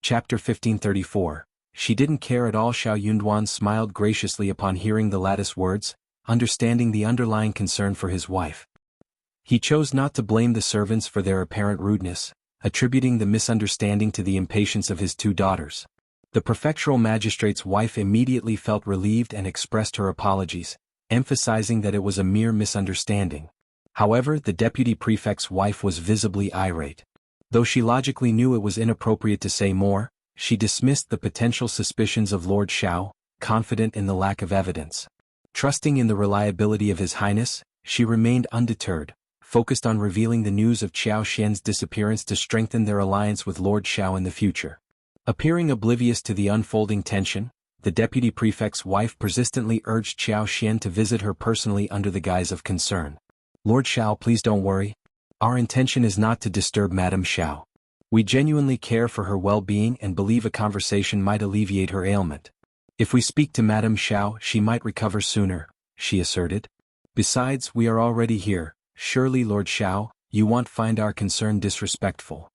Chapter 1534. She didn't care at all. Shao Yunduan smiled graciously upon hearing the latter's words, understanding the underlying concern for his wife. He chose not to blame the servants for their apparent rudeness, attributing the misunderstanding to the impatience of his two daughters. The prefectural magistrate's wife immediately felt relieved and expressed her apologies, emphasizing that it was a mere misunderstanding. However, the deputy prefect's wife was visibly irate. Though she logically knew it was inappropriate to say more, she dismissed the potential suspicions of Lord Shao, confident in the lack of evidence. Trusting in the reliability of His Highness, she remained undeterred, focused on revealing the news of Qiao Xian's disappearance to strengthen their alliance with Lord Shao in the future. Appearing oblivious to the unfolding tension, the deputy prefect's wife persistently urged Qiao Xian to visit her personally under the guise of concern. "Lord Shao, please don't worry. Our intention is not to disturb Madame Shao. We genuinely care for her well-being and believe a conversation might alleviate her ailment. If we speak to Madame Shao, she might recover sooner," she asserted. "Besides, we are already here. Surely, Lord Shao, you won't find our concern disrespectful."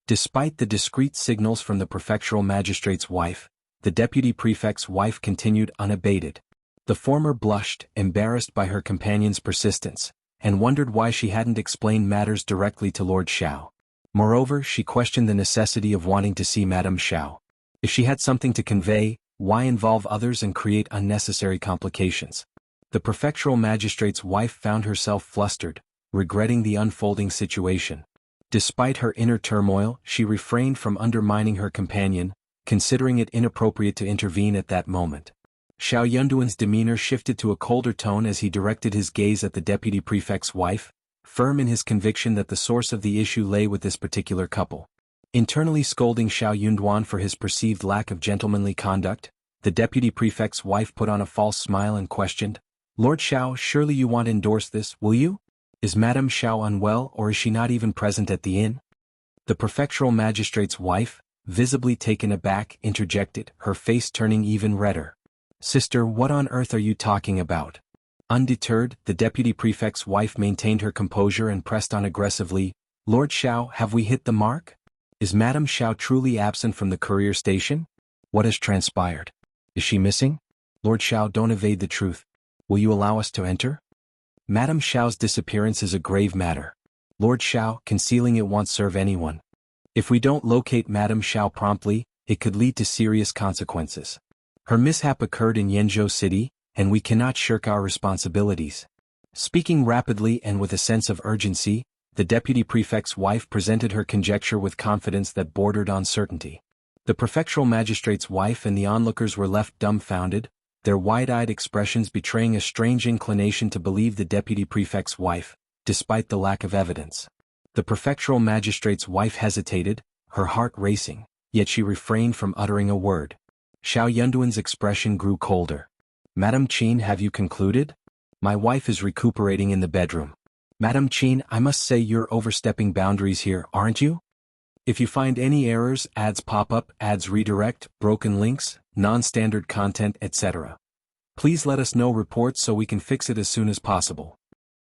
Despite the discreet signals from the prefectural magistrate's wife, the deputy prefect's wife continued unabated. The former blushed, embarrassed by her companion's persistence, and wondered why she hadn't explained matters directly to Lord Shao. Moreover, she questioned the necessity of wanting to see Madame Shao. If she had something to convey, why involve others and create unnecessary complications? The prefectural magistrate's wife found herself flustered, regretting the unfolding situation. Despite her inner turmoil, she refrained from undermining her companion, considering it inappropriate to intervene at that moment. Shao Yunduan's demeanor shifted to a colder tone as he directed his gaze at the deputy prefect's wife, firm in his conviction that the source of the issue lay with this particular couple. Internally scolding Shao Yunduan for his perceived lack of gentlemanly conduct, the deputy prefect's wife put on a false smile and questioned, "Lord Shao, surely you won't endorse this, will you? Is Madame Shao unwell, or is she not even present at the inn?" The prefectural magistrate's wife, visibly taken aback, interjected, her face turning even redder. "Sister, what on earth are you talking about?" Undeterred, the deputy prefect's wife maintained her composure and pressed on aggressively, "Lord Shao, have we hit the mark? Is Madame Shao truly absent from the courier station? What has transpired? Is she missing? Lord Shao, don't evade the truth. Will you allow us to enter? Madame Shao's disappearance is a grave matter. Lord Shao, concealing it won't serve anyone. If we don't locate Madame Shao promptly, it could lead to serious consequences. Her mishap occurred in Yenzhou City, and we cannot shirk our responsibilities." Speaking rapidly and with a sense of urgency, the deputy prefect's wife presented her conjecture with confidence that bordered on certainty. The prefectural magistrate's wife and the onlookers were left dumbfounded, their wide-eyed expressions betraying a strange inclination to believe the deputy prefect's wife, despite the lack of evidence. The prefectural magistrate's wife hesitated, her heart racing, yet she refrained from uttering a word. Shao Yunduan's expression grew colder. "Madame Qin, have you concluded? My wife is recuperating in the bedroom. Madame Qin, I must say you're overstepping boundaries here, aren't you? If you find any errors, ads pop up, ads redirect, broken links, non-standard content, etc. Please let us know reports so we can fix it as soon as possible."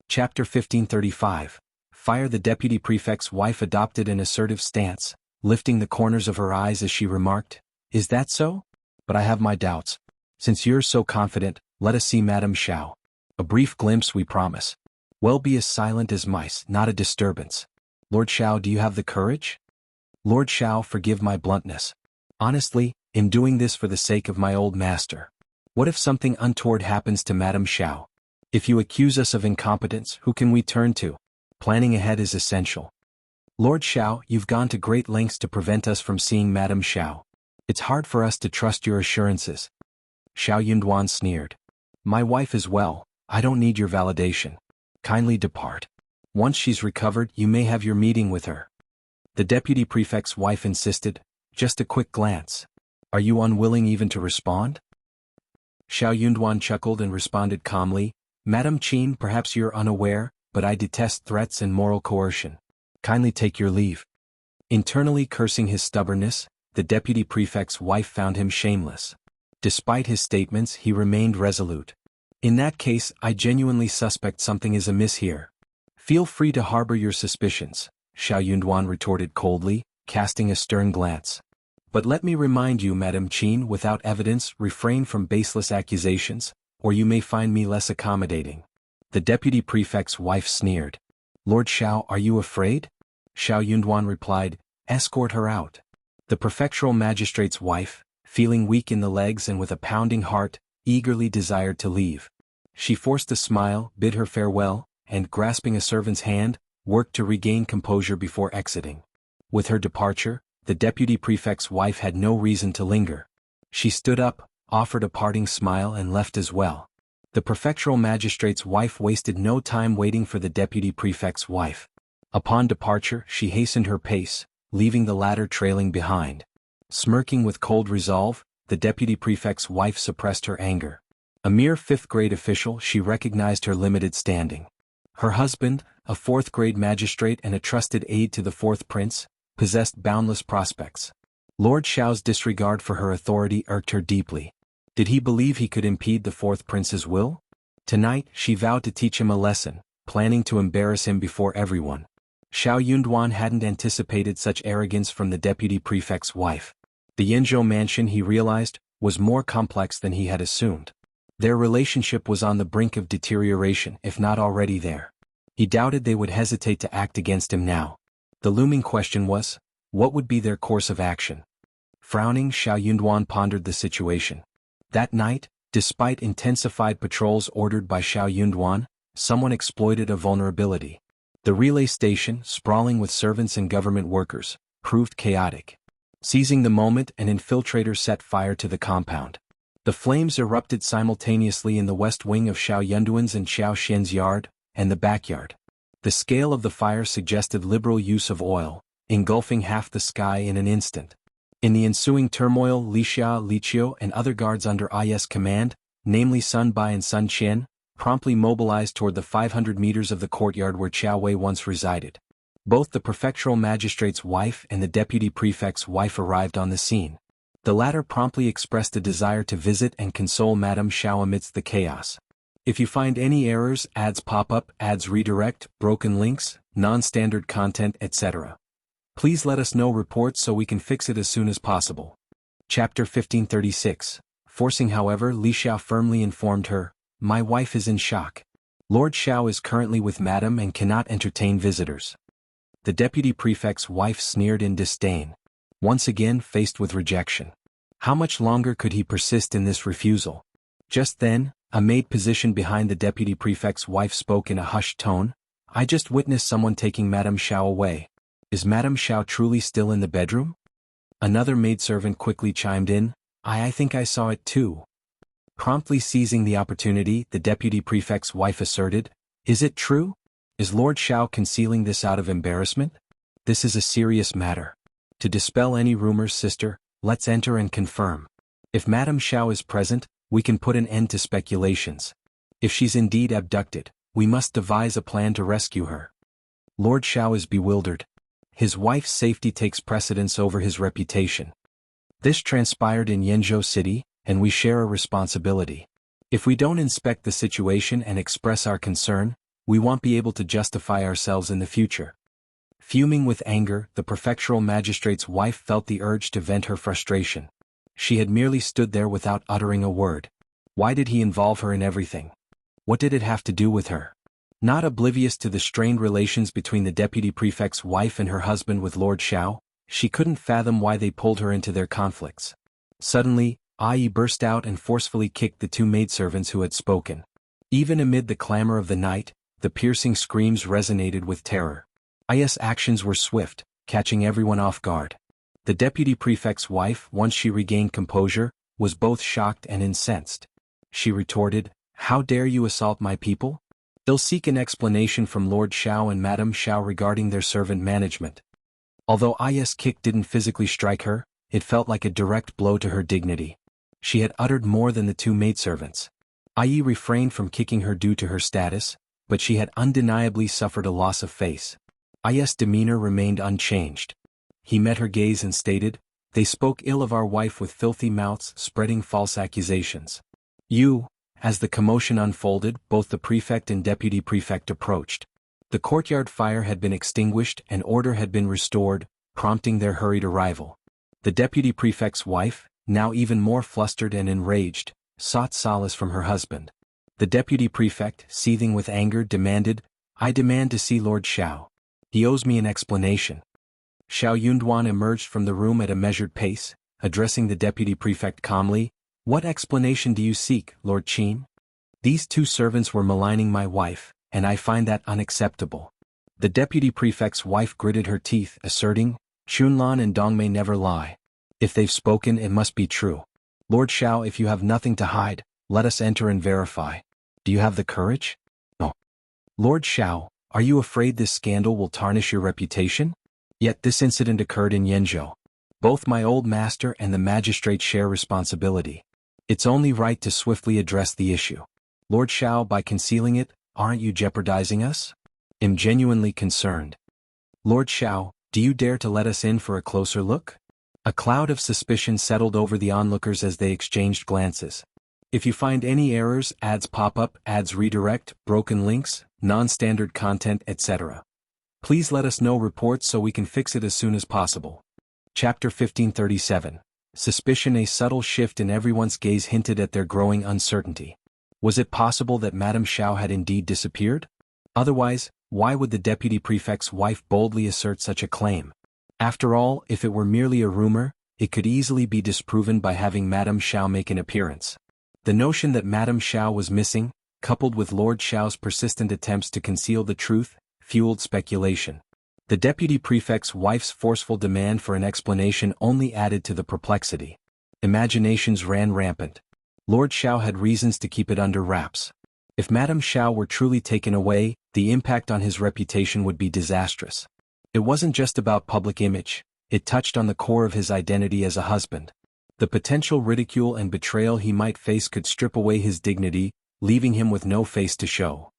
Chapter 1535. Fire. The deputy prefect's wife adopted an assertive stance, lifting the corners of her eyes as she remarked, "Is that so? But I have my doubts. Since you're so confident, let us see Madame Shao. A brief glimpse, we promise. Well, be as silent as mice, not a disturbance. Lord Shao, do you have the courage? Lord Shao, forgive my bluntness. Honestly, I'm doing this for the sake of my old master. What if something untoward happens to Madame Shao? If you accuse us of incompetence, who can we turn to? Planning ahead is essential. Lord Shao, you've gone to great lengths to prevent us from seeing Madame Shao. It's hard for us to trust your assurances." Shao Yunduan sneered. "My wife is well, I don't need your validation. Kindly depart. Once she's recovered, you may have your meeting with her." The deputy prefect's wife insisted, "Just a quick glance. Are you unwilling even to respond?" Shao Yunduan chuckled and responded calmly, "Madame Qin, perhaps you're unaware, but I detest threats and moral coercion. Kindly take your leave." Internally cursing his stubbornness, the deputy prefect's wife found him shameless. Despite his statements, he remained resolute. "In that case, I genuinely suspect something is amiss here. Feel free to harbor your suspicions," Shao Yunduan retorted coldly, casting a stern glance. But let me remind you, Madame Qin, without evidence, refrain from baseless accusations, or you may find me less accommodating. The deputy prefect's wife sneered. Lord Shao, are you afraid? Shao Yunduan replied, escort her out. The prefectural magistrate's wife, feeling weak in the legs and with a pounding heart, eagerly desired to leave. She forced a smile, bid her farewell, and grasping a servant's hand, worked to regain composure before exiting. With her departure, the deputy prefect's wife had no reason to linger. She stood up, offered a parting smile and left as well. The prefectural magistrate's wife wasted no time waiting for the deputy prefect's wife. Upon departure, she hastened her pace, leaving the latter trailing behind. Smirking with cold resolve, the deputy prefect's wife suppressed her anger. A mere fifth-grade official, she recognized her limited standing. Her husband, a fourth-grade magistrate and a trusted aide to the fourth prince, possessed boundless prospects. Lord Shao's disregard for her authority irked her deeply. Did he believe he could impede the fourth prince's will? Tonight, she vowed to teach him a lesson, planning to embarrass him before everyone. Shao Yunduan hadn't anticipated such arrogance from the deputy prefect's wife. The Yinzhou mansion, he realized, was more complex than he had assumed. Their relationship was on the brink of deterioration, if not already there. He doubted they would hesitate to act against him now. The looming question was, what would be their course of action? Frowning, Shao Yunduan pondered the situation. That night, despite intensified patrols ordered by Shao Yunduan, someone exploited a vulnerability. The relay station, sprawling with servants and government workers, proved chaotic. Seizing the moment, an infiltrator set fire to the compound. The flames erupted simultaneously in the west wing of Shao Yunduan's and Xiao Xian's yard, and the backyard. The scale of the fire suggested liberal use of oil, engulfing half the sky in an instant. In the ensuing turmoil, Li Xia, Li Qiu and other guards under IS command, namely Bai and Sun Qian, promptly mobilized toward the 500 meters of the courtyard where Qiao Wei once resided. Both the prefectural magistrate's wife and the deputy prefect's wife arrived on the scene. The latter promptly expressed a desire to visit and console Madame Shao amidst the chaos. If you find any errors, ads pop up, ads redirect, broken links, non-standard content, etc., please let us know reports so we can fix it as soon as possible. Chapter 1536. Forcing, however, Li Xiao firmly informed her, my wife is in shock. Lord Shao is currently with Madame and cannot entertain visitors. The deputy prefect's wife sneered in disdain. Once again faced with rejection. How much longer could he persist in this refusal? Just then, a maid positioned behind the deputy prefect's wife spoke in a hushed tone. I just witnessed someone taking Madame Shao away. Is Madame Shao truly still in the bedroom? Another maidservant quickly chimed in. I think I saw it too. Promptly seizing the opportunity, the deputy prefect's wife asserted, is it true? Is Lord Shao concealing this out of embarrassment? This is a serious matter. To dispel any rumors, sister, let's enter and confirm. If Madame Shao is present, we can put an end to speculations. If she's indeed abducted, we must devise a plan to rescue her. Lord Shao is bewildered. His wife's safety takes precedence over his reputation. This transpired in Yenzhou City, and we share a responsibility. If we don't inspect the situation and express our concern, we won't be able to justify ourselves in the future. Fuming with anger, the prefectural magistrate's wife felt the urge to vent her frustration. She had merely stood there without uttering a word. Why did he involve her in everything? What did it have to do with her? Not oblivious to the strained relations between the deputy prefect's wife and her husband with Lord Shao, she couldn't fathom why they pulled her into their conflicts. Suddenly, Ai burst out and forcefully kicked the two maidservants who had spoken. Even amid the clamor of the night, the piercing screams resonated with terror. Ai's actions were swift, catching everyone off guard. The deputy prefect's wife, once she regained composure, was both shocked and incensed. She retorted, how dare you assault my people? They'll seek an explanation from Lord Shao and Madame Shao regarding their servant management. Although Ai's kick didn't physically strike her, it felt like a direct blow to her dignity. She had uttered more than the two maidservants. Ai refrained from kicking her due to her status, but she had undeniably suffered a loss of face. Ai's demeanor remained unchanged. He met her gaze and stated, they spoke ill of our wife with filthy mouths, spreading false accusations. As the commotion unfolded, both the prefect and deputy prefect approached. The courtyard fire had been extinguished and order had been restored, prompting their hurried arrival. The deputy prefect's wife, now even more flustered and enraged, sought solace from her husband. The deputy prefect, seething with anger, demanded, "I demand to see Lord Shao. He owes me an explanation." Shao Yunduan emerged from the room at a measured pace, addressing the deputy prefect calmly. "What explanation do you seek, Lord Qin? These two servants were maligning my wife, and I find that unacceptable." The deputy prefect's wife gritted her teeth, asserting, "Chunlan and Dongmei never lie. If they've spoken, it must be true. Lord Shao, if you have nothing to hide, let us enter and verify. Do you have the courage?" "No." "Lord Shao, are you afraid this scandal will tarnish your reputation? Yet this incident occurred in Yenzhou. Both my old master and the magistrate share responsibility. It's only right to swiftly address the issue. Lord Shao, by concealing it, aren't you jeopardizing us? I'm genuinely concerned. Lord Shao, do you dare to let us in for a closer look?" A cloud of suspicion settled over the onlookers as they exchanged glances. "If you find any errors, ads pop up, ads redirect, broken links, non-standard content, etc. Please let us know reports so we can fix it as soon as possible." Chapter 1537. Suspicion. A subtle shift in everyone's gaze hinted at their growing uncertainty. Was it possible that Madame Shao had indeed disappeared? Otherwise, why would the deputy prefect's wife boldly assert such a claim? After all, if it were merely a rumor, it could easily be disproven by having Madame Shao make an appearance. The notion that Madame Shao was missing, coupled with Lord Shao's persistent attempts to conceal the truth, fueled speculation. The deputy prefect's wife's forceful demand for an explanation only added to the perplexity. Imaginations ran rampant. Lord Shao had reasons to keep it under wraps. If Madame Shao were truly taken away, the impact on his reputation would be disastrous. It wasn't just about public image, it touched on the core of his identity as a husband. The potential ridicule and betrayal he might face could strip away his dignity, leaving him with no face to show.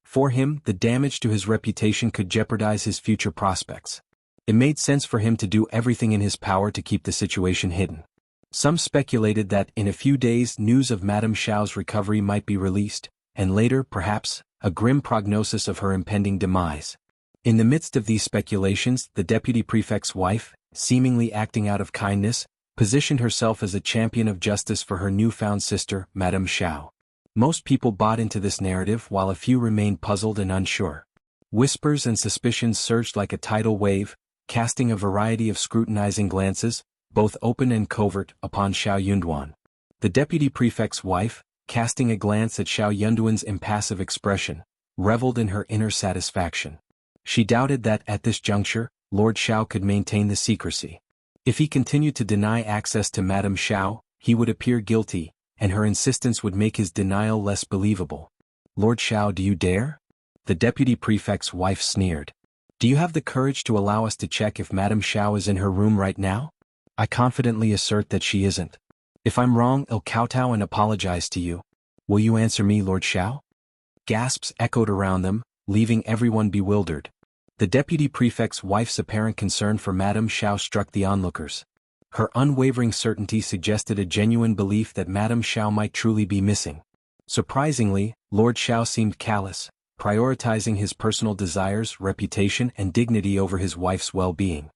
For him, the damage to his reputation could jeopardize his future prospects. It made sense for him to do everything in his power to keep the situation hidden. Some speculated that in a few days news of Madame Shao's recovery might be released, and later, perhaps, a grim prognosis of her impending demise. In the midst of these speculations, the deputy prefect's wife, seemingly acting out of kindness, positioned herself as a champion of justice for her newfound sister, Madame Shao. Most people bought into this narrative while a few remained puzzled and unsure. Whispers and suspicions surged like a tidal wave, casting a variety of scrutinizing glances, both open and covert, upon Shao Yunduan. The deputy prefect's wife, casting a glance at Shao Yunduan's impassive expression, reveled in her inner satisfaction. She doubted that, at this juncture, Lord Shao could maintain the secrecy. If he continued to deny access to Madame Shao, he would appear guilty, and her insistence would make his denial less believable. "Lord Shao, do you dare?" The deputy prefect's wife sneered. "Do you have the courage to allow us to check if Madame Shao is in her room right now?" "I confidently assert that she isn't. If I'm wrong, I'll kowtow and apologize to you. Will you answer me, Lord Shao?" Gasps echoed around them, leaving everyone bewildered. The deputy prefect's wife's apparent concern for Madame Shao struck the onlookers. Her unwavering certainty suggested a genuine belief that Madame Shao might truly be missing. Surprisingly, Lord Shao seemed callous, prioritizing his personal desires, reputation, and dignity over his wife's well-being.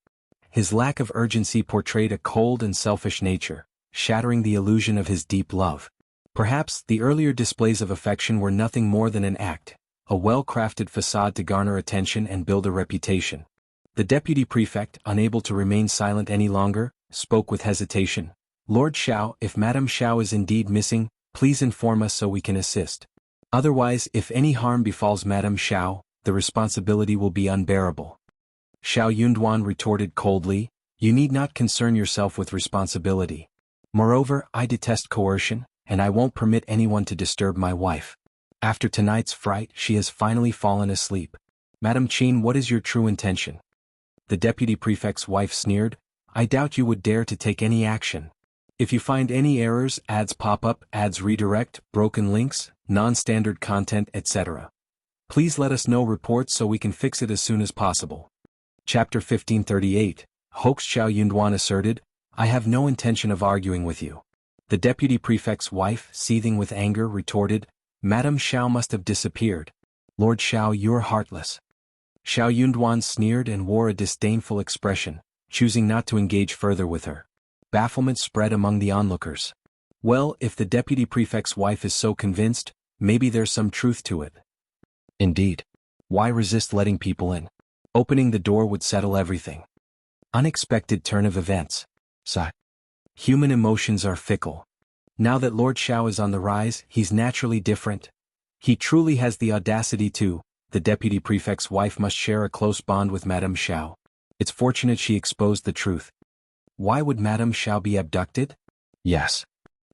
His lack of urgency portrayed a cold and selfish nature, shattering the illusion of his deep love. Perhaps the earlier displays of affection were nothing more than an act, a well-crafted facade to garner attention and build a reputation. The deputy prefect, unable to remain silent any longer, spoke with hesitation. "Lord Shao, if Madame Shao is indeed missing, please inform us so we can assist. Otherwise, if any harm befalls Madame Shao, the responsibility will be unbearable." Shao Yunduan retorted coldly, "You need not concern yourself with responsibility. Moreover, I detest coercion, and I won't permit anyone to disturb my wife. After tonight's fright, she has finally fallen asleep. Madame Qin, what is your true intention?" The deputy prefect's wife sneered, "I doubt you would dare to take any action. If you find any errors, ads pop up, ads redirect, broken links, non-standard content, etc. Please let us know reports so we can fix it as soon as possible." Chapter 1538. Hoaxed. Shao Yunduan asserted, "I have no intention of arguing with you." The deputy prefect's wife, seething with anger, retorted, "Madame Shao must have disappeared. Lord Shao, you're heartless." Shao Yunduan sneered and wore a disdainful expression, choosing not to engage further with her. Bafflement spread among the onlookers. Well, if the deputy prefect's wife is so convinced, maybe there's some truth to it. Indeed. Why resist letting people in? Opening the door would settle everything. Unexpected turn of events. Sigh. Human emotions are fickle. Now that Lord Shao is on the rise, he's naturally different. He truly has the audacity to. The deputy prefect's wife must share a close bond with Madame Shao. It's fortunate she exposed the truth. Why would Madame Shao be abducted? Yes.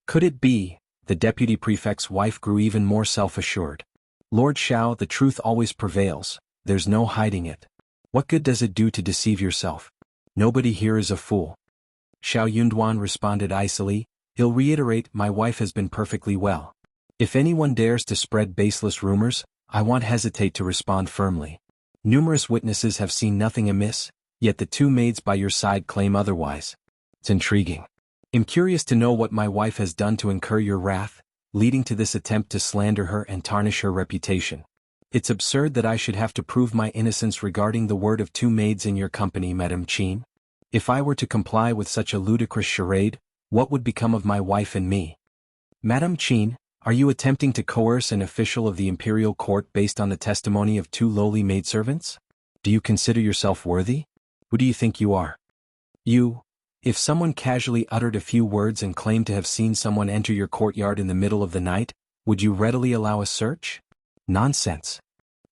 Could it be? The deputy prefect's wife grew even more self-assured. Lord Shao, the truth always prevails. There's no hiding it. What good does it do to deceive yourself? Nobody here is a fool. Shao Yunduan responded icily. He'll reiterate, my wife has been perfectly well. If anyone dares to spread baseless rumors, I won't hesitate to respond firmly. Numerous witnesses have seen nothing amiss, yet the two maids by your side claim otherwise. It's intriguing. I'm curious to know what my wife has done to incur your wrath, leading to this attempt to slander her and tarnish her reputation. It's absurd that I should have to prove my innocence regarding the word of two maids in your company, Madame Qian. If I were to comply with such a ludicrous charade, what would become of my wife and me? Madame Qian, are you attempting to coerce an official of the imperial court based on the testimony of two lowly maidservants? Do you consider yourself worthy? Who do you think you are? You. If someone casually uttered a few words and claimed to have seen someone enter your courtyard in the middle of the night, would you readily allow a search? Nonsense.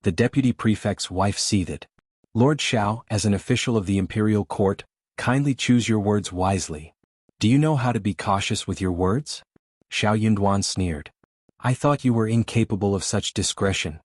The deputy prefect's wife seethed. Lord Shao, as an official of the imperial court, kindly choose your words wisely. Do you know how to be cautious with your words? Shao Yunduan sneered. I thought you were incapable of such discretion.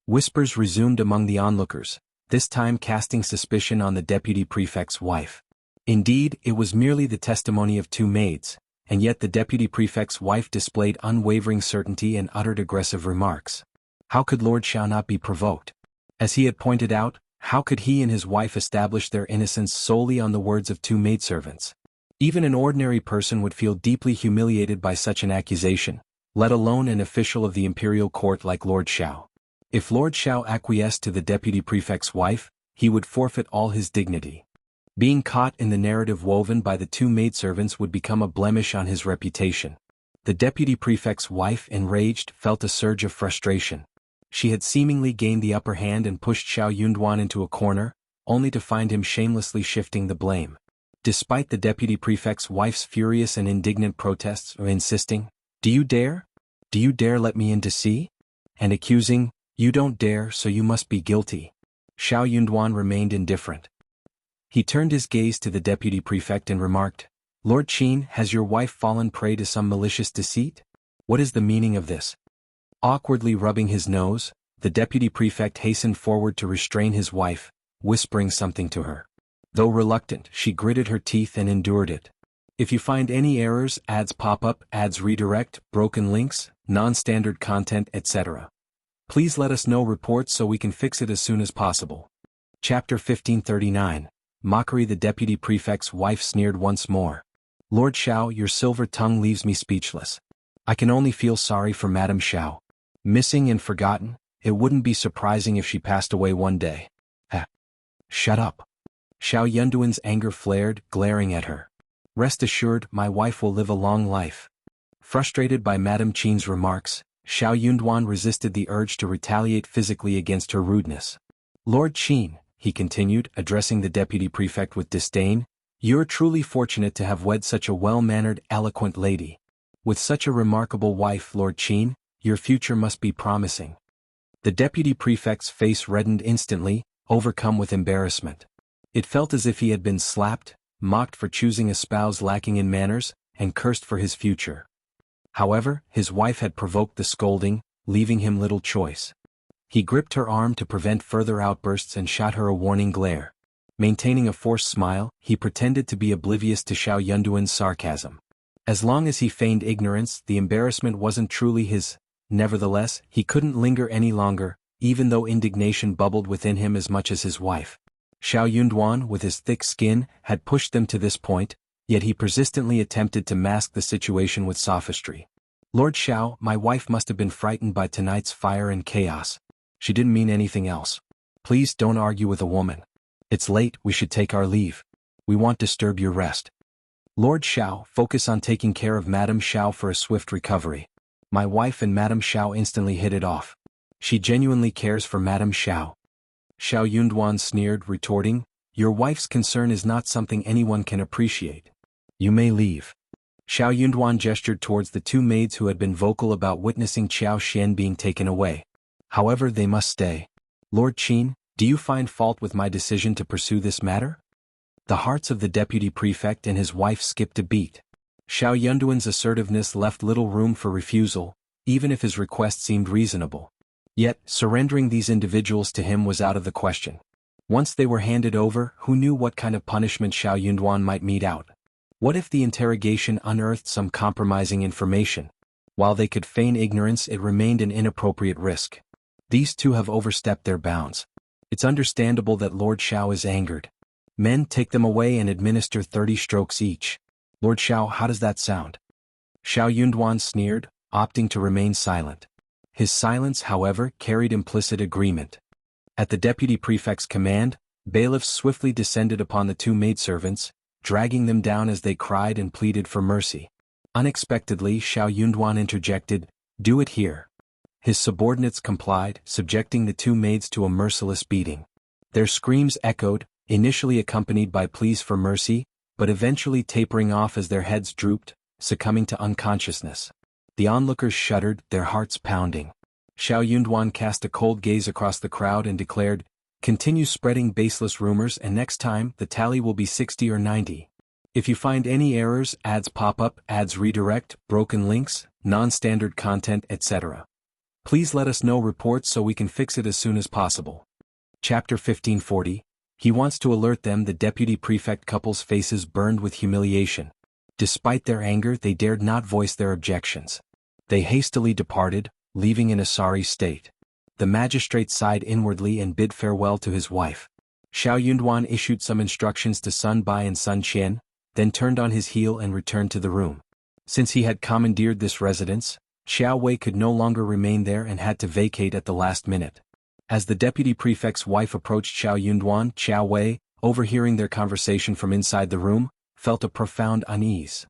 Whispers resumed among the onlookers, this time casting suspicion on the deputy prefect's wife. Indeed, it was merely the testimony of two maids, and yet the deputy prefect's wife displayed unwavering certainty and uttered aggressive remarks. How could Lord Shao not be provoked? As he had pointed out, how could he and his wife establish their innocence solely on the words of two maidservants? Even an ordinary person would feel deeply humiliated by such an accusation, let alone an official of the imperial court like Lord Shao. If Lord Shao acquiesced to the deputy prefect's wife, he would forfeit all his dignity. Being caught in the narrative woven by the two maidservants would become a blemish on his reputation. The deputy prefect's wife, enraged, felt a surge of frustration. She had seemingly gained the upper hand and pushed Shao Yunduan into a corner, only to find him shamelessly shifting the blame. Despite the deputy prefect's wife's furious and indignant protests or insisting, Do you dare? Do you dare let me in to see? And accusing, You don't dare, so you must be guilty. Shao Yunduan remained indifferent. He turned his gaze to the deputy prefect and remarked, Lord Qian, has your wife fallen prey to some malicious deceit? What is the meaning of this? Awkwardly rubbing his nose, the deputy prefect hastened forward to restrain his wife, whispering something to her. Though reluctant, she gritted her teeth and endured it. If you find any errors, ads pop up, ads redirect, broken links, non-standard content, etc. Please let us know reports so we can fix it as soon as possible. Chapter 1539. Mockery. The deputy prefect's wife sneered once more. Lord Shao, your silver tongue leaves me speechless. I can only feel sorry for Madame Shao. Missing and forgotten, it wouldn't be surprising if she passed away one day. Shut up. Shao Yunduan's anger flared, glaring at her. Rest assured, my wife will live a long life. Frustrated by Madame Qian's remarks, Shao Yunduan resisted the urge to retaliate physically against her rudeness. Lord Qian, he continued, addressing the deputy prefect with disdain, you're truly fortunate to have wed such a well-mannered, eloquent lady. With such a remarkable wife, Lord Qian, your future must be promising. The deputy prefect's face reddened instantly, overcome with embarrassment. It felt as if he had been slapped, mocked for choosing a spouse lacking in manners, and cursed for his future. However, his wife had provoked the scolding, leaving him little choice. He gripped her arm to prevent further outbursts and shot her a warning glare. Maintaining a forced smile, he pretended to be oblivious to Shao Yunduan's sarcasm. As long as he feigned ignorance, the embarrassment wasn't truly his. Nevertheless, he couldn't linger any longer, even though indignation bubbled within him as much as his wife. Shao Yunduan, with his thick skin, had pushed them to this point, yet he persistently attempted to mask the situation with sophistry. Lord Shao, my wife must have been frightened by tonight's fire and chaos. She didn't mean anything else. Please don't argue with a woman. It's late, we should take our leave. We won't disturb your rest. Lord Shao, focus on taking care of Madame Shao for a swift recovery. My wife and Madame Shao instantly hit it off. She genuinely cares for Madame Shao. Shao Yunduan sneered, retorting, your wife's concern is not something anyone can appreciate. You may leave. Shao Yunduan gestured towards the two maids who had been vocal about witnessing Qiao Xian being taken away. However, they must stay. Lord Qin, do you find fault with my decision to pursue this matter? The hearts of the deputy prefect and his wife skipped a beat. Shao Yunduan's assertiveness left little room for refusal, even if his request seemed reasonable. Yet, surrendering these individuals to him was out of the question. Once they were handed over, who knew what kind of punishment Shao Yunduan might mete out? What if the interrogation unearthed some compromising information? While they could feign ignorance, it remained an inappropriate risk. These two have overstepped their bounds. It's understandable that Lord Shao is angered. Men, take them away and administer 30 strokes each. Lord Shao, how does that sound? Shao Yunduan sneered, opting to remain silent. His silence, however, carried implicit agreement. At the deputy prefect's command, bailiffs swiftly descended upon the two maidservants, dragging them down as they cried and pleaded for mercy. Unexpectedly, Shao Yunduan interjected, do it here. His subordinates complied, subjecting the two maids to a merciless beating. Their screams echoed, initially accompanied by pleas for mercy, but eventually tapering off as their heads drooped, succumbing to unconsciousness. The onlookers shuddered, their hearts pounding. Shao Yunduan cast a cold gaze across the crowd and declared, continue spreading baseless rumors and next time the tally will be 60 or 90. If you find any errors, ads pop up, ads redirect, broken links, non-standard content, etc. Please let us know reports so we can fix it as soon as possible. Chapter 1540. He wants to alert them. The deputy prefect couple's faces burned with humiliation. Despite their anger, they dared not voice their objections. They hastily departed, leaving in a sorry state. The magistrate sighed inwardly and bid farewell to his wife. Shao Yunduan issued some instructions to Bai and Sun Qian, then turned on his heel and returned to the room. Since he had commandeered this residence, Xiao Wei could no longer remain there and had to vacate at the last minute. As the deputy prefect's wife approached Shao Yunduan, Xiao Wei, overhearing their conversation from inside the room, felt a profound unease.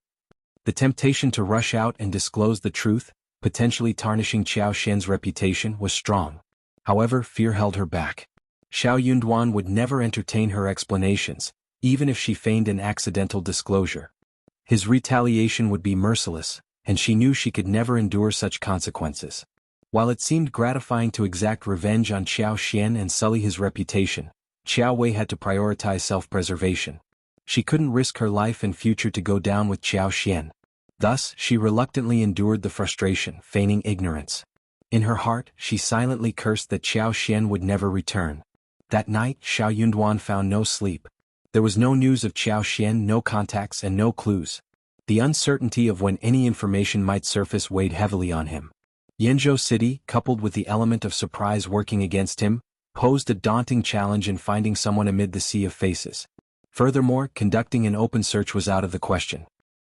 The temptation to rush out and disclose the truth, potentially tarnishing Qiao Xian's reputation, was strong. However, fear held her back. Shao Yunduan would never entertain her explanations, even if she feigned an accidental disclosure. His retaliation would be merciless, and she knew she could never endure such consequences. While it seemed gratifying to exact revenge on Qiao Xian and sully his reputation, Xiao Wei had to prioritize self-preservation. She couldn't risk her life and future to go down with Qiao Xian. Thus, she reluctantly endured the frustration, feigning ignorance. In her heart, she silently cursed that Qiao Xian would never return. That night, Shao Yunduan found no sleep. There was no news of Qiao Xian, no contacts and no clues. The uncertainty of when any information might surface weighed heavily on him. Yanzhou City, coupled with the element of surprise working against him, posed a daunting challenge in finding someone amid the sea of faces. Furthermore, conducting an open search was out of the question.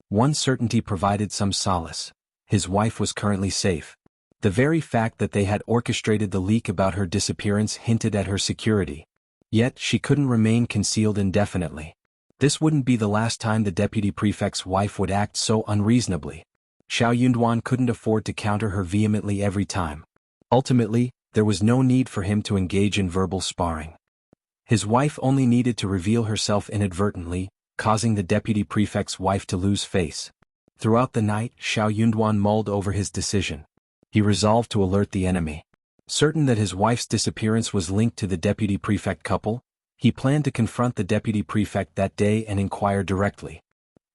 One certainty provided some solace. His wife was currently safe. The very fact that they had orchestrated the leak about her disappearance hinted at her security. Yet, she couldn't remain concealed indefinitely. This wouldn't be the last time the deputy prefect's wife would act so unreasonably. Shao Yunduan couldn't afford to counter her vehemently every time. Ultimately, there was no need for him to engage in verbal sparring. His wife only needed to reveal herself inadvertently, causing the deputy prefect's wife to lose face. Throughout the night, Shao Yunduan mulled over his decision. He resolved to alert the enemy. Certain that his wife's disappearance was linked to the deputy prefect couple, he planned to confront the deputy prefect that day and inquire directly.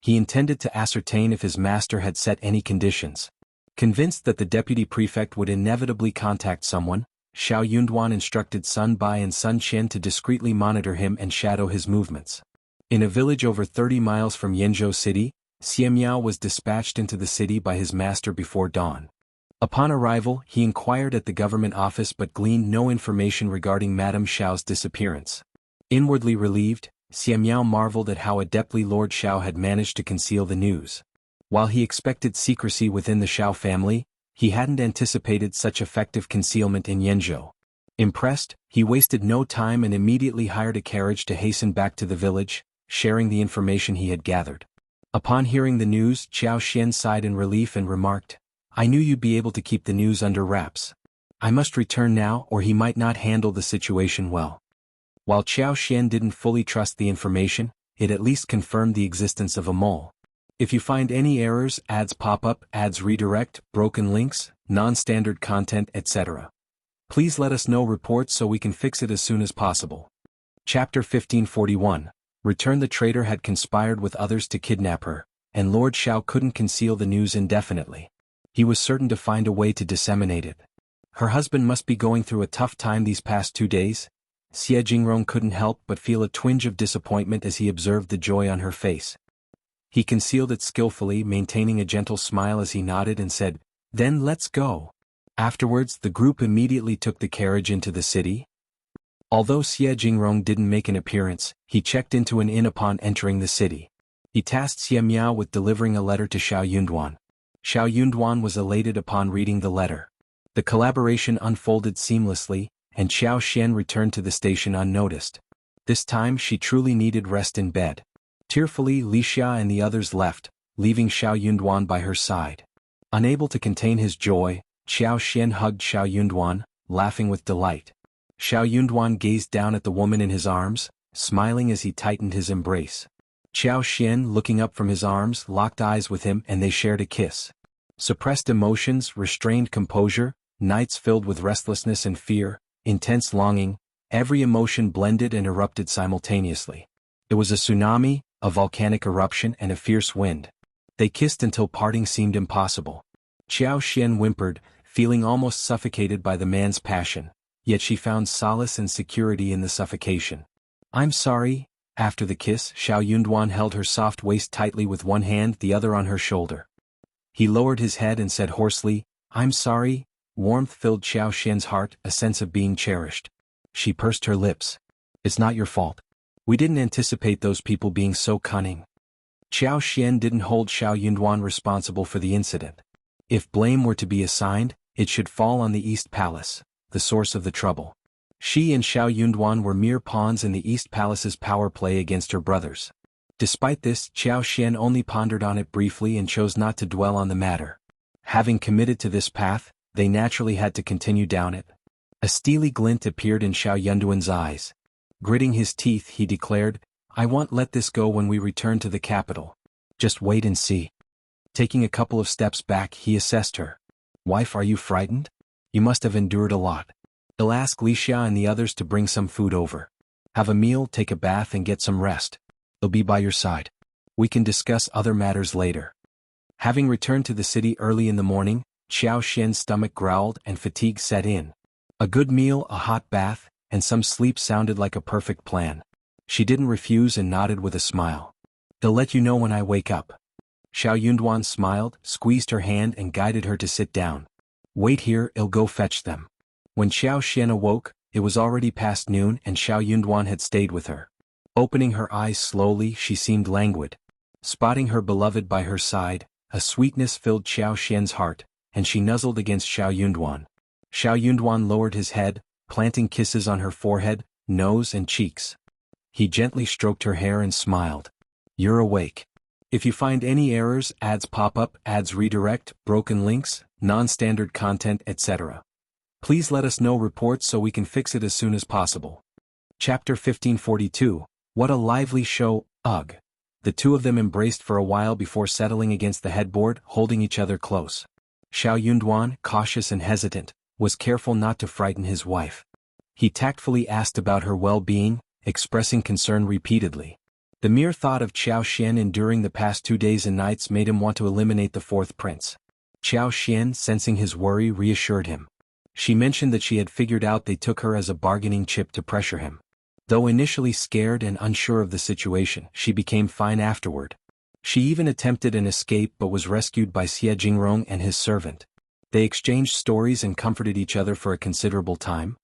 He intended to ascertain if his master had set any conditions. Convinced that the deputy prefect would inevitably contact someone, Shao Yunduan instructed Bai and Sun Qian to discreetly monitor him and shadow his movements. In a village over 30 miles from Yanzhou City, Xiamiao was dispatched into the city by his master before dawn. Upon arrival, he inquired at the government office but gleaned no information regarding Madame Xiao's disappearance. Inwardly relieved, Xiamiao marveled at how adeptly Lord Shao had managed to conceal the news. While he expected secrecy within the Shao family, he hadn't anticipated such effective concealment in Yanzhou. Impressed, he wasted no time and immediately hired a carriage to hasten back to the village, sharing the information he had gathered. Upon hearing the news, Qiao Xian sighed in relief and remarked, "I knew you'd be able to keep the news under wraps. I must return now or he might not handle the situation well." While Qiao Xian didn't fully trust the information, it at least confirmed the existence of a mole. If you find any errors, ads pop up, ads redirect, broken links, non-standard content, etc., please let us know reports so we can fix it as soon as possible. Chapter 1541. Return. The traitor had conspired with others to kidnap her, and Lord Shao couldn't conceal the news indefinitely. He was certain to find a way to disseminate it. Her husband must be going through a tough time these past 2 days. Xie Jingrong couldn't help but feel a twinge of disappointment as he observed the joy on her face. He concealed it skillfully, maintaining a gentle smile as he nodded and said, "Then let's go." Afterwards, the group immediately took the carriage into the city. Although Xie Jingrong didn't make an appearance, he checked into an inn upon entering the city. He tasked Xie Miao with delivering a letter to Shao Yunduan. Shao Yunduan was elated upon reading the letter. The collaboration unfolded seamlessly, and Qiao Xian returned to the station unnoticed. This time she truly needed rest in bed. Tearfully, Li Xia and the others left, leaving Shao Yunduan by her side. Unable to contain his joy, Qiao Xian hugged Shao Yunduan, laughing with delight. Shao Yunduan gazed down at the woman in his arms, smiling as he tightened his embrace. Qiao Xian, looking up from his arms, locked eyes with him and they shared a kiss. Suppressed emotions, restrained composure, nights filled with restlessness and fear, intense longing, every emotion blended and erupted simultaneously. It was a tsunami, a volcanic eruption and a fierce wind. They kissed until parting seemed impossible. Qiao Xian whimpered, feeling almost suffocated by the man's passion, yet she found solace and security in the suffocation. "I'm sorry." After the kiss, Shao Yunduan held her soft waist tightly with one hand, the other on her shoulder. He lowered his head and said hoarsely, "I'm sorry." Warmth filled Qiao Xian's heart, a sense of being cherished. She pursed her lips. "It's not your fault. We didn't anticipate those people being so cunning." Qiao Xian didn't hold Shao Yunduan responsible for the incident. If blame were to be assigned, it should fall on the East Palace, the source of the trouble. She and Shao Yunduan were mere pawns in the East Palace's power play against her brothers. Despite this, Qiao Xian only pondered on it briefly and chose not to dwell on the matter. Having committed to this path, they naturally had to continue down it. A steely glint appeared in Shao Yunduan's eyes. Gritting his teeth, he declared, "I won't let this go when we return to the capital. Just wait and see." Taking a couple of steps back, he assessed her. "Wife, are you frightened? You must have endured a lot. I'll ask Li Xia and the others to bring some food over. Have a meal, take a bath and get some rest. They'll be by your side. We can discuss other matters later." Having returned to the city early in the morning, Qiao Xian's stomach growled and fatigue set in. A good meal, a hot bath, and some sleep sounded like a perfect plan. She didn't refuse and nodded with a smile. "They'll let you know when I wake up." Shao Yunduan smiled, squeezed her hand and guided her to sit down. "Wait here, I'll go fetch them." When Qiao Xian awoke, it was already past noon and Shao Yunduan had stayed with her. Opening her eyes slowly, she seemed languid. Spotting her beloved by her side, a sweetness filled Qiao Xian's heart, and she nuzzled against Shao Yunduan. Shao Yunduan lowered his head, planting kisses on her forehead, nose and cheeks. He gently stroked her hair and smiled. "You're awake. If you find any errors, ads pop up, ads redirect, broken links, non-standard content, etc., please let us know reports so we can fix it as soon as possible." Chapter 1542. What a lively show, ugh. The two of them embraced for a while before settling against the headboard, holding each other close. Shao Yunduan, cautious and hesitant, was careful not to frighten his wife. He tactfully asked about her well-being, expressing concern repeatedly. The mere thought of Qiao Xian enduring the past 2 days and nights made him want to eliminate the fourth prince. Qiao Xian, sensing his worry, reassured him. She mentioned that she had figured out they took her as a bargaining chip to pressure him. Though initially scared and unsure of the situation, she became fine afterward. She even attempted an escape but was rescued by Xie Jingrong and his servant. They exchanged stories and comforted each other for a considerable time.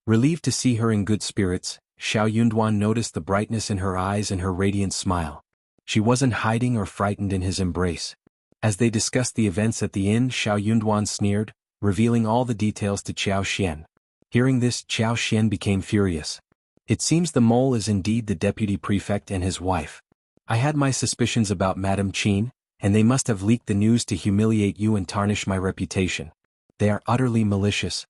Relieved to see her in good spirits, Shao Yunduan noticed the brightness in her eyes and her radiant smile. She wasn't hiding or frightened in his embrace. As they discussed the events at the inn, Shao Yunduan sneered, revealing all the details to Qiao Xian. Hearing this, Qiao Xian became furious. It seems the mole is indeed the deputy prefect and his wife. I had my suspicions about Madame Qian, and they must have leaked the news to humiliate you and tarnish my reputation. They are utterly malicious.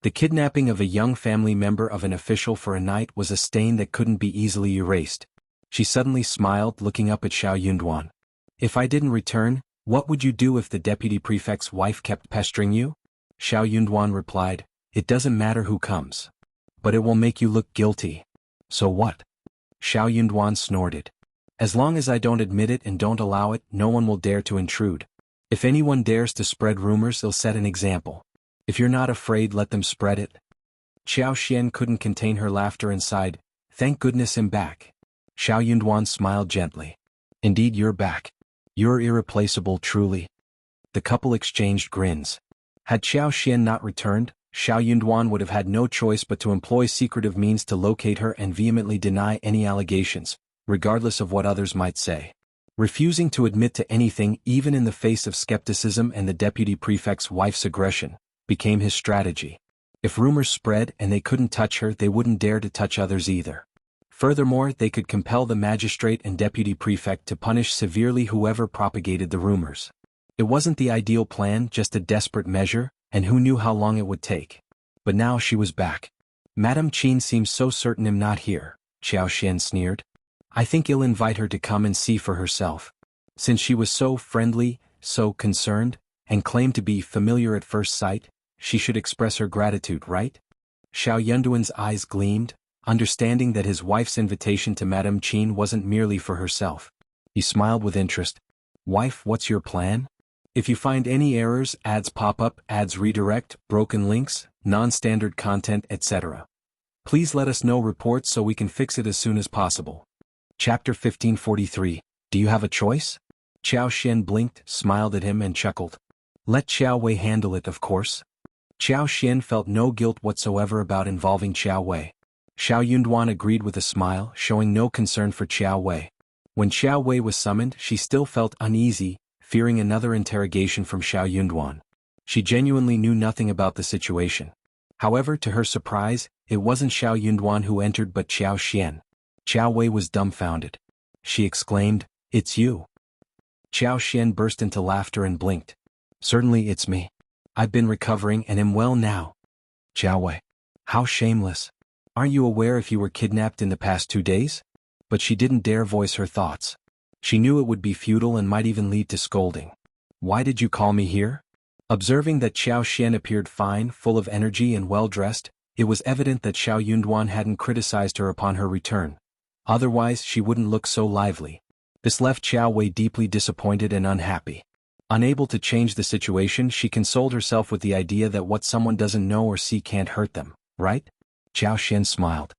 The kidnapping of a young family member of an official for a night was a stain that couldn't be easily erased. She suddenly smiled, looking up at Shao Yunduan. If I didn't return, what would you do if the deputy prefect's wife kept pestering you? Shao Yunduan replied, it doesn't matter who comes. But it will make you look guilty. So what? Shao Yunduan snorted. As long as I don't admit it and don't allow it, no one will dare to intrude. If anyone dares to spread rumors, they'll set an example. If you're not afraid, let them spread it. Xiao Xian couldn't contain her laughter and sighed, thank goodness I'm back. Shao Yunduan smiled gently. Indeed you're back. You're irreplaceable truly. The couple exchanged grins. Had Xiao Xian not returned, Shao Yunduan would have had no choice but to employ secretive means to locate her and vehemently deny any allegations, regardless of what others might say. Refusing to admit to anything, even in the face of skepticism and the deputy prefect's wife's aggression, became his strategy. If rumors spread and they couldn't touch her, they wouldn't dare to touch others either. Furthermore, they could compel the magistrate and deputy prefect to punish severely whoever propagated the rumors. It wasn't the ideal plan, just a desperate measure, and who knew how long it would take. But now she was back. Madame Qian seems so certain I'm not here, Xiao Xian sneered. I think I'll invite her to come and see for herself. Since she was so friendly, so concerned, and claimed to be familiar at first sight, she should express her gratitude, right? Shao Yunduan's eyes gleamed, understanding that his wife's invitation to Madame Qian wasn't merely for herself. He smiled with interest. Wife, what's your plan? If you find any errors, ads pop up, ads redirect, broken links, non-standard content, etc., please let us know reports so we can fix it as soon as possible. Chapter 1543, Do you have a choice? Xiao Xian blinked, smiled at him and chuckled. Let Qiao Wei handle it, of course. Xiao Xian felt no guilt whatsoever about involving Qiao Wei. Shao Yunduan agreed with a smile, showing no concern for Qiao Wei. When Qiao Wei was summoned, she still felt uneasy, fearing another interrogation from Shao Yunduan. She genuinely knew nothing about the situation. However, to her surprise, it wasn't Shao Yunduan who entered but Xiao Xian. Qiao Wei was dumbfounded. She exclaimed, It's you. Xiao Xian burst into laughter and blinked. Certainly it's me. I've been recovering and am well now. Qiao Wei. How shameless. Aren't you aware if you were kidnapped in the past 2 days? But she didn't dare voice her thoughts. She knew it would be futile and might even lead to scolding. Why did you call me here? Observing that Xiao Xian appeared fine, full of energy and well-dressed, it was evident that Shao Yunduan hadn't criticized her upon her return. Otherwise, she wouldn't look so lively. This left Qiao Wei deeply disappointed and unhappy. Unable to change the situation, she consoled herself with the idea that what someone doesn't know or see can't hurt them, right? Xiao Xian smiled.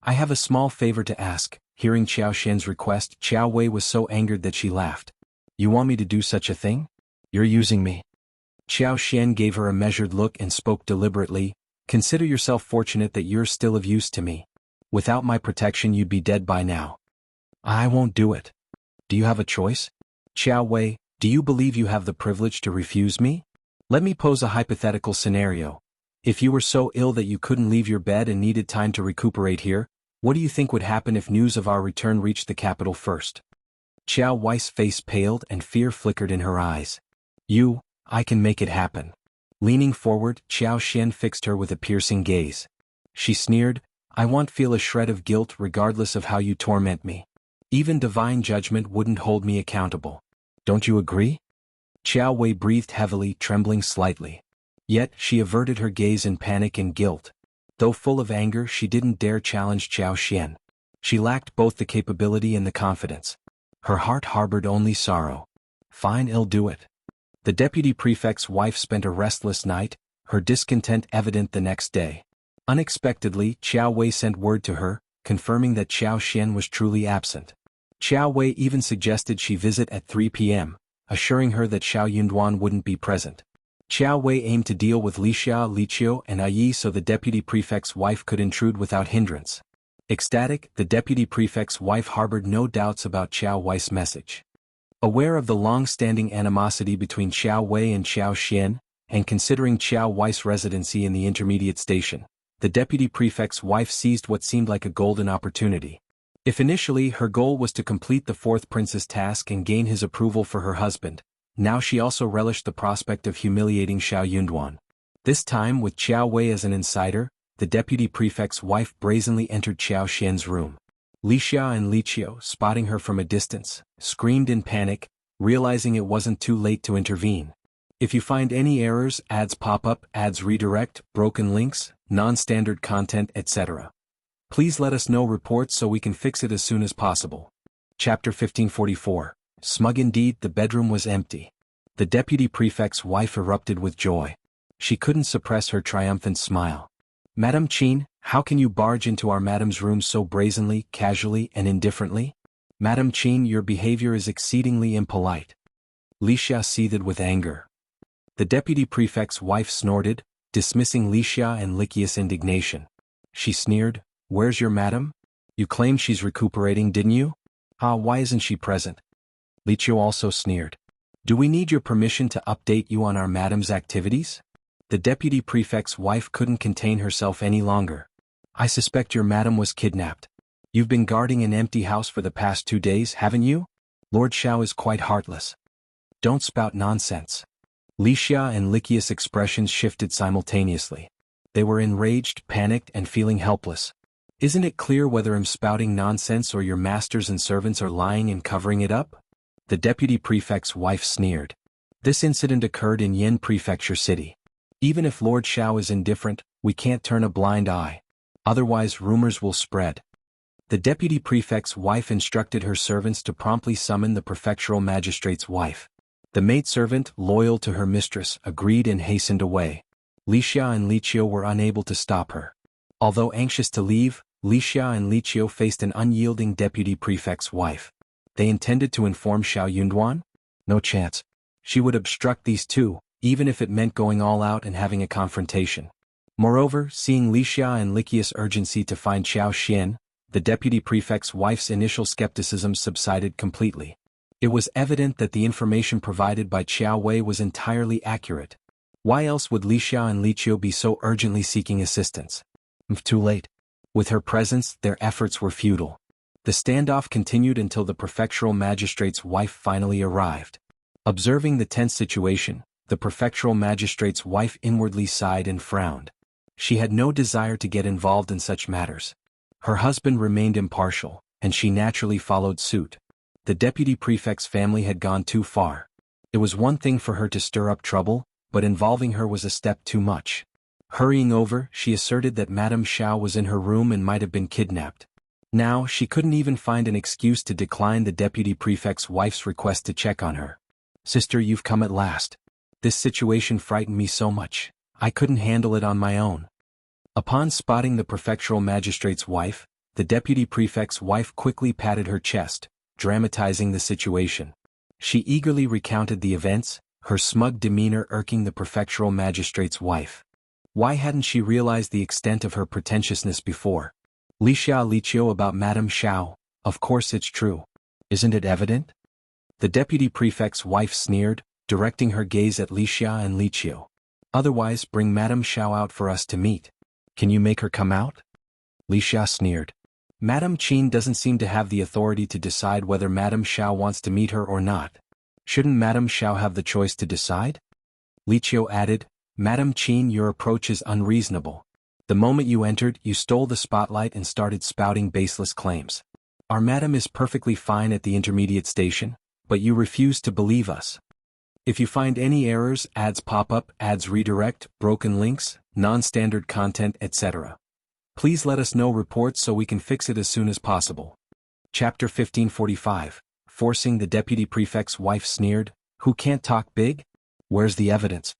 I have a small favor to ask. Hearing Xiao Xian's request, Qiao Wei was so angered that she laughed. You want me to do such a thing? You're using me. Xiao Xian gave her a measured look and spoke deliberately. Consider yourself fortunate that you're still of use to me. Without my protection you'd be dead by now. I won't do it. Do you have a choice? Qiao Wei, do you believe you have the privilege to refuse me? Let me pose a hypothetical scenario. If you were so ill that you couldn't leave your bed and needed time to recuperate here, what do you think would happen if news of our return reached the capital first? Qiao Wei's face paled and fear flickered in her eyes. I can make it happen. Leaning forward, Xiao Xian fixed her with a piercing gaze. She sneered, I won't feel a shred of guilt regardless of how you torment me. Even divine judgment wouldn't hold me accountable. Don't you agree? Qiao Wei breathed heavily, trembling slightly. Yet, she averted her gaze in panic and guilt. Though full of anger, she didn't dare challenge Xiao Xian. She lacked both the capability and the confidence. Her heart harbored only sorrow. Fine, I'll do it. The deputy prefect's wife spent a restless night, her discontent evident the next day. Unexpectedly, Qiao Wei sent word to her, confirming that Xiao Xian was truly absent. Qiao Wei even suggested she visit at 3 p.m., assuring her that Shao Yunduan wouldn't be present. Qiao Wei aimed to deal with Li Xia, Li Qiu, and Yi so the deputy prefect's wife could intrude without hindrance. Ecstatic, the deputy prefect's wife harbored no doubts about Qiao Wei's message. Aware of the long-standing animosity between Qiao Wei and Xiao Xian, and considering Qiao Wei's residency in the intermediate station, the deputy prefect's wife seized what seemed like a golden opportunity. If initially her goal was to complete the fourth prince's task and gain his approval for her husband, now she also relished the prospect of humiliating Shao Yunduan. This time with Qiao Wei as an insider, the deputy prefect's wife brazenly entered Qiao Xian's room. Li Xia and Li Qiu, spotting her from a distance, screamed in panic, realizing it wasn't too late to intervene. If you find any errors, ads pop up, ads redirect, broken links, non-standard content, etc. Please let us know reports so we can fix it as soon as possible. Chapter 1544. Smug indeed, the bedroom was empty. The deputy prefect's wife erupted with joy. She couldn't suppress her triumphant smile. Madame Qin, how can you barge into our madam's room so brazenly, casually, and indifferently? Madame Qin, your behavior is exceedingly impolite. Li Xia seethed with anger. The deputy prefect's wife snorted, dismissing Li Xia and Liqia's indignation. She sneered, "Where's your madam? You claimed she's recuperating, didn't you? Why isn't she present?" Li Qiu also sneered. "Do we need your permission to update you on our madam's activities?" The deputy prefect's wife couldn't contain herself any longer. "I suspect your madam was kidnapped. You've been guarding an empty house for the past 2 days, haven't you? Lord Shao is quite heartless. Don't spout nonsense." Li Xia and Liqia's expressions shifted simultaneously. They were enraged, panicked, and feeling helpless. "Isn't it clear whether I'm spouting nonsense or your masters and servants are lying and covering it up?" The deputy prefect's wife sneered. "This incident occurred in Yin Prefecture City. Even if Lord Shao is indifferent, we can't turn a blind eye. Otherwise rumors will spread." The deputy prefect's wife instructed her servants to promptly summon the prefectural magistrate's wife. The maidservant, loyal to her mistress, agreed and hastened away. Li Xia and Li Qiu were unable to stop her. Although anxious to leave, Li Xia and Li Qiu faced an unyielding deputy prefect's wife. They intended to inform Shao Yunduan? No chance. She would obstruct these two, even if it meant going all out and having a confrontation. Moreover, seeing Li Xia and Liqia's urgency to find Qiao Xian, the deputy prefect's wife's initial skepticism subsided completely. It was evident that the information provided by Qiao Wei was entirely accurate. Why else would Li Xia and Li Qiu be so urgently seeking assistance? Too late. With her presence, their efforts were futile. The standoff continued until the prefectural magistrate's wife finally arrived. Observing the tense situation, the prefectural magistrate's wife inwardly sighed and frowned. She had no desire to get involved in such matters. Her husband remained impartial, and she naturally followed suit. The deputy prefect's family had gone too far. It was one thing for her to stir up trouble, but involving her was a step too much. Hurrying over, she asserted that Madame Shao was in her room and might have been kidnapped. Now, she couldn't even find an excuse to decline the deputy prefect's wife's request to check on her. "Sister, you've come at last. This situation frightened me so much. I couldn't handle it on my own." Upon spotting the prefectural magistrate's wife, the deputy prefect's wife quickly patted her chest, dramatizing the situation. She eagerly recounted the events, her smug demeanor irking the prefectural magistrate's wife. Why hadn't she realized the extent of her pretentiousness before? "Li Xia, Li Qiu, about Madame Shao, of course it's true. Isn't it evident?" The deputy prefect's wife sneered, directing her gaze at Li Xia and Li Qiu. "Otherwise, bring Madame Shao out for us to meet. Can you make her come out?" Li Xia sneered. "Madame Qin doesn't seem to have the authority to decide whether Madame Shao wants to meet her or not. Shouldn't Madame Shao have the choice to decide?" Li Qiu added, "Madame Qin, your approach is unreasonable. The moment you entered, you stole the spotlight and started spouting baseless claims. Our madam is perfectly fine at the intermediate station, but you refuse to believe us. If you find any errors, ads pop up, ads redirect, broken links, non-standard content, etc. Please let us know reports so we can fix it as soon as possible." Chapter 1545. Forcing the deputy prefect's wife sneered, "Who can't talk big? Where's the evidence?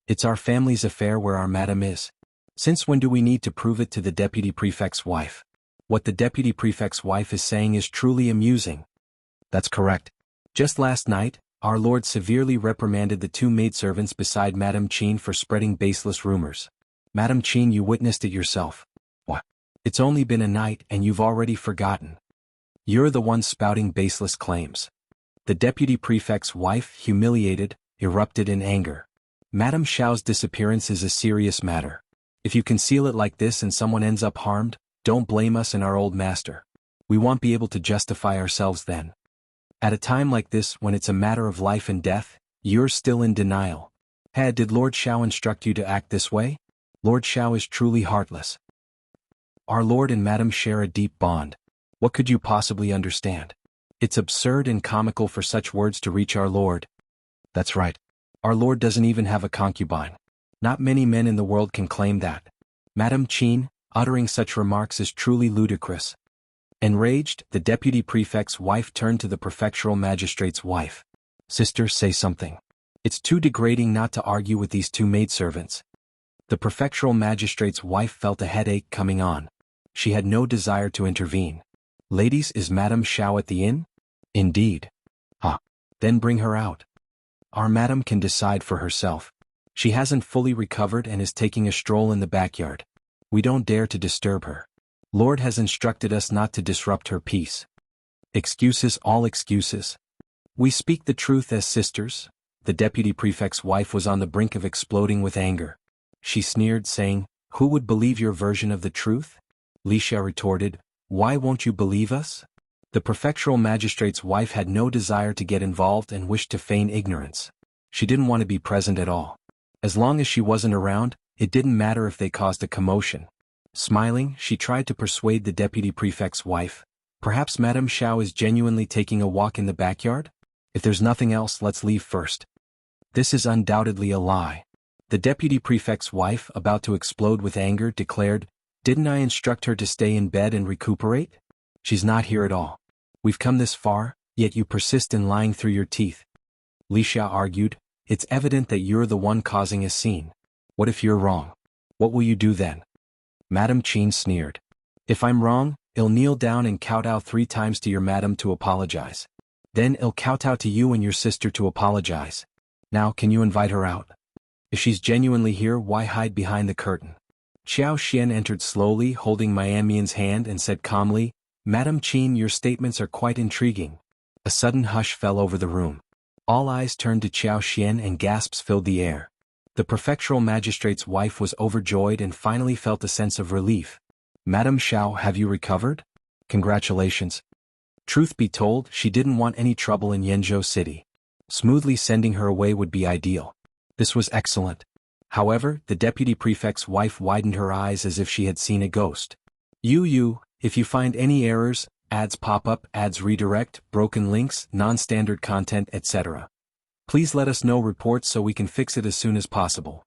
It's our family's affair where our madam is. Since when do we need to prove it to the deputy prefect's wife?" What the deputy prefect's wife is saying is truly amusing. That's correct. Just last night, our lord severely reprimanded the two maidservants beside Madame Qin for spreading baseless rumors. Madame Qin, you witnessed it yourself. What? It's only been a night and you've already forgotten. You're the one spouting baseless claims. The deputy prefect's wife, humiliated, erupted in anger. Madame Shao's disappearance is a serious matter. If you conceal it like this and someone ends up harmed, don't blame us and our old master. We won't be able to justify ourselves then. At a time like this when it's a matter of life and death, you're still in denial. Did Lord Shao instruct you to act this way? Lord Shao is truly heartless. Our Lord and Madam share a deep bond. What could you possibly understand? It's absurd and comical for such words to reach our Lord. That's right. Our Lord doesn't even have a concubine. Not many men in the world can claim that. Madam Qian, uttering such remarks is truly ludicrous. Enraged, the deputy prefect's wife turned to the prefectural magistrate's wife. Sister, say something. It's too degrading not to argue with these two maidservants. The prefectural magistrate's wife felt a headache coming on. She had no desire to intervene. Ladies, is Madame Shao at the inn? Indeed. Ah. Then bring her out. Our madam can decide for herself. She hasn't fully recovered and is taking a stroll in the backyard. We don't dare to disturb her. Lord has instructed us not to disrupt her peace. Excuses, all excuses. We speak the truth as sisters. The deputy prefect's wife was on the brink of exploding with anger. She sneered, saying, "Who would believe your version of the truth?" Wuxia retorted, "Why won't you believe us?" The prefectural magistrate's wife had no desire to get involved and wished to feign ignorance. She didn't want to be present at all. As long as she wasn't around, it didn't matter if they caused a commotion. Smiling, she tried to persuade the deputy prefect's wife. Perhaps Madame Shao is genuinely taking a walk in the backyard? If there's nothing else, let's leave first. This is undoubtedly a lie. The deputy prefect's wife, about to explode with anger, declared, "Didn't I instruct her to stay in bed and recuperate? She's not here at all. We've come this far, yet you persist in lying through your teeth." Wuxia argued, "It's evident that you're the one causing a scene. What if you're wrong? What will you do then?" Madam Qian sneered. "If I'm wrong, I'll kneel down and kowtow 3 times to your madam to apologize. Then I'll kowtow to you and your sister to apologize. Now can you invite her out? If she's genuinely here, why hide behind the curtain?" Xiao Xian entered slowly, holding Miamian's hand, and said calmly, "Madam Qian, your statements are quite intriguing." A sudden hush fell over the room. All eyes turned to Xiao Xian and gasps filled the air. The prefectural magistrate's wife was overjoyed and finally felt a sense of relief. "Madam Shao, have you recovered? Congratulations." Truth be told, she didn't want any trouble in Yenzhou City. Smoothly sending her away would be ideal. This was excellent. However, the deputy prefect's wife widened her eyes as if she had seen a ghost. If you find any errors, ads pop up, ads redirect, broken links, non-standard content, etc. Please let us know reports so we can fix it as soon as possible.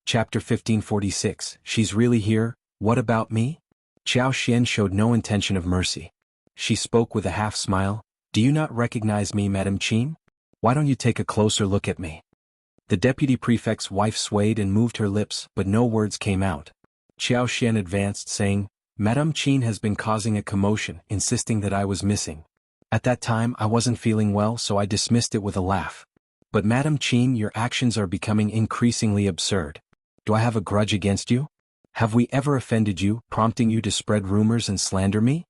Chapter 1546, She's really here, what about me? Xiao Xian showed no intention of mercy. She spoke with a half-smile, "Do you not recognize me, Madam Qian? Why don't you take a closer look at me?" The deputy prefect's wife swayed and moved her lips, but no words came out. Xiao Xian advanced, saying, "Madame Qian has been causing a commotion, insisting that I was missing. At that time I wasn't feeling well, so I dismissed it with a laugh. But Madame Qian, your actions are becoming increasingly absurd. Do I have a grudge against you? Have we ever offended you, prompting you to spread rumors and slander me?"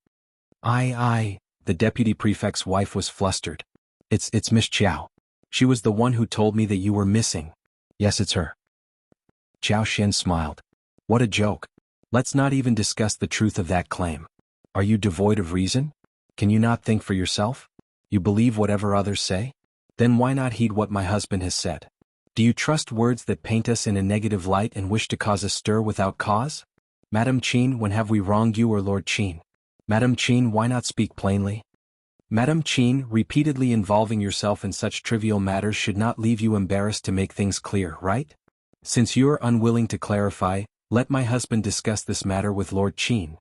The deputy prefect's wife was flustered. It's Miss Qiao. She was the one who told me that you were missing." "Yes, it's her." Xiao Xian smiled. "What a joke. Let's not even discuss the truth of that claim. Are you devoid of reason? Can you not think for yourself? You believe whatever others say? Then why not heed what my husband has said? Do you trust words that paint us in a negative light and wish to cause a stir without cause? Madam Qian, when have we wronged you or Lord Qian? Madam Qian, why not speak plainly? Madam Qian, repeatedly involving yourself in such trivial matters should not leave you embarrassed to make things clear, right? Since you are unwilling to clarify, let my husband discuss this matter with Lord Qian."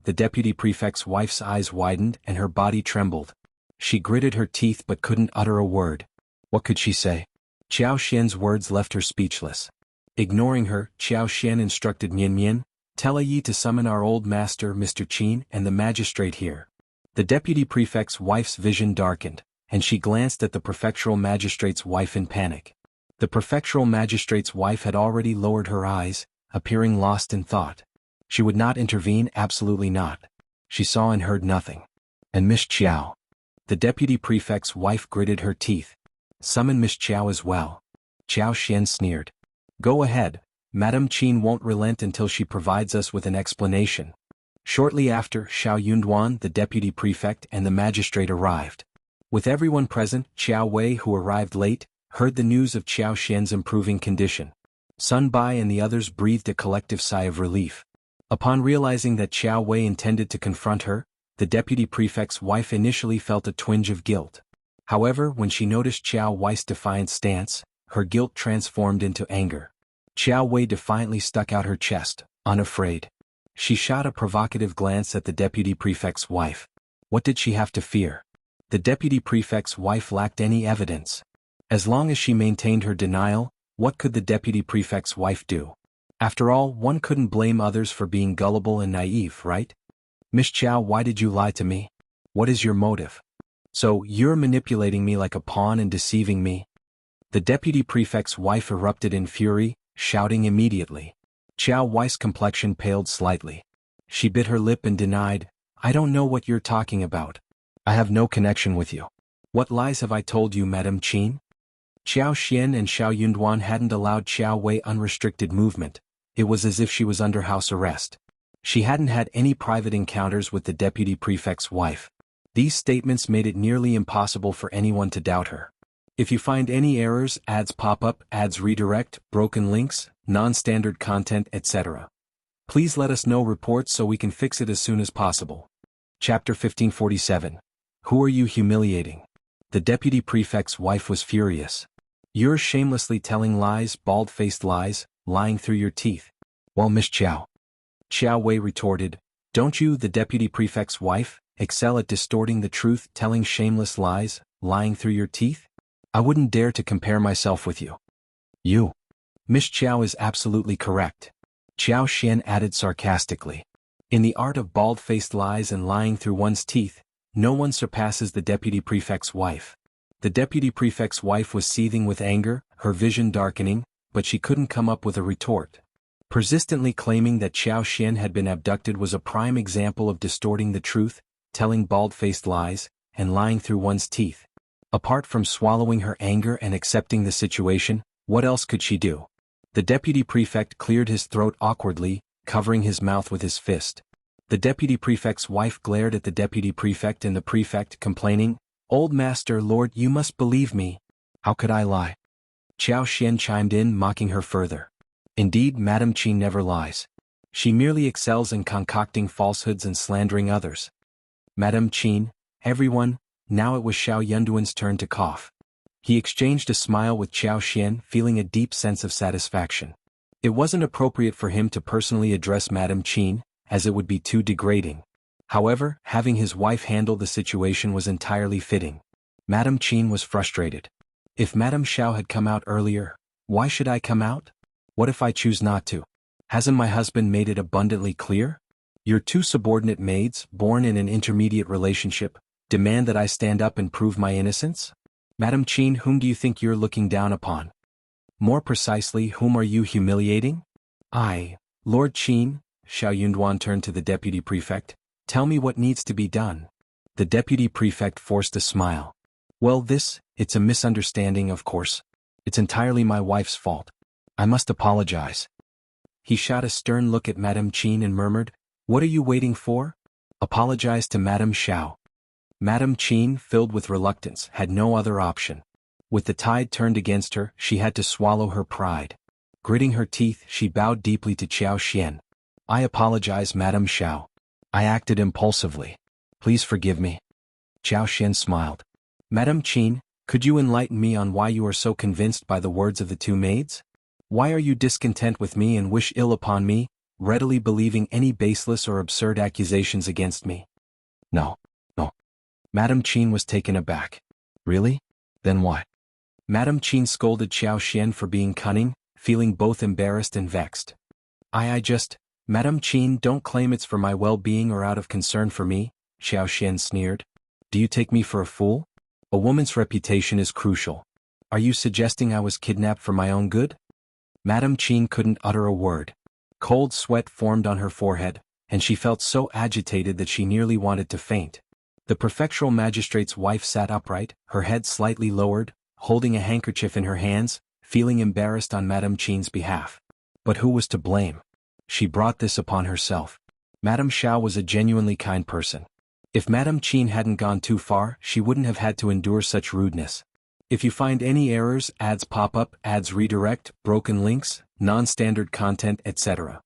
The deputy prefect's wife's eyes widened and her body trembled. She gritted her teeth but couldn't utter a word. What could she say? Xiao Xian's words left her speechless. Ignoring her, Xiao Xian instructed Mian, "Tell Yi to summon our old master Mr. Qian and the magistrate here." The deputy prefect's wife's vision darkened, and she glanced at the prefectural magistrate's wife in panic. The prefectural magistrate's wife had already lowered her eyes, appearing lost in thought. She would not intervene, absolutely not. She saw and heard nothing. "And Miss Qiao?" The deputy prefect's wife gritted her teeth. "Summon Miss Qiao as well." Xiao Xian sneered. "Go ahead, Madame Qin won't relent until she provides us with an explanation. Shortly after, Shao Yunduan, the deputy prefect, and the magistrate arrived. With everyone present, Qiao Wei, who arrived late, heard the news of Qiao Xian's improving condition. Sun Bai and the others breathed a collective sigh of relief. Upon realizing that Qiao Wei intended to confront her, the deputy prefect's wife initially felt a twinge of guilt. However, when she noticed Qiao Wei's defiant stance, her guilt transformed into anger. Qiao Wei defiantly stuck out her chest, unafraid. She shot a provocative glance at the deputy prefect's wife. What did she have to fear? The deputy prefect's wife lacked any evidence. As long as she maintained her denial, what could the deputy prefect's wife do? After all, one couldn't blame others for being gullible and naive, right? Miss Qiao, why did you lie to me? What is your motive? So, you're manipulating me like a pawn and deceiving me? The deputy prefect's wife erupted in fury, shouting immediately. Qiao Wei's complexion paled slightly. She bit her lip and denied, I don't know what you're talking about. I have no connection with you. What lies have I told you, Madame Qin? Qiao Xian and Shao Yunduan hadn't allowed Qiao Wei unrestricted movement. It was as if she was under house arrest. She hadn't had any private encounters with the deputy prefect's wife. These statements made it nearly impossible for anyone to doubt her. If you find any errors, ads pop up, ads redirect, broken links, non-standard content, etc., please let us know reports so we can fix it as soon as possible. Chapter 1547. Who are you humiliating? The deputy prefect's wife was furious. You're shamelessly telling lies, bald-faced lies, lying through your teeth. Well, Miss Qiao. Qiao Wei retorted, don't you, the deputy prefect's wife, excel at distorting the truth, telling shameless lies, lying through your teeth? I wouldn't dare to compare myself with you. You. Miss Qiao is absolutely correct. Qiao Xian added sarcastically. In the art of bald-faced lies and lying through one's teeth, no one surpasses the deputy prefect's wife. The deputy prefect's wife was seething with anger, her vision darkening, but she couldn't come up with a retort. Persistently claiming that Qiao Xian had been abducted was a prime example of distorting the truth, telling bald-faced lies, and lying through one's teeth. Apart from swallowing her anger and accepting the situation, what else could she do? The deputy prefect cleared his throat awkwardly, covering his mouth with his fist. The deputy prefect's wife glared at the deputy prefect and the prefect, complaining, Old Master Lord, you must believe me. How could I lie? Qiao Xian chimed in, mocking her further. Indeed, Madame Qin never lies. She merely excels in concocting falsehoods and slandering others. Madame Qin, everyone, now it was Shao Yunduan's turn to cough. He exchanged a smile with Qiao Xian, feeling a deep sense of satisfaction. It wasn't appropriate for him to personally address Madame Qin, as it would be too degrading. However, having his wife handle the situation was entirely fitting. Madame Qin was frustrated. If Madame Shao had come out earlier, why should I come out? What if I choose not to? Hasn't my husband made it abundantly clear? Your two subordinate maids, born in an intermediate relationship, demand that I stand up and prove my innocence? Madame Qin, whom do you think you're looking down upon? More precisely, whom are you humiliating? I, Lord Qin, Shao Yunduan turned to the deputy prefect. Tell me what needs to be done. The deputy prefect forced a smile. Well, it's a misunderstanding, of course. It's entirely my wife's fault. I must apologize. He shot a stern look at Madame Qin and murmured, What are you waiting for? Apologize to Madame Shao. Madame Qin, filled with reluctance, had no other option. With the tide turned against her, she had to swallow her pride. Gritting her teeth, she bowed deeply to Qiao Xian. I apologize, Madame Shao. I acted impulsively. Please forgive me. Qiao Xian smiled. Madame Qin, could you enlighten me on why you are so convinced by the words of the two maids? Why are you discontent with me and wish ill upon me, readily believing any baseless or absurd accusations against me? No. Madame Qin was taken aback. Really? Then why? Madame Qin scolded Qiao Xian for being cunning, feeling both embarrassed and vexed. Madame Qin, don't claim it's for my well-being or out of concern for me, Qiao Xian sneered. Do you take me for a fool? A woman's reputation is crucial. Are you suggesting I was kidnapped for my own good? Madame Qin couldn't utter a word. Cold sweat formed on her forehead, and she felt so agitated that she nearly wanted to faint. The prefectural magistrate's wife sat upright, her head slightly lowered, holding a handkerchief in her hands, feeling embarrassed on Madame Qin's behalf. But who was to blame? She brought this upon herself. Madame Shao was a genuinely kind person. If Madame Qin hadn't gone too far, she wouldn't have had to endure such rudeness. If you find any errors, ads pop up, ads redirect, broken links, non-standard content, etc.,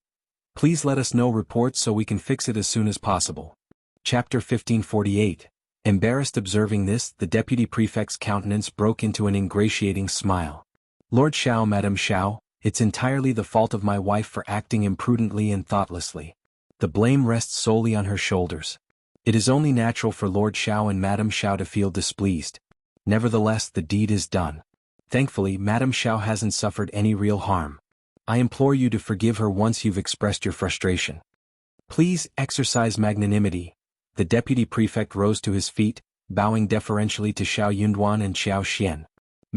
please let us know reports so we can fix it as soon as possible. Chapter 1548. Embarrassed observing this, the deputy prefect's countenance broke into an ingratiating smile. Lord Shao, Madame Shao, it's entirely the fault of my wife for acting imprudently and thoughtlessly. The blame rests solely on her shoulders. It is only natural for Lord Shao and Madame Shao to feel displeased. Nevertheless, the deed is done. Thankfully, Madame Shao hasn't suffered any real harm. I implore you to forgive her once you've expressed your frustration. Please exercise magnanimity. The deputy prefect rose to his feet, bowing deferentially to Shao Yunduan and Xiao Xian.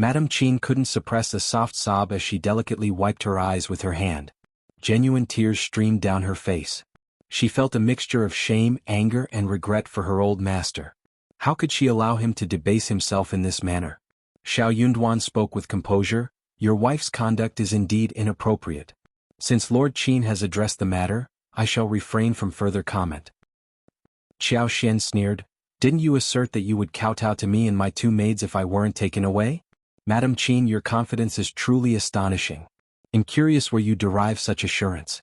Madame Qin couldn't suppress a soft sob as she delicately wiped her eyes with her hand. Genuine tears streamed down her face. She felt a mixture of shame, anger, and regret for her old master. How could she allow him to debase himself in this manner? Shao Yunduan spoke with composure. Your wife's conduct is indeed inappropriate. Since Lord Qin has addressed the matter, I shall refrain from further comment. Xiao Xian sneered. Didn't you assert that you would kowtow to me and my two maids if I weren't taken away? Madame Qin, your confidence is truly astonishing. I'm curious where you derive such assurance.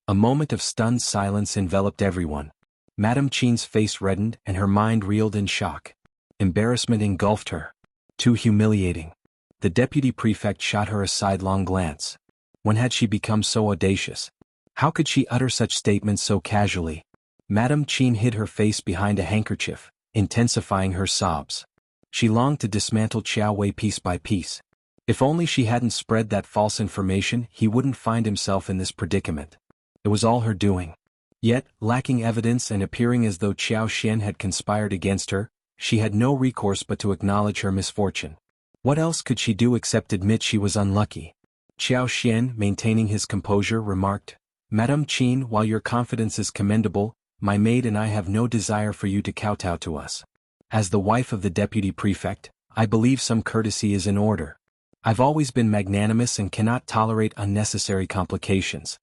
A moment of stunned silence enveloped everyone. Madame Qin's face reddened and her mind reeled in shock. Embarrassment engulfed her. Too humiliating. The deputy prefect shot her a sidelong glance. When had she become so audacious? How could she utter such statements so casually? Madame Qin hid her face behind a handkerchief, intensifying her sobs. She longed to dismantle Qiao Wei piece by piece. If only she hadn't spread that false information, he wouldn't find himself in this predicament. It was all her doing. Yet, lacking evidence and appearing as though Xiao Xian had conspired against her, she had no recourse but to acknowledge her misfortune. What else could she do except admit she was unlucky? Xiao Xian, maintaining his composure, remarked, Madame Qin, while your confidence is commendable, my maid and I have no desire for you to kowtow to us. As the wife of the deputy prefect, I believe some courtesy is in order. I've always been magnanimous and cannot tolerate unnecessary complications.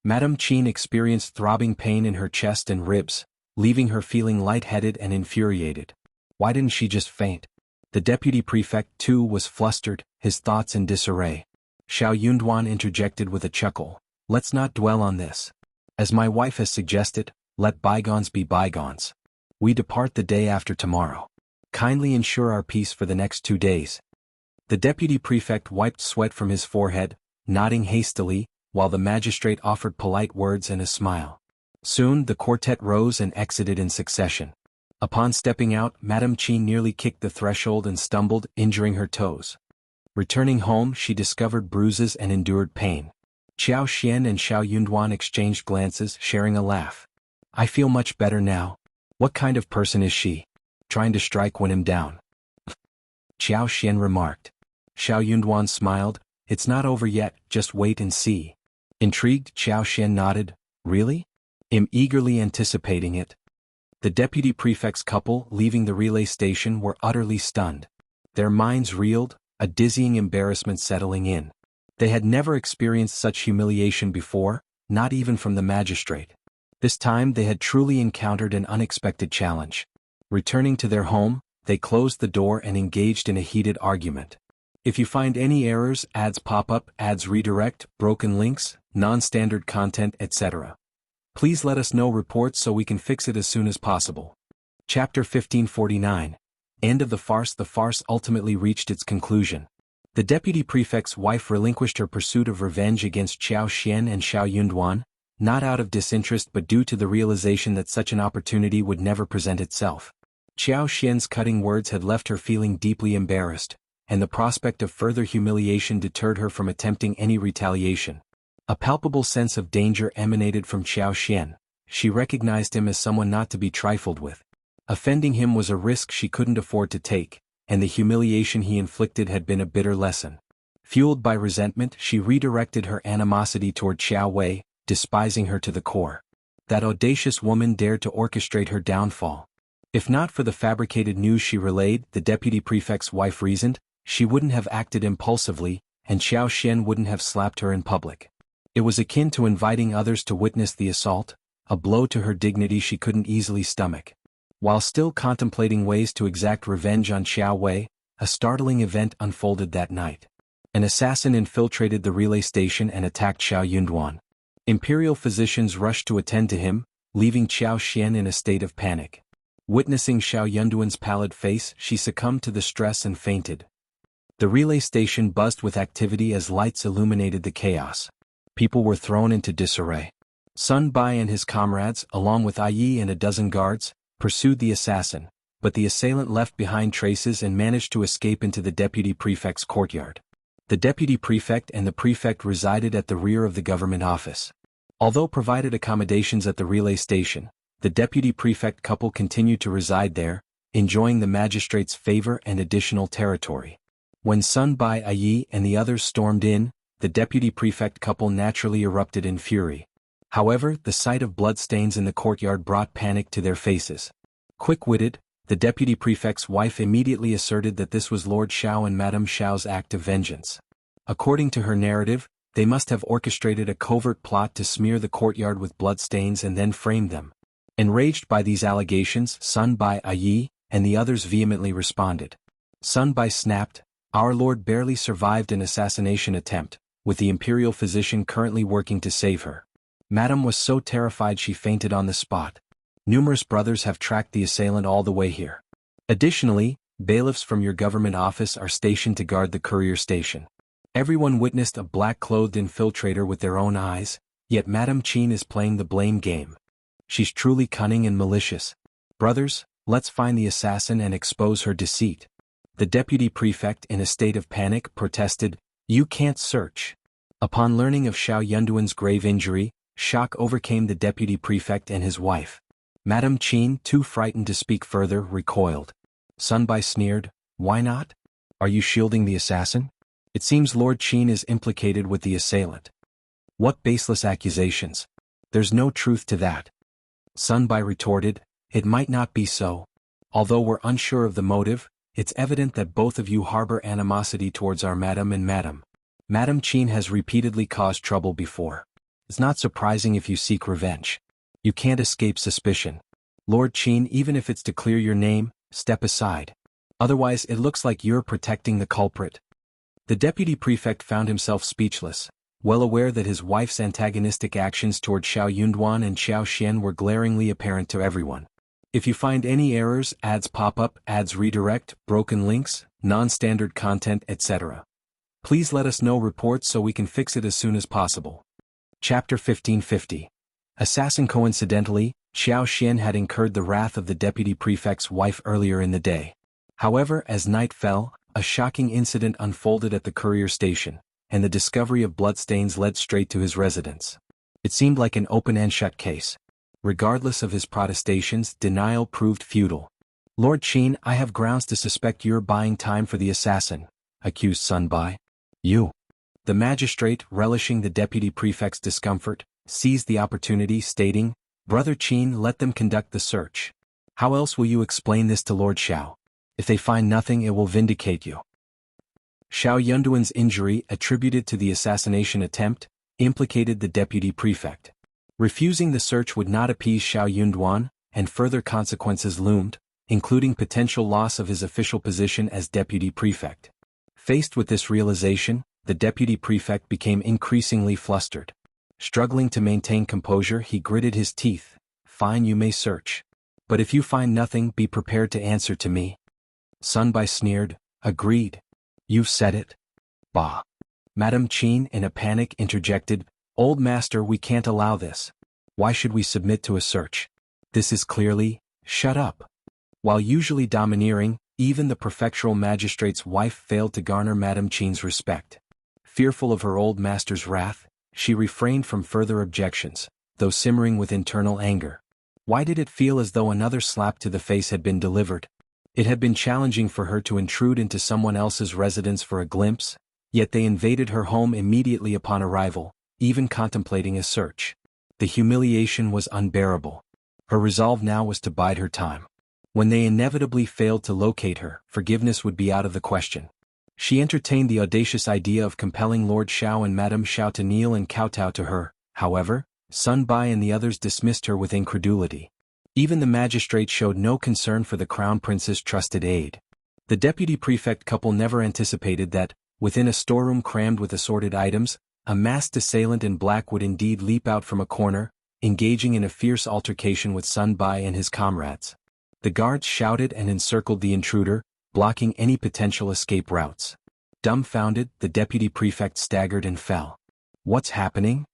Madame Qin experienced throbbing pain in her chest and ribs, leaving her feeling lightheaded and infuriated. Why didn't she just faint? The deputy prefect, too, was flustered, his thoughts in disarray. Shao Yunduan interjected with a chuckle. Let's not dwell on this. As my wife has suggested, let bygones be bygones. We depart the day after tomorrow. Kindly ensure our peace for the next 2 days. The deputy prefect wiped sweat from his forehead, nodding hastily, while the magistrate offered polite words and a smile. Soon the quartet rose and exited in succession. Upon stepping out, Madame Qin nearly kicked the threshold and stumbled, injuring her toes. Returning home, she discovered bruises and endured pain. Xiao Xian and Shao Yunduan exchanged glances, sharing a laugh. I feel much better now. What kind of person is she? Trying to strike him down. Xiao Xian remarked. Shao Yunduan smiled. It's not over yet, just wait and see. Intrigued, Xiao Xian nodded. Really? I'm eagerly anticipating it. The deputy prefect's couple, leaving the relay station, were utterly stunned. Their minds reeled, a dizzying embarrassment settling in. They had never experienced such humiliation before, not even from the magistrate. This time they had truly encountered an unexpected challenge. Returning to their home, they closed the door and engaged in a heated argument. If you find any errors, ads pop up, ads redirect, broken links, non-standard content, etc., please let us know reports so we can fix it as soon as possible. Chapter 1549. End of the farce. The farce ultimately reached its conclusion. The deputy prefect's wife relinquished her pursuit of revenge against Xiao Xian and Shao Yunduan, not out of disinterest but due to the realization that such an opportunity would never present itself. Xiao Xian's cutting words had left her feeling deeply embarrassed, and the prospect of further humiliation deterred her from attempting any retaliation. A palpable sense of danger emanated from Xiao Xian. She recognized him as someone not to be trifled with. Offending him was a risk she couldn't afford to take, and the humiliation he inflicted had been a bitter lesson. Fueled by resentment, she redirected her animosity toward Xiao Wei, despising her to the core. That audacious woman dared to orchestrate her downfall. If not for the fabricated news she relayed, the deputy prefect's wife reasoned, she wouldn't have acted impulsively, and Xiao Xian wouldn't have slapped her in public. It was akin to inviting others to witness the assault, a blow to her dignity she couldn't easily stomach. While still contemplating ways to exact revenge on Xiao Wei, a startling event unfolded that night. An assassin infiltrated the relay station and attacked Xiao Yunduan. Imperial physicians rushed to attend to him, leaving Xiao Xian in a state of panic. Witnessing Xiao Yunduan's pallid face, she succumbed to the stress and fainted. The relay station buzzed with activity as lights illuminated the chaos. People were thrown into disarray. Sun Bai and his comrades, along with Yi and a dozen guards, pursued the assassin, but the assailant left behind traces and managed to escape into the deputy prefect's courtyard. The deputy prefect and the prefect resided at the rear of the government office. Although provided accommodations at the relay station, the deputy prefect couple continued to reside there, enjoying the magistrate's favor and additional territory. When Sun Bai, Yi and the others stormed in, the deputy prefect couple naturally erupted in fury. However, the sight of bloodstains in the courtyard brought panic to their faces. Quick-witted, the deputy prefect's wife immediately asserted that this was Lord Shao and Madame Xiao's act of vengeance. According to her narrative, they must have orchestrated a covert plot to smear the courtyard with bloodstains and then frame them. Enraged by these allegations, Sun Bai, Yi, and the others vehemently responded. Sun Bai snapped, "Our lord barely survived an assassination attempt, with the imperial physician currently working to save her." Madame was so terrified she fainted on the spot. Numerous brothers have tracked the assailant all the way here. Additionally, bailiffs from your government office are stationed to guard the courier station. Everyone witnessed a black-clothed infiltrator with their own eyes, yet Madame Qin is playing the blame game. She's truly cunning and malicious. Brothers, let's find the assassin and expose her deceit. The deputy prefect, in a state of panic, protested, "You can't search." Upon learning of Xiao Yunduan's grave injury, shock overcame the deputy prefect and his wife. Madame Qin, too frightened to speak further, recoiled. Sun Bai sneered, "Why not? Are you shielding the assassin? It seems Lord Qin is implicated with the assailant." "What baseless accusations. There's no truth to that." Sun Bai retorted, "It might not be so. Although we're unsure of the motive, it's evident that both of you harbor animosity towards our madam and madam. Madame Qin has repeatedly caused trouble before. It's not surprising if you seek revenge. You can't escape suspicion. Lord Qin, even if it's to clear your name, step aside. Otherwise it looks like you're protecting the culprit." The deputy prefect found himself speechless, well aware that his wife's antagonistic actions toward Xiao Yunduan and Xiao Xian were glaringly apparent to everyone. If you find any errors, ads pop up, ads redirect, broken links, non-standard content, etc., please let us know reports so we can fix it as soon as possible. Chapter 1550. Assassin. Coincidentally, Xiao Xian had incurred the wrath of the deputy prefect's wife earlier in the day. However, as night fell, a shocking incident unfolded at the courier station, and the discovery of bloodstains led straight to his residence. It seemed like an open and shut case. Regardless of his protestations, denial proved futile. "Lord Qin, I have grounds to suspect you're buying time for the assassin," accused Sun Bai. "You." The magistrate, relishing the deputy prefect's discomfort, seized the opportunity, stating, "Brother Qin, let them conduct the search. How else will you explain this to Lord Xiao? If they find nothing, it will vindicate you." Xiao Yunduan's injury, attributed to the assassination attempt, implicated the deputy prefect. Refusing the search would not appease Xiao Yunduan, and further consequences loomed, including potential loss of his official position as deputy prefect. Faced with this realization, the deputy prefect became increasingly flustered. Struggling to maintain composure, he gritted his teeth. "Fine, you may search. But if you find nothing, be prepared to answer to me." Sun Bai sneered, "Agreed. You've said it." "Bah." Madame Qin, in a panic, interjected, "Old master, we can't allow this. Why should we submit to a search? This is clearly—" "Shut up." While usually domineering, even the prefectural magistrate's wife failed to garner Madame Qin's respect. Fearful of her old master's wrath, she refrained from further objections, though simmering with internal anger. Why did it feel as though another slap to the face had been delivered? It had been challenging for her to intrude into someone else's residence for a glimpse, yet they invaded her home immediately upon arrival, even contemplating a search. The humiliation was unbearable. Her resolve now was to bide her time. When they inevitably failed to locate her, forgiveness would be out of the question. She entertained the audacious idea of compelling Lord Shao and Madame Shao to kneel and kowtow to her. However, Sun Bai and the others dismissed her with incredulity. Even the magistrate showed no concern for the crown prince's trusted aide. The deputy prefect couple never anticipated that, within a storeroom crammed with assorted items, a masked assailant in black would indeed leap out from a corner, engaging in a fierce altercation with Sun Bai and his comrades. The guards shouted and encircled the intruder, blocking any potential escape routes. Dumbfounded, the deputy prefect staggered and fell. What's happening?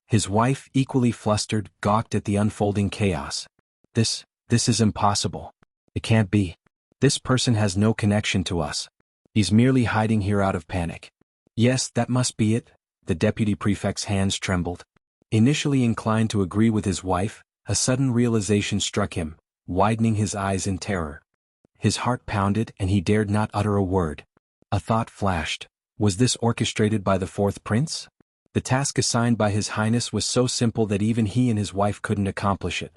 His wife, equally flustered, gawked at the unfolding chaos. This is impossible. It can't be. This person has no connection to us. He's merely hiding here out of panic. Yes, that must be it. The deputy prefect's hands trembled. Initially inclined to agree with his wife, a sudden realization struck him, widening his eyes in terror. His heart pounded and he dared not utter a word. A thought flashed. Was this orchestrated by the fourth prince? The task assigned by His Highness was so simple that even he and his wife couldn't accomplish it.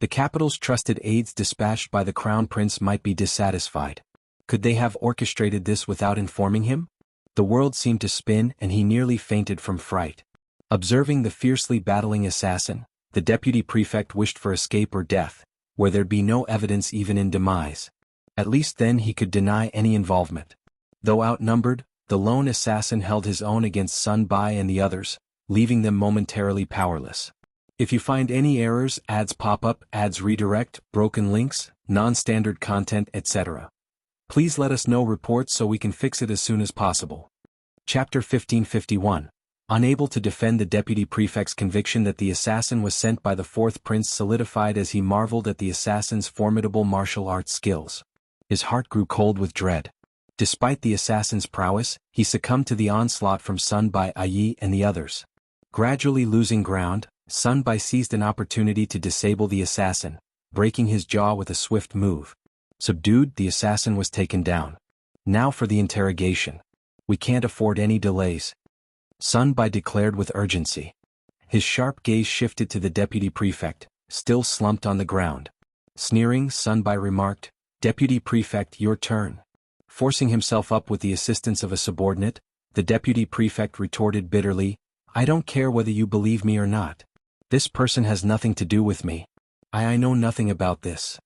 The capital's trusted aides dispatched by the crown prince might be dissatisfied. Could they have orchestrated this without informing him? The world seemed to spin and he nearly fainted from fright. Observing the fiercely battling assassin, the deputy prefect wished for escape or death, where there'd be no evidence even in demise. At least then he could deny any involvement. Though outnumbered, the lone assassin held his own against Sun Bai and the others, leaving them momentarily powerless. If you find any errors, ads pop up, ads redirect, broken links, non-standard content, etc., please let us know reports so we can fix it as soon as possible. Chapter 1551. Unable to defend the deputy prefect's conviction that the assassin was sent by the fourth prince solidified as he marveled at the assassin's formidable martial arts skills. His heart grew cold with dread. Despite the assassin's prowess, he succumbed to the onslaught from Sun Bai and the others. Gradually losing ground, Sun Bai seized an opportunity to disable the assassin, breaking his jaw with a swift move. Subdued, the assassin was taken down. Now for the interrogation. We can't afford any delays, Sun Bai declared with urgency. His sharp gaze shifted to the deputy prefect, still slumped on the ground. Sneering, Sun Bai remarked, "Deputy prefect, your turn." Forcing himself up with the assistance of a subordinate, the deputy prefect retorted bitterly, "I don't care whether you believe me or not. This person has nothing to do with me. I know nothing about this."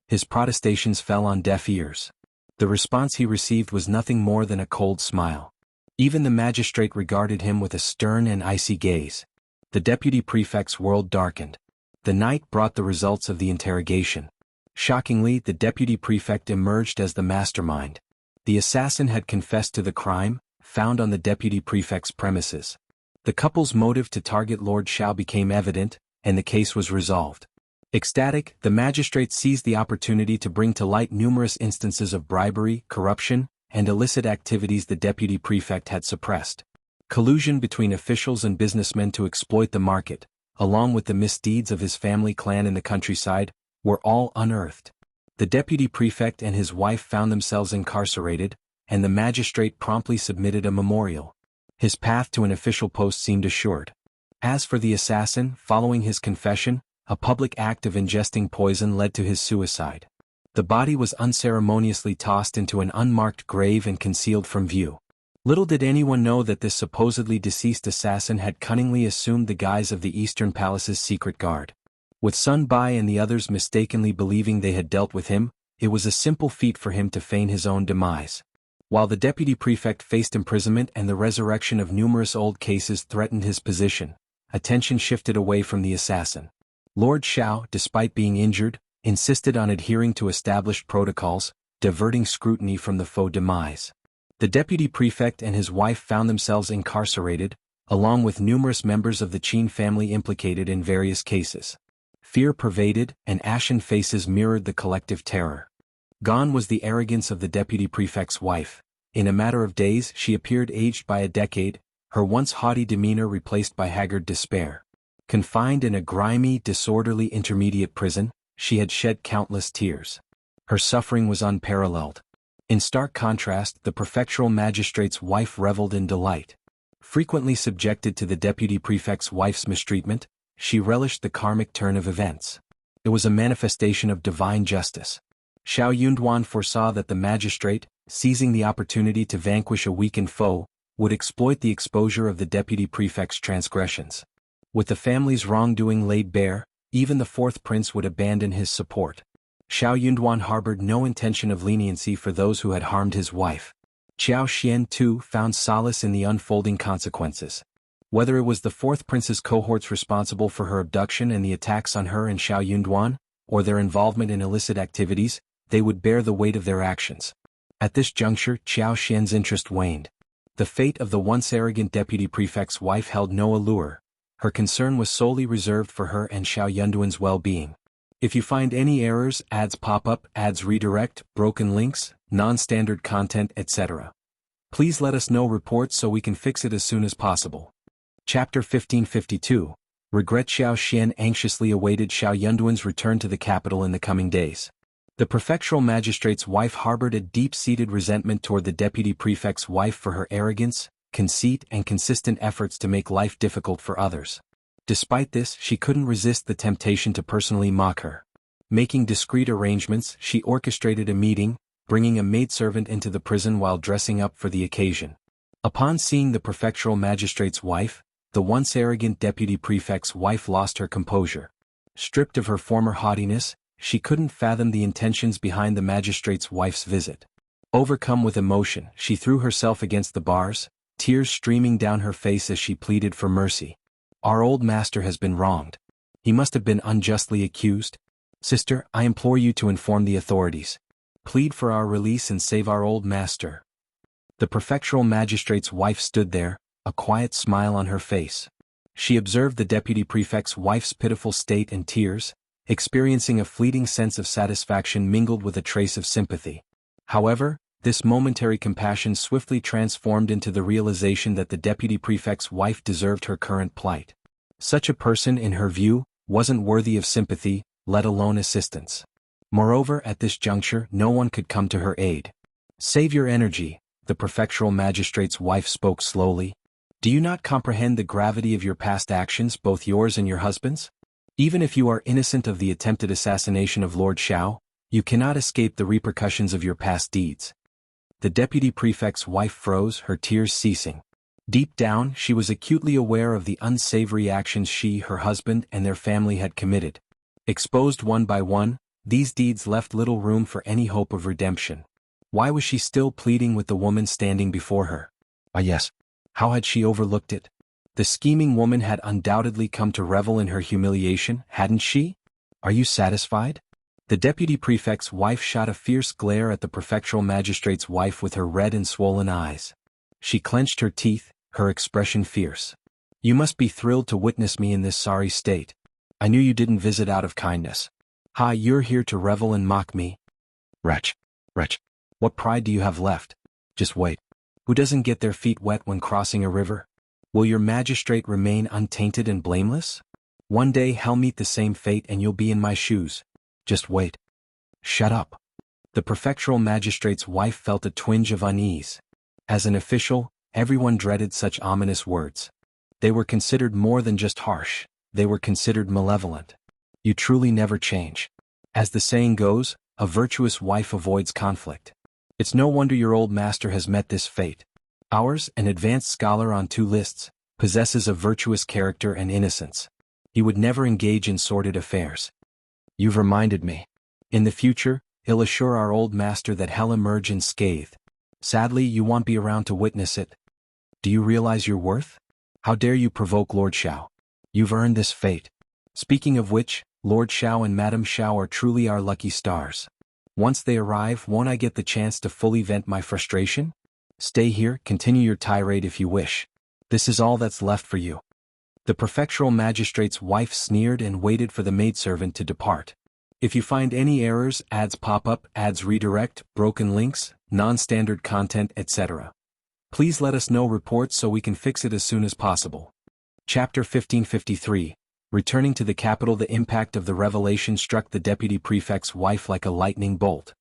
His protestations fell on deaf ears. The response he received was nothing more than a cold smile. Even the magistrate regarded him with a stern and icy gaze. The deputy prefect's world darkened. The night brought the results of the interrogation. Shockingly, the deputy prefect emerged as the mastermind. The assassin had confessed to the crime, found on the deputy prefect's premises. The couple's motive to target Lord Shao became evident, and the case was resolved. Ecstatic, the magistrate seized the opportunity to bring to light numerous instances of bribery, corruption, and illicit activities the deputy prefect had suppressed. Collusion between officials and businessmen to exploit the market, along with the misdeeds of his family clan in the countryside, were all unearthed. The deputy prefect and his wife found themselves incarcerated, and the magistrate promptly submitted a memorial. His path to an official post seemed assured. As for the assassin, following his confession, a public act of ingesting poison led to his suicide. The body was unceremoniously tossed into an unmarked grave and concealed from view. Little did anyone know that this supposedly deceased assassin had cunningly assumed the guise of the Eastern Palace's secret guard. With Sun Bai and the others mistakenly believing they had dealt with him, it was a simple feat for him to feign his own demise. While the deputy prefect faced imprisonment and the resurrection of numerous old cases threatened his position, attention shifted away from the assassin. Lord Shao, despite being injured, insisted on adhering to established protocols, diverting scrutiny from the faux demise. The deputy prefect and his wife found themselves incarcerated, along with numerous members of the Qin family implicated in various cases. Fear pervaded, and ashen faces mirrored the collective terror. Gone was the arrogance of the deputy prefect's wife. In a matter of days she appeared aged by a decade, her once haughty demeanor replaced by haggard despair. Confined in a grimy, disorderly intermediate prison, she had shed countless tears. Her suffering was unparalleled. In stark contrast, the prefectural magistrate's wife reveled in delight. Frequently subjected to the deputy prefect's wife's mistreatment, she relished the karmic turn of events. It was a manifestation of divine justice. Shao Yunduan foresaw that the magistrate, seizing the opportunity to vanquish a weakened foe, would exploit the exposure of the deputy prefect's transgressions. With the family's wrongdoing laid bare, even the fourth prince would abandon his support. Shao Yunduan harbored no intention of leniency for those who had harmed his wife. Qiao Xian too found solace in the unfolding consequences. Whether it was the fourth prince's cohorts responsible for her abduction and the attacks on her and Shao Yunduan, or their involvement in illicit activities, they would bear the weight of their actions. At this juncture, Qiao Xian's interest waned. The fate of the once arrogant deputy prefect's wife held no allure. Her concern was solely reserved for her and Shao Yunduan's well-being. If you find any errors, ads pop up, ads redirect, broken links, non-standard content, etc., please let us know reports so we can fix it as soon as possible. Chapter 1552. Regret. Xiao Xian anxiously awaited Shao Yunduan's return to the capital in the coming days. The prefectural magistrate's wife harbored a deep-seated resentment toward the deputy prefect's wife for her arrogance, conceit, and consistent efforts to make life difficult for others. Despite this, she couldn't resist the temptation to personally mock her. Making discreet arrangements, she orchestrated a meeting, bringing a maidservant into the prison while dressing up for the occasion. Upon seeing the prefectural magistrate's wife, the once arrogant deputy prefect's wife lost her composure. Stripped of her former haughtiness, she couldn't fathom the intentions behind the magistrate's wife's visit. Overcome with emotion, she threw herself against the bars, tears streaming down her face as she pleaded for mercy. Our old master has been wronged. He must have been unjustly accused. Sister, I implore you to inform the authorities. Plead for our release and save our old master. The prefectural magistrate's wife stood there, a quiet smile on her face. She observed the deputy prefect's wife's pitiful state and tears, experiencing a fleeting sense of satisfaction mingled with a trace of sympathy. However, this momentary compassion swiftly transformed into the realization that the deputy prefect's wife deserved her current plight. Such a person, in her view, wasn't worthy of sympathy, let alone assistance. Moreover, at this juncture, no one could come to her aid. Save your energy, the prefectural magistrate's wife spoke slowly. Do you not comprehend the gravity of your past actions, both yours and your husband's? Even if you are innocent of the attempted assassination of Lord Shao, you cannot escape the repercussions of your past deeds. The deputy prefect's wife froze, her tears ceasing. Deep down, she was acutely aware of the unsavory actions she, her husband, and their family had committed. Exposed one by one, these deeds left little room for any hope of redemption. Why was she still pleading with the woman standing before her? Ah yes. How had she overlooked it? The scheming woman had undoubtedly come to revel in her humiliation, hadn't she? Are you satisfied? The deputy prefect's wife shot a fierce glare at the prefectural magistrate's wife with her red and swollen eyes. She clenched her teeth, her expression fierce. You must be thrilled to witness me in this sorry state. I knew you didn't visit out of kindness. Ha, you're here to revel and mock me? Wretch. What pride do you have left? Just wait. Who doesn't get their feet wet when crossing a river? Will your magistrate remain untainted and blameless? One day he'll meet the same fate and you'll be in my shoes. Just wait. Shut up. The prefectural magistrate's wife felt a twinge of unease. As an official, everyone dreaded such ominous words. They were considered more than just harsh, they were considered malevolent. You truly never change. As the saying goes, a virtuous wife avoids conflict. It's no wonder your old master has met this fate. Ours, an advanced scholar on 2 lists, possesses a virtuous character and innocence. He would never engage in sordid affairs. You've reminded me. In the future, he'll assure our old master that he'll emerge unscathed. Sadly, you won't be around to witness it. Do you realize your worth? How dare you provoke Lord Shao? You've earned this fate. Speaking of which, Lord Shao and Madame Shao are truly our lucky stars. Once they arrive, won't I get the chance to fully vent my frustration? Stay here, continue your tirade if you wish. This is all that's left for you. The prefectural magistrate's wife sneered and waited for the maidservant to depart. If you find any errors, ads pop up, ads redirect, broken links, non-standard content, etc., please let us know reports so we can fix it as soon as possible. Chapter 1553. Returning to the capital, the impact of the revelation struck the deputy prefect's wife like a lightning bolt.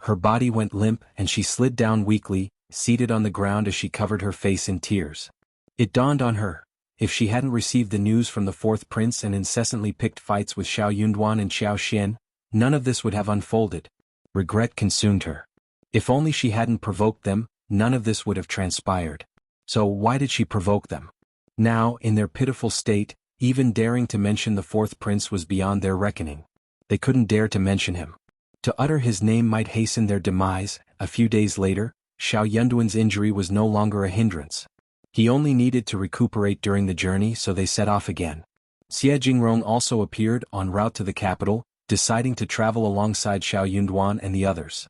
Her body went limp and she slid down weakly, seated on the ground as she covered her face in tears. It dawned on her, if she hadn't received the news from the fourth prince and incessantly picked fights with Shao Yunduan and Qiao Xian, none of this would have unfolded. Regret consumed her. If only she hadn't provoked them, none of this would have transpired. So why did she provoke them? Now, in their pitiful state, even daring to mention the fourth prince was beyond their reckoning. They couldn't dare to mention him. To utter his name might hasten their demise. A few days later, Shao Yunduan's injury was no longer a hindrance. He only needed to recuperate during the journey, so they set off again. Xie Jingrong also appeared en route to the capital, deciding to travel alongside Shao Yunduan and the others.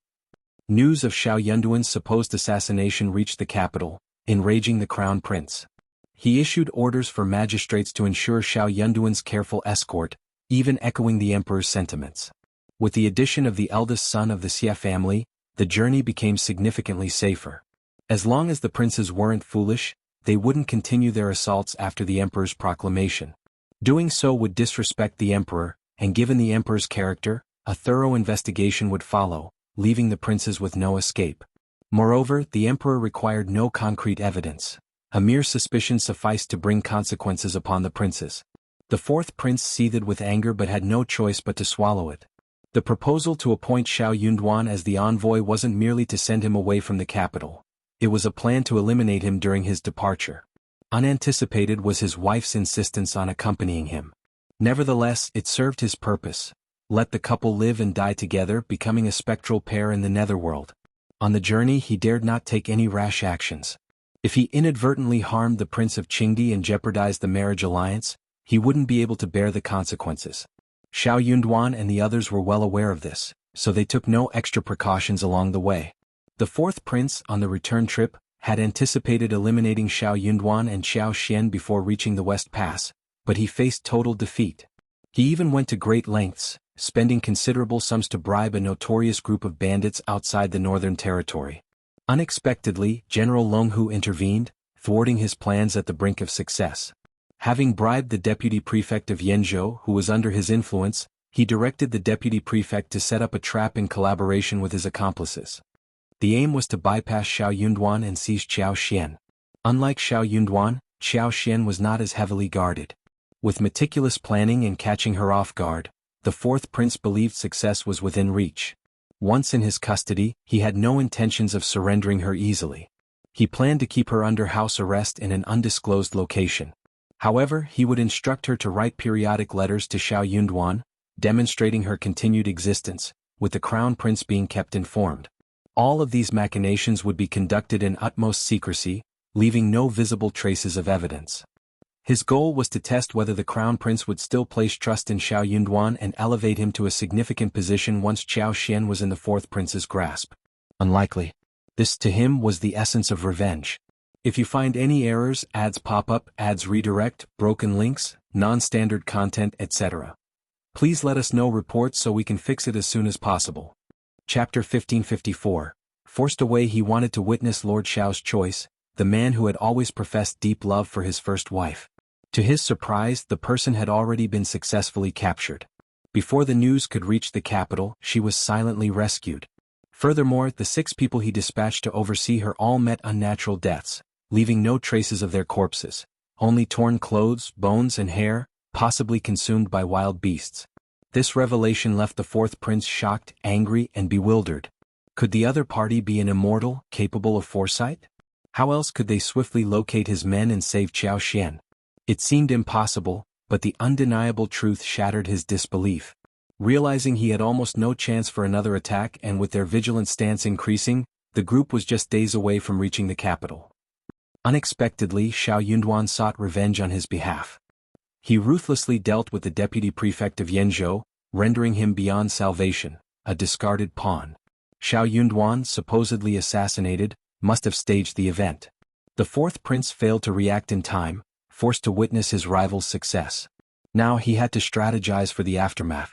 News of Shao Yunduan's supposed assassination reached the capital, enraging the crown prince. He issued orders for magistrates to ensure Shao Yunduan's careful escort, even echoing the emperor's sentiments. With the addition of the eldest son of the Xie family, the journey became significantly safer. As long as the princes weren't foolish, they wouldn't continue their assaults after the emperor's proclamation. Doing so would disrespect the emperor, and given the emperor's character, a thorough investigation would follow, leaving the princes with no escape. Moreover, the emperor required no concrete evidence. A mere suspicion sufficed to bring consequences upon the princes. The fourth prince seethed with anger but had no choice but to swallow it. The proposal to appoint Shao Yunduan as the envoy wasn't merely to send him away from the capital. It was a plan to eliminate him during his departure. Unanticipated was his wife's insistence on accompanying him. Nevertheless, it served his purpose. Let the couple live and die together, becoming a spectral pair in the netherworld. On the journey he dared not take any rash actions. If he inadvertently harmed the Prince of Qingdi and jeopardized the marriage alliance, he wouldn't be able to bear the consequences. Shao Yunduan and the others were well aware of this, so they took no extra precautions along the way. The fourth prince, on the return trip, had anticipated eliminating Shao Yunduan and Xiao Xian before reaching the West Pass, but he faced total defeat. He even went to great lengths, spending considerable sums to bribe a notorious group of bandits outside the Northern Territory. Unexpectedly, General Longhu intervened, thwarting his plans at the brink of success. Having bribed the deputy prefect of Yanzhou, who was under his influence, he directed the deputy prefect to set up a trap in collaboration with his accomplices. The aim was to bypass Shao Yunduan and seize Xiao Xian. Unlike Shao Yunduan, Xiao Xian was not as heavily guarded. With meticulous planning and catching her off guard, the fourth prince believed success was within reach. Once in his custody, he had no intentions of surrendering her easily. He planned to keep her under house arrest in an undisclosed location. However, he would instruct her to write periodic letters to Shao Yunduan, demonstrating her continued existence, with the crown prince being kept informed. All of these machinations would be conducted in utmost secrecy, leaving no visible traces of evidence. His goal was to test whether the crown prince would still place trust in Shao Yunduan and elevate him to a significant position once Xiao Xian was in the fourth prince's grasp. Unlikely. This to him was the essence of revenge. If you find any errors, ads pop up, ads redirect, broken links, non-standard content, etc., please let us know reports so we can fix it as soon as possible. Chapter 1554. Forced away. He wanted to witness Lord Shao's choice, the man who had always professed deep love for his first wife. To his surprise, the person had already been successfully captured. Before the news could reach the capital, she was silently rescued. Furthermore, the 6 people he dispatched to oversee her all met unnatural deaths, leaving no traces of their corpses, only torn clothes, bones and hair, possibly consumed by wild beasts. This revelation left the fourth prince shocked, angry, and bewildered. Could the other party be an immortal, capable of foresight? How else could they swiftly locate his men and save Xiao Xian? It seemed impossible, but the undeniable truth shattered his disbelief. Realizing he had almost no chance for another attack and with their vigilant stance increasing, the group was just days away from reaching the capital. Unexpectedly, Shao Yunduan sought revenge on his behalf. He ruthlessly dealt with the deputy prefect of Yanzhou, rendering him beyond salvation, a discarded pawn. Shao Yunduan, supposedly assassinated, must have staged the event. The fourth prince failed to react in time, forced to witness his rival's success. Now he had to strategize for the aftermath.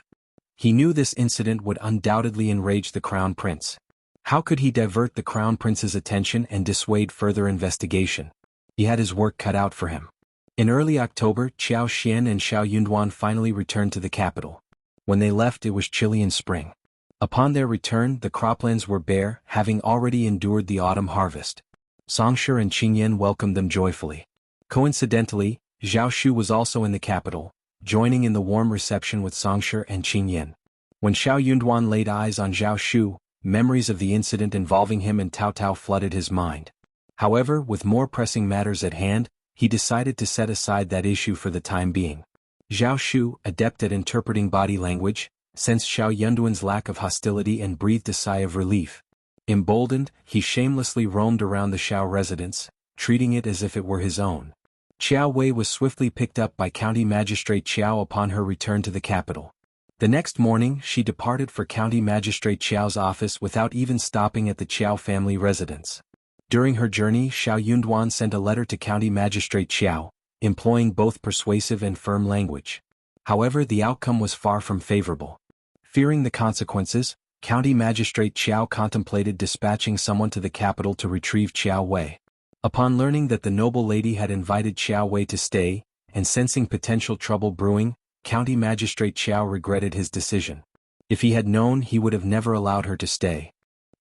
He knew this incident would undoubtedly enrage the crown prince. How could he divert the crown prince's attention and dissuade further investigation? He had his work cut out for him. In early October, Xiao Xian and Shao Yunduan finally returned to the capital. When they left, it was chilly in spring. Upon their return, the croplands were bare, having already endured the autumn harvest. Songshe and Qingyan welcomed them joyfully. Coincidentally, Zhao Shu was also in the capital, joining in the warm reception with Songshe and Qingyan. When Shao Yunduan laid eyes on Zhao Shu, memories of the incident involving him and Tao Tao flooded his mind. However, with more pressing matters at hand, he decided to set aside that issue for the time being. Zhao Shu, adept at interpreting body language, sensed Shao Yunduan's lack of hostility and breathed a sigh of relief. Emboldened, he shamelessly roamed around the Shao residence, treating it as if it were his own. Qiao Wei was swiftly picked up by County Magistrate Qiao upon her return to the capital. The next morning, she departed for County Magistrate Qiao's office without even stopping at the Qiao family residence. During her journey, Shao Yunduan sent a letter to County Magistrate Qiao, employing both persuasive and firm language. However, the outcome was far from favorable. Fearing the consequences, County Magistrate Qiao contemplated dispatching someone to the capital to retrieve Qiao Wei. Upon learning that the noble lady had invited Qiao Wei to stay, and sensing potential trouble brewing, County Magistrate Qiao regretted his decision. If he had known, he would have never allowed her to stay.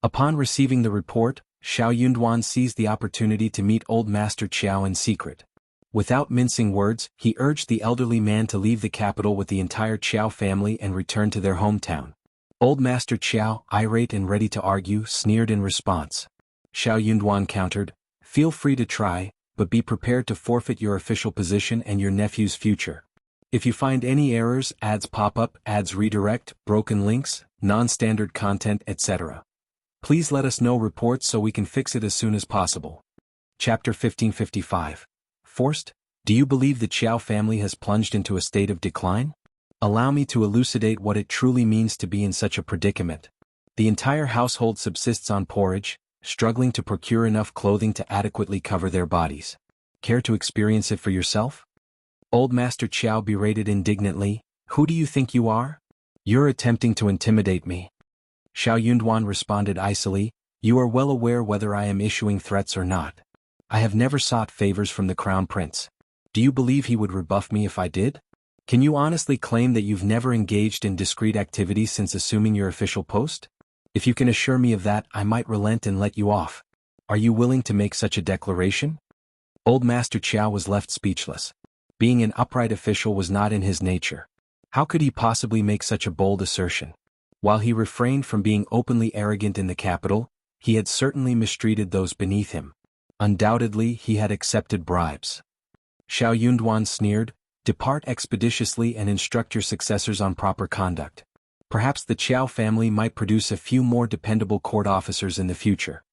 Upon receiving the report, Shao Yunduan seized the opportunity to meet Old Master Qiao in secret. Without mincing words, he urged the elderly man to leave the capital with the entire Qiao family and return to their hometown. Old Master Qiao, irate and ready to argue, sneered in response. Shao Yunduan countered, "Feel free to try, but be prepared to forfeit your official position and your nephew's future. If you find any errors, ads pop up, ads redirect, broken links, non-standard content, etc. Please let us know reports so we can fix it as soon as possible." Chapter 1555. Forced? Do you believe the Qiao family has plunged into a state of decline? Allow me to elucidate what it truly means to be in such a predicament. The entire household subsists on porridge, struggling to procure enough clothing to adequately cover their bodies. Care to experience it for yourself? Old Master Qiao berated indignantly, "Who do you think you are? You're attempting to intimidate me." Shao Yunduan responded icily, "You are well aware whether I am issuing threats or not. I have never sought favors from the Crown Prince. Do you believe he would rebuff me if I did? Can you honestly claim that you've never engaged in discreet activities since assuming your official post? If you can assure me of that, I might relent and let you off. Are you willing to make such a declaration?" Old Master Qiao was left speechless. Being an upright official was not in his nature. How could he possibly make such a bold assertion? While he refrained from being openly arrogant in the capital, he had certainly mistreated those beneath him. Undoubtedly, he had accepted bribes. Shao Yunduan sneered, "Depart expeditiously and instruct your successors on proper conduct. Perhaps the Qiao family might produce a few more dependable court officers in the future."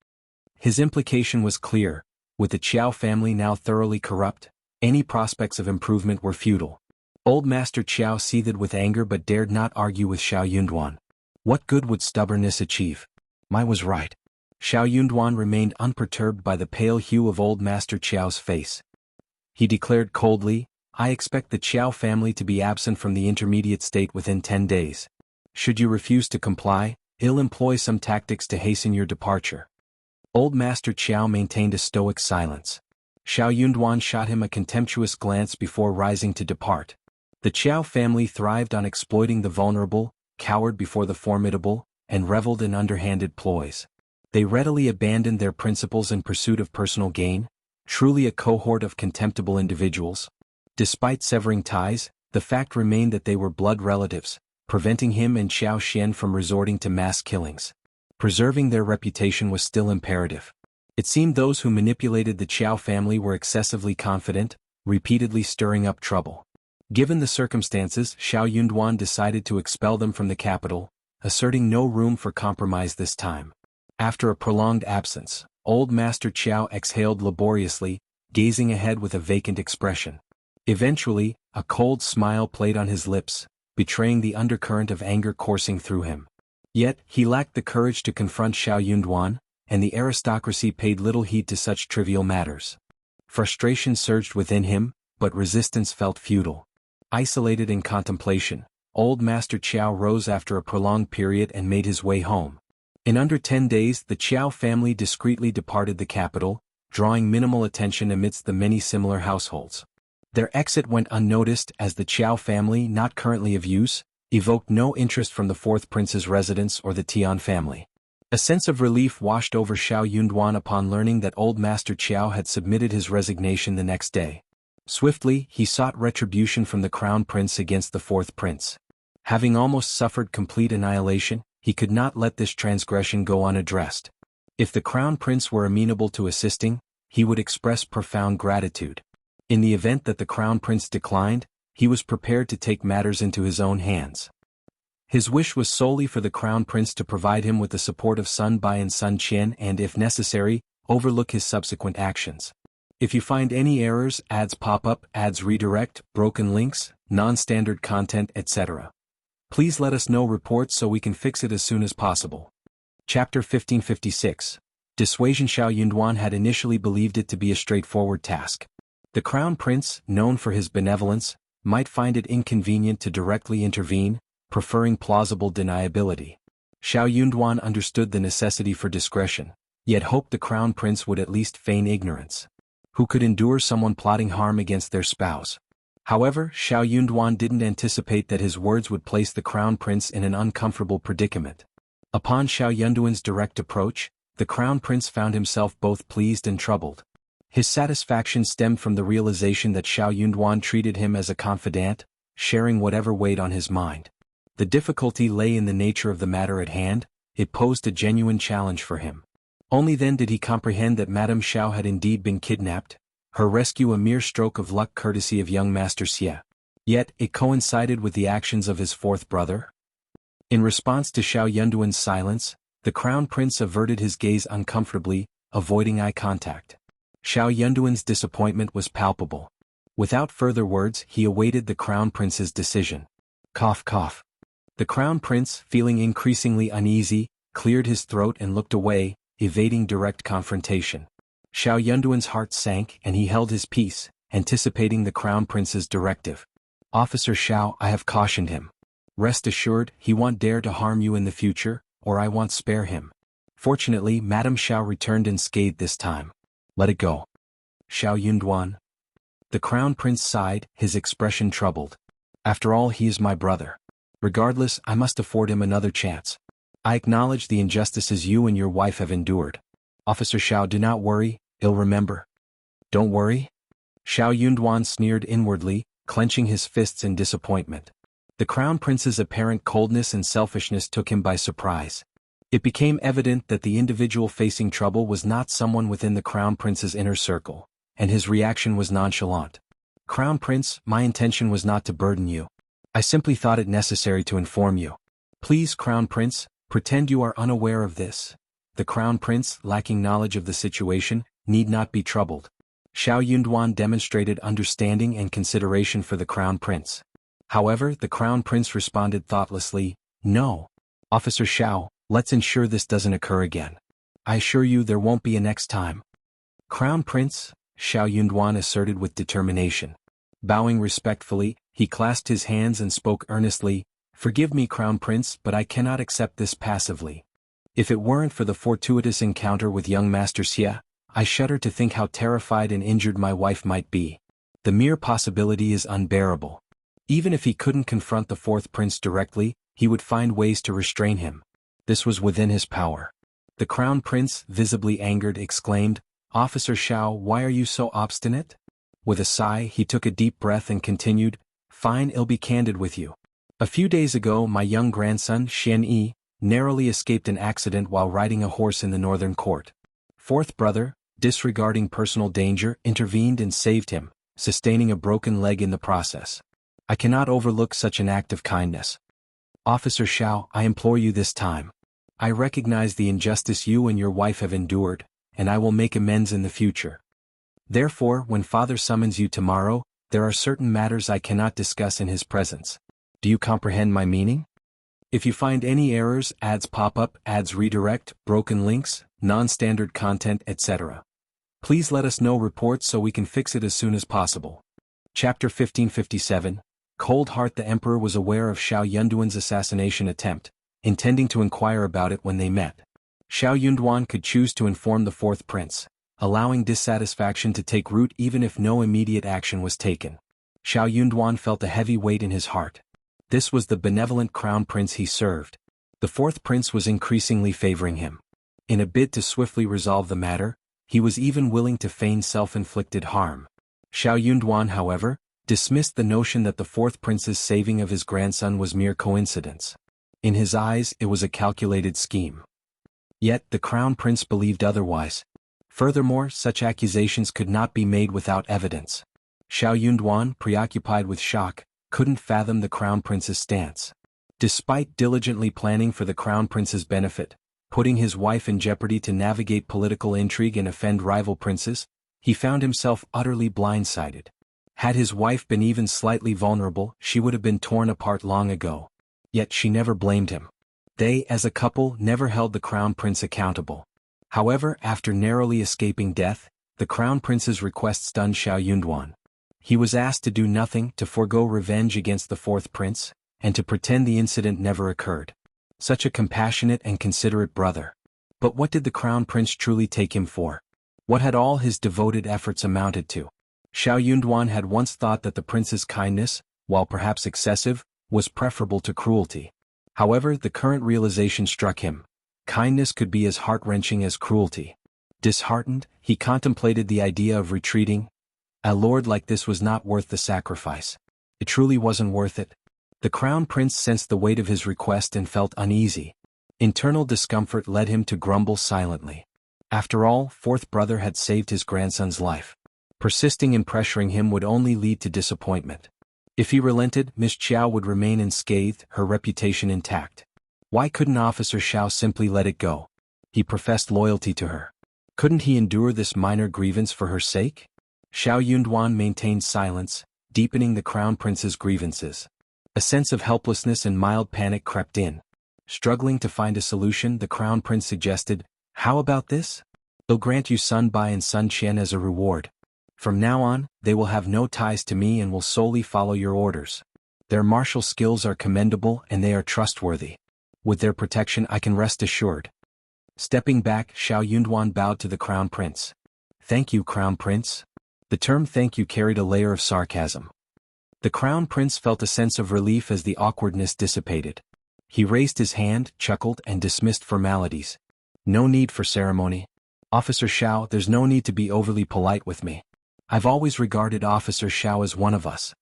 His implication was clear. With the Qiao family now thoroughly corrupt, any prospects of improvement were futile. Old Master Qiao seethed with anger but dared not argue with Shao Yunduan. What good would stubbornness achieve? I was right. Shao Yunduan remained unperturbed by the pale hue of Old Master Qiao's face. He declared coldly, "I expect the Qiao family to be absent from the intermediate state within 10 days. Should you refuse to comply, I'll employ some tactics to hasten your departure." Old Master Qiao maintained a stoic silence. Shao Yunduan shot him a contemptuous glance before rising to depart. The Qiao family thrived on exploiting the vulnerable, cowered before the formidable, and reveled in underhanded ploys. They readily abandoned their principles in pursuit of personal gain, truly a cohort of contemptible individuals. Despite severing ties, the fact remained that they were blood relatives, preventing him and Xiao Xian from resorting to mass killings. Preserving their reputation was still imperative. It seemed those who manipulated the Qiao family were excessively confident, repeatedly stirring up trouble. Given the circumstances, Shao Yunduan decided to expel them from the capital, asserting no room for compromise this time. After a prolonged absence, Old Master Qiao exhaled laboriously, gazing ahead with a vacant expression. Eventually, a cold smile played on his lips, betraying the undercurrent of anger coursing through him. Yet, he lacked the courage to confront Shao Yunduan, and the aristocracy paid little heed to such trivial matters. Frustration surged within him, but resistance felt futile. Isolated in contemplation, Old Master Qiao rose after a prolonged period and made his way home. In under 10 days, the Qiao family discreetly departed the capital, drawing minimal attention amidst the many similar households. Their exit went unnoticed as the Qiao family, not currently of use, evoked no interest from the fourth prince's residence or the Tian family. A sense of relief washed over Shao Yunduan upon learning that Old Master Qiao had submitted his resignation the next day. Swiftly, he sought retribution from the Crown Prince against the fourth prince. Having almost suffered complete annihilation, he could not let this transgression go unaddressed. If the crown prince were amenable to assisting, he would express profound gratitude. In the event that the crown prince declined, he was prepared to take matters into his own hands. His wish was solely for the crown prince to provide him with the support of Bai and Sun Qian and, if necessary, overlook his subsequent actions. If you find any errors, ads pop up, ads redirect, broken links, non-standard content, etc., please let us know reports so we can fix it as soon as possible. Chapter 1556. Dissuasion. Shao Yunduan had initially believed it to be a straightforward task. The crown prince, known for his benevolence, might find it inconvenient to directly intervene, preferring plausible deniability. Shao Yunduan understood the necessity for discretion, yet hoped the crown prince would at least feign ignorance. Who could endure someone plotting harm against their spouse? However, Shao Yunduan didn't anticipate that his words would place the crown prince in an uncomfortable predicament. Upon Shao Yunduan's direct approach, the crown prince found himself both pleased and troubled. His satisfaction stemmed from the realization that Shao Yunduan treated him as a confidant, sharing whatever weighed on his mind. The difficulty lay in the nature of the matter at hand. It posed a genuine challenge for him. Only then did he comprehend that Madame Shao had indeed been kidnapped, her rescue a mere stroke of luck courtesy of young Master Xie. Yet, it coincided with the actions of his fourth brother. In response to Shao Yunduan's silence, the crown prince averted his gaze uncomfortably, avoiding eye contact. Shao Yunduan's disappointment was palpable. Without further words, he awaited the crown prince's decision. Cough cough. The crown prince, feeling increasingly uneasy, cleared his throat and looked away, evading direct confrontation. Shao Yunduan's heart sank and he held his peace, anticipating the crown prince's directive. Officer Shao, I have cautioned him. Rest assured, he won't dare to harm you in the future, or I won't spare him. Fortunately, Madame Shao returned unscathed this time. Let it go. Shao Yunduan. The crown prince sighed, his expression troubled. After all, he is my brother. Regardless, I must afford him another chance. I acknowledge the injustices you and your wife have endured. Officer Shao, do not worry, he'll remember. Don't worry? Shao Yunduan sneered inwardly, clenching his fists in disappointment. The crown prince's apparent coldness and selfishness took him by surprise. It became evident that the individual facing trouble was not someone within the crown prince's inner circle, and his reaction was nonchalant. Crown Prince, my intention was not to burden you. I simply thought it necessary to inform you. Please, Crown Prince, pretend you are unaware of this. The Crown Prince, lacking knowledge of the situation, need not be troubled. Shao Yunduan demonstrated understanding and consideration for the Crown Prince. However, the Crown Prince responded thoughtlessly, No. Officer Shao, let's ensure this doesn't occur again. I assure you there won't be a next time. Crown Prince, Shao Yunduan asserted with determination. Bowing respectfully, he clasped his hands and spoke earnestly, Forgive me, Crown Prince, but I cannot accept this passively. If it weren't for the fortuitous encounter with young Master Xie, I shudder to think how terrified and injured my wife might be. The mere possibility is unbearable. Even if he couldn't confront the fourth prince directly, he would find ways to restrain him. This was within his power. The Crown Prince, visibly angered, exclaimed, Officer Shao, why are you so obstinate? With a sigh, he took a deep breath and continued, Fine, I'll be candid with you. A few days ago, my young grandson, Xian Yi, narrowly escaped an accident while riding a horse in the northern court. Fourth brother, disregarding personal danger, intervened and saved him, sustaining a broken leg in the process. I cannot overlook such an act of kindness. Officer Shao, I implore you this time. I recognize the injustice you and your wife have endured, and I will make amends in the future. Therefore, when Father summons you tomorrow, there are certain matters I cannot discuss in his presence. Do you comprehend my meaning? If you find any errors, ads pop up, ads redirect, broken links, non-standard content, etc., please let us know reports so we can fix it as soon as possible. Chapter 1557. Cold Heart. The Emperor was aware of Shao Yunduan's assassination attempt, intending to inquire about it when they met. Shao Yunduan could choose to inform the fourth prince, allowing dissatisfaction to take root even if no immediate action was taken. Shao Yunduan felt a heavy weight in his heart. This was the benevolent crown prince he served. The fourth prince was increasingly favoring him. In a bid to swiftly resolve the matter, he was even willing to feign self-inflicted harm. Shao Yunduan, however, dismissed the notion that the fourth prince's saving of his grandson was mere coincidence. In his eyes it was a calculated scheme. Yet the crown prince believed otherwise. Furthermore, such accusations could not be made without evidence. Shao Yunduan, preoccupied with shock, couldn't fathom the crown prince's stance. Despite diligently planning for the crown prince's benefit, putting his wife in jeopardy to navigate political intrigue and offend rival princes, he found himself utterly blindsided. Had his wife been even slightly vulnerable, she would have been torn apart long ago. Yet she never blamed him. They, as a couple, never held the crown prince accountable. However, after narrowly escaping death, the crown prince's request stunned Shao Yunduan. He was asked to do nothing, to forego revenge against the fourth prince, and to pretend the incident never occurred. Such a compassionate and considerate brother. But what did the crown prince truly take him for? What had all his devoted efforts amounted to? Shao Yunduan had once thought that the prince's kindness, while perhaps excessive, was preferable to cruelty. However, the current realization struck him. Kindness could be as heart-wrenching as cruelty. Disheartened, he contemplated the idea of retreating. A lord like this was not worth the sacrifice. It truly wasn't worth it. The crown prince sensed the weight of his request and felt uneasy. Internal discomfort led him to grumble silently. After all, fourth brother had saved his grandson's life. Persisting in pressuring him would only lead to disappointment. If he relented, Miss Qiao would remain unscathed, her reputation intact. Why couldn't Officer Shao simply let it go? He professed loyalty to her. Couldn't he endure this minor grievance for her sake? Shao Yunduan maintained silence, deepening the crown prince's grievances. A sense of helplessness and mild panic crept in. Struggling to find a solution, the crown prince suggested, "How about this? I'll grant you Bai and Sun Qian as a reward. From now on, they will have no ties to me and will solely follow your orders. Their martial skills are commendable and they are trustworthy. With their protection I can rest assured." Stepping back, Shao Yunduan bowed to the crown prince. "Thank you, crown prince." The term thank you carried a layer of sarcasm. The crown prince felt a sense of relief as the awkwardness dissipated. He raised his hand, chuckled, and dismissed formalities. "No need for ceremony. Officer Shao, there's no need to be overly polite with me. I've always regarded Officer Shao as one of us."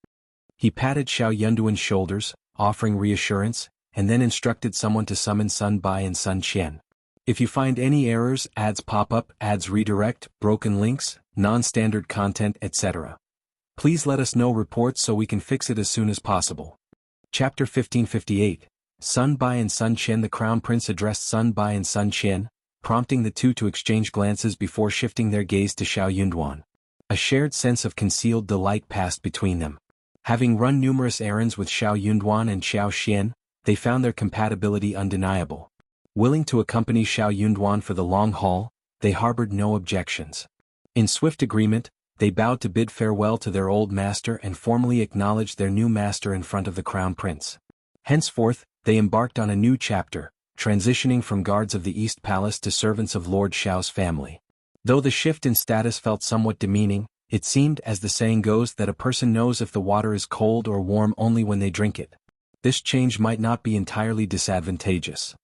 He patted Shao Yunduan's shoulders, offering reassurance, and then instructed someone to summon Bai and Sun Qian. If you find any errors, ads pop up, ads redirect, broken links, non-standard content, etc., please let us know reports so we can fix it as soon as possible. Chapter 1558. Bai and Sun Qian. The crown prince addressed Bai and Sun Qian, prompting the two to exchange glances before shifting their gaze to Shao Yunduan. A shared sense of concealed delight passed between them. Having run numerous errands with Shao Yunduan and Xiao Xian, they found their compatibility undeniable. Willing to accompany Shao Yunduan for the long haul, they harbored no objections. In swift agreement, they bowed to bid farewell to their old master and formally acknowledged their new master in front of the crown prince. Henceforth, they embarked on a new chapter, transitioning from guards of the East Palace to servants of Lord Shao's family. Though the shift in status felt somewhat demeaning, it seemed, as the saying goes, that a person knows if the water is cold or warm only when they drink it. This change might not be entirely disadvantageous.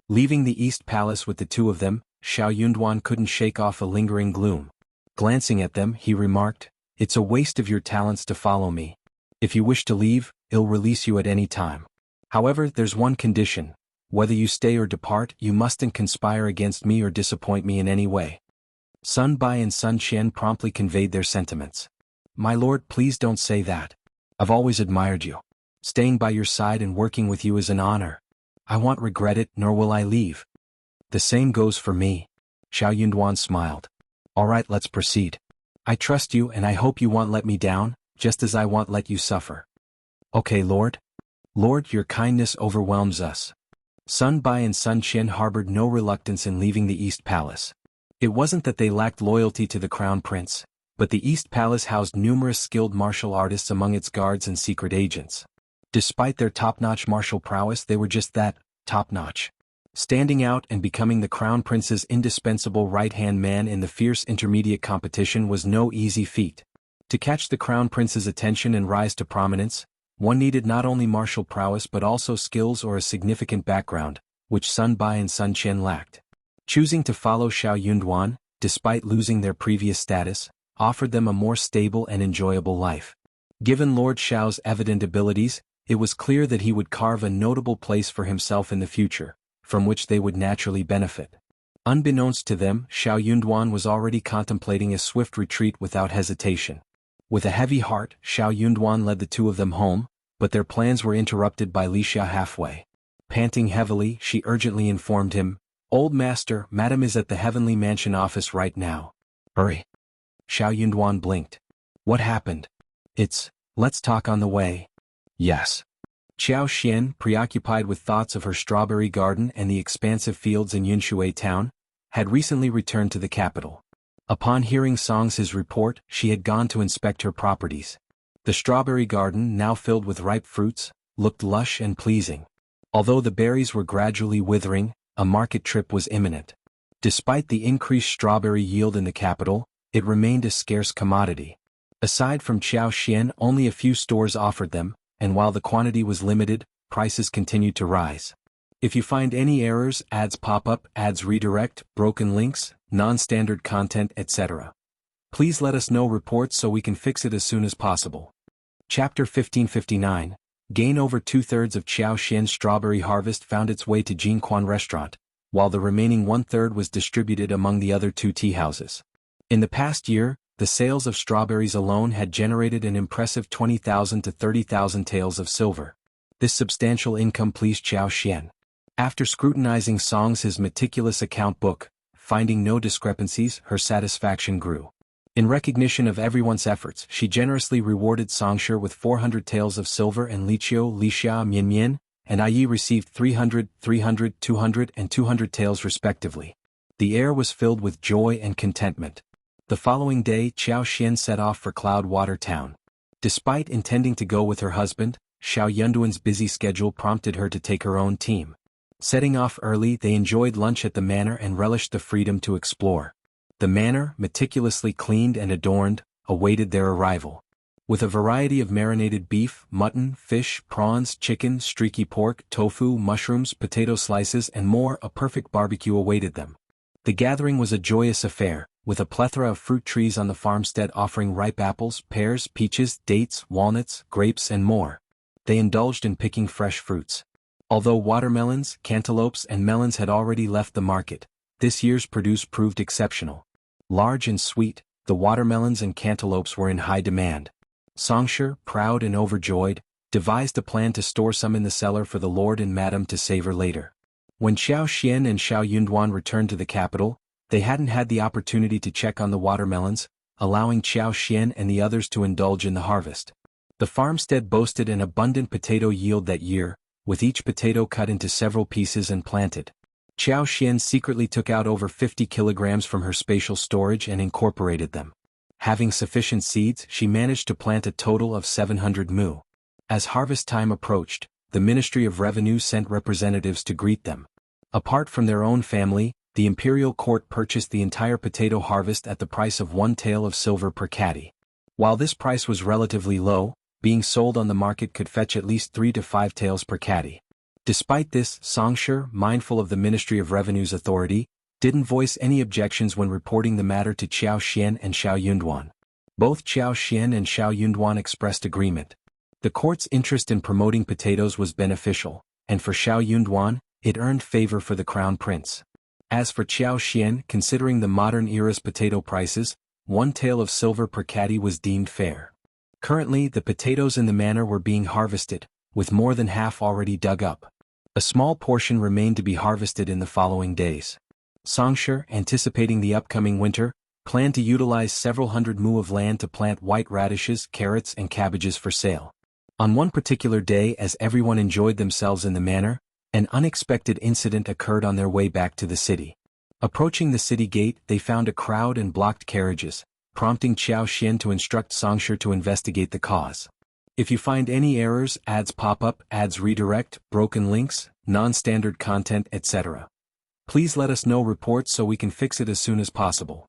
Leaving the East Palace with the two of them, Shao Yunduan couldn't shake off a lingering gloom. Glancing at them, he remarked, "It's a waste of your talents to follow me. If you wish to leave, I'll release you at any time. However, there's one condition. Whether you stay or depart, you mustn't conspire against me or disappoint me in any way." Bai and Sun Qian promptly conveyed their sentiments. "My lord, please don't say that. I've always admired you. Staying by your side and working with you is an honor. I won't regret it, nor will I leave." "The same goes for me." Shao Yunduan smiled. "All right, let's proceed. I trust you and I hope you won't let me down, just as I won't let you suffer." "Okay, Lord." "Lord, your kindness overwhelms us." Bai and Sun Qian harbored no reluctance in leaving the East Palace. It wasn't that they lacked loyalty to the crown prince, but the East Palace housed numerous skilled martial artists among its guards and secret agents. Despite their top-notch martial prowess, they were just that, top-notch. Standing out and becoming the crown prince's indispensable right-hand man in the fierce intermediate competition was no easy feat. To catch the crown prince's attention and rise to prominence, one needed not only martial prowess but also skills or a significant background, which Bai and Sun Qian lacked. Choosing to follow Shao Yunduan, despite losing their previous status, offered them a more stable and enjoyable life. Given Lord Shao's evident abilities, It was clear that he would carve a notable place for himself in the future, from which they would naturally benefit. Unbeknownst to them, Shao Yunduan was already contemplating a swift retreat without hesitation. With a heavy heart, Shao Yunduan led the two of them home, but their plans were interrupted by Li Xia halfway. Panting heavily, she urgently informed him, "Old master, Madam is at the Heavenly Mansion office right now." "Hurry." Shao Yunduan blinked. "What happened?" Let's talk on the way." "Yes." Qiao Xian, preoccupied with thoughts of her strawberry garden and the expansive fields in Yunshui town, had recently returned to the capital. Upon hearing Song's report, she had gone to inspect her properties. The strawberry garden, now filled with ripe fruits, looked lush and pleasing. Although the berries were gradually withering, a market trip was imminent. Despite the increased strawberry yield in the capital, it remained a scarce commodity. Aside from Qiao Xian, only a few stores offered them, and while the quantity was limited, prices continued to rise. If you find any errors, ads pop up, ads redirect, broken links, non-standard content, etc., please let us know reports so we can fix it as soon as possible. Chapter 1559. Gain. Over two-thirds of Qiao Xian's strawberry harvest found its way to Jinquan restaurant, while the remaining one-third was distributed among the other two tea houses. In the past year, the sales of strawberries alone had generated an impressive 20,000 to 30,000 taels of silver. This substantial income pleased Qiao Xian. After scrutinizing Song's meticulous account book, finding no discrepancies, her satisfaction grew. In recognition of everyone's efforts, she generously rewarded Songshi with 400 taels of silver, and Li Xia, Mian, and Yi received 300, 200, and 200 taels respectively. The air was filled with joy and contentment. The following day, Qiao Xian set off for Cloudwater Town. Despite intending to go with her husband, Shao Yunduan's busy schedule prompted her to take her own team. Setting off early, they enjoyed lunch at the manor and relished the freedom to explore. The manor, meticulously cleaned and adorned, awaited their arrival. With a variety of marinated beef, mutton, fish, prawns, chicken, streaky pork, tofu, mushrooms, potato slices, and more, a perfect barbecue awaited them. The gathering was a joyous affair, with a plethora of fruit trees on the farmstead offering ripe apples, pears, peaches, dates, walnuts, grapes, and more. They indulged in picking fresh fruits. Although watermelons, cantaloupes, and melons had already left the market, this year's produce proved exceptional. Large and sweet, the watermelons and cantaloupes were in high demand. Songshi, proud and overjoyed, devised a plan to store some in the cellar for the lord and madam to savor later. When Qiao Xian and Shao Yunduan returned to the capital, they hadn't had the opportunity to check on the watermelons, allowing Qiao Xian and the others to indulge in the harvest. The farmstead boasted an abundant potato yield that year, with each potato cut into several pieces and planted. Qiao Xian secretly took out over 50 kilograms from her spatial storage and incorporated them. Having sufficient seeds, she managed to plant a total of 700 mu. As harvest time approached, the Ministry of Revenue sent representatives to greet them. Apart from their own family, the imperial court purchased the entire potato harvest at the price of 1 tael of silver per caddy. While this price was relatively low, being sold on the market could fetch at least 3 to 5 taels per caddy. Despite this, Songshi, mindful of the Ministry of Revenue's authority, didn't voice any objections when reporting the matter to Qiao Xian and Shao Yunduan. Both Qiao Xian and Shao Yunduan expressed agreement. The court's interest in promoting potatoes was beneficial, and for Shao Yunduan, it earned favor for the crown prince. As for Qiao Xian, considering the modern era's potato prices, 1 tael of silver per caddy was deemed fair. Currently, the potatoes in the manor were being harvested, with more than half already dug up. A small portion remained to be harvested in the following days. Songshi, anticipating the upcoming winter, planned to utilize several hundred mu of land to plant white radishes, carrots, and cabbages for sale. On one particular day, as everyone enjoyed themselves in the manor, an unexpected incident occurred on their way back to the city. Approaching the city gate, they found a crowd and blocked carriages, prompting Qiao Xian to instruct Songshi to investigate the cause. If you find any errors, ads pop up, ads redirect, broken links, non-standard content, etc., please let us know reports so we can fix it as soon as possible.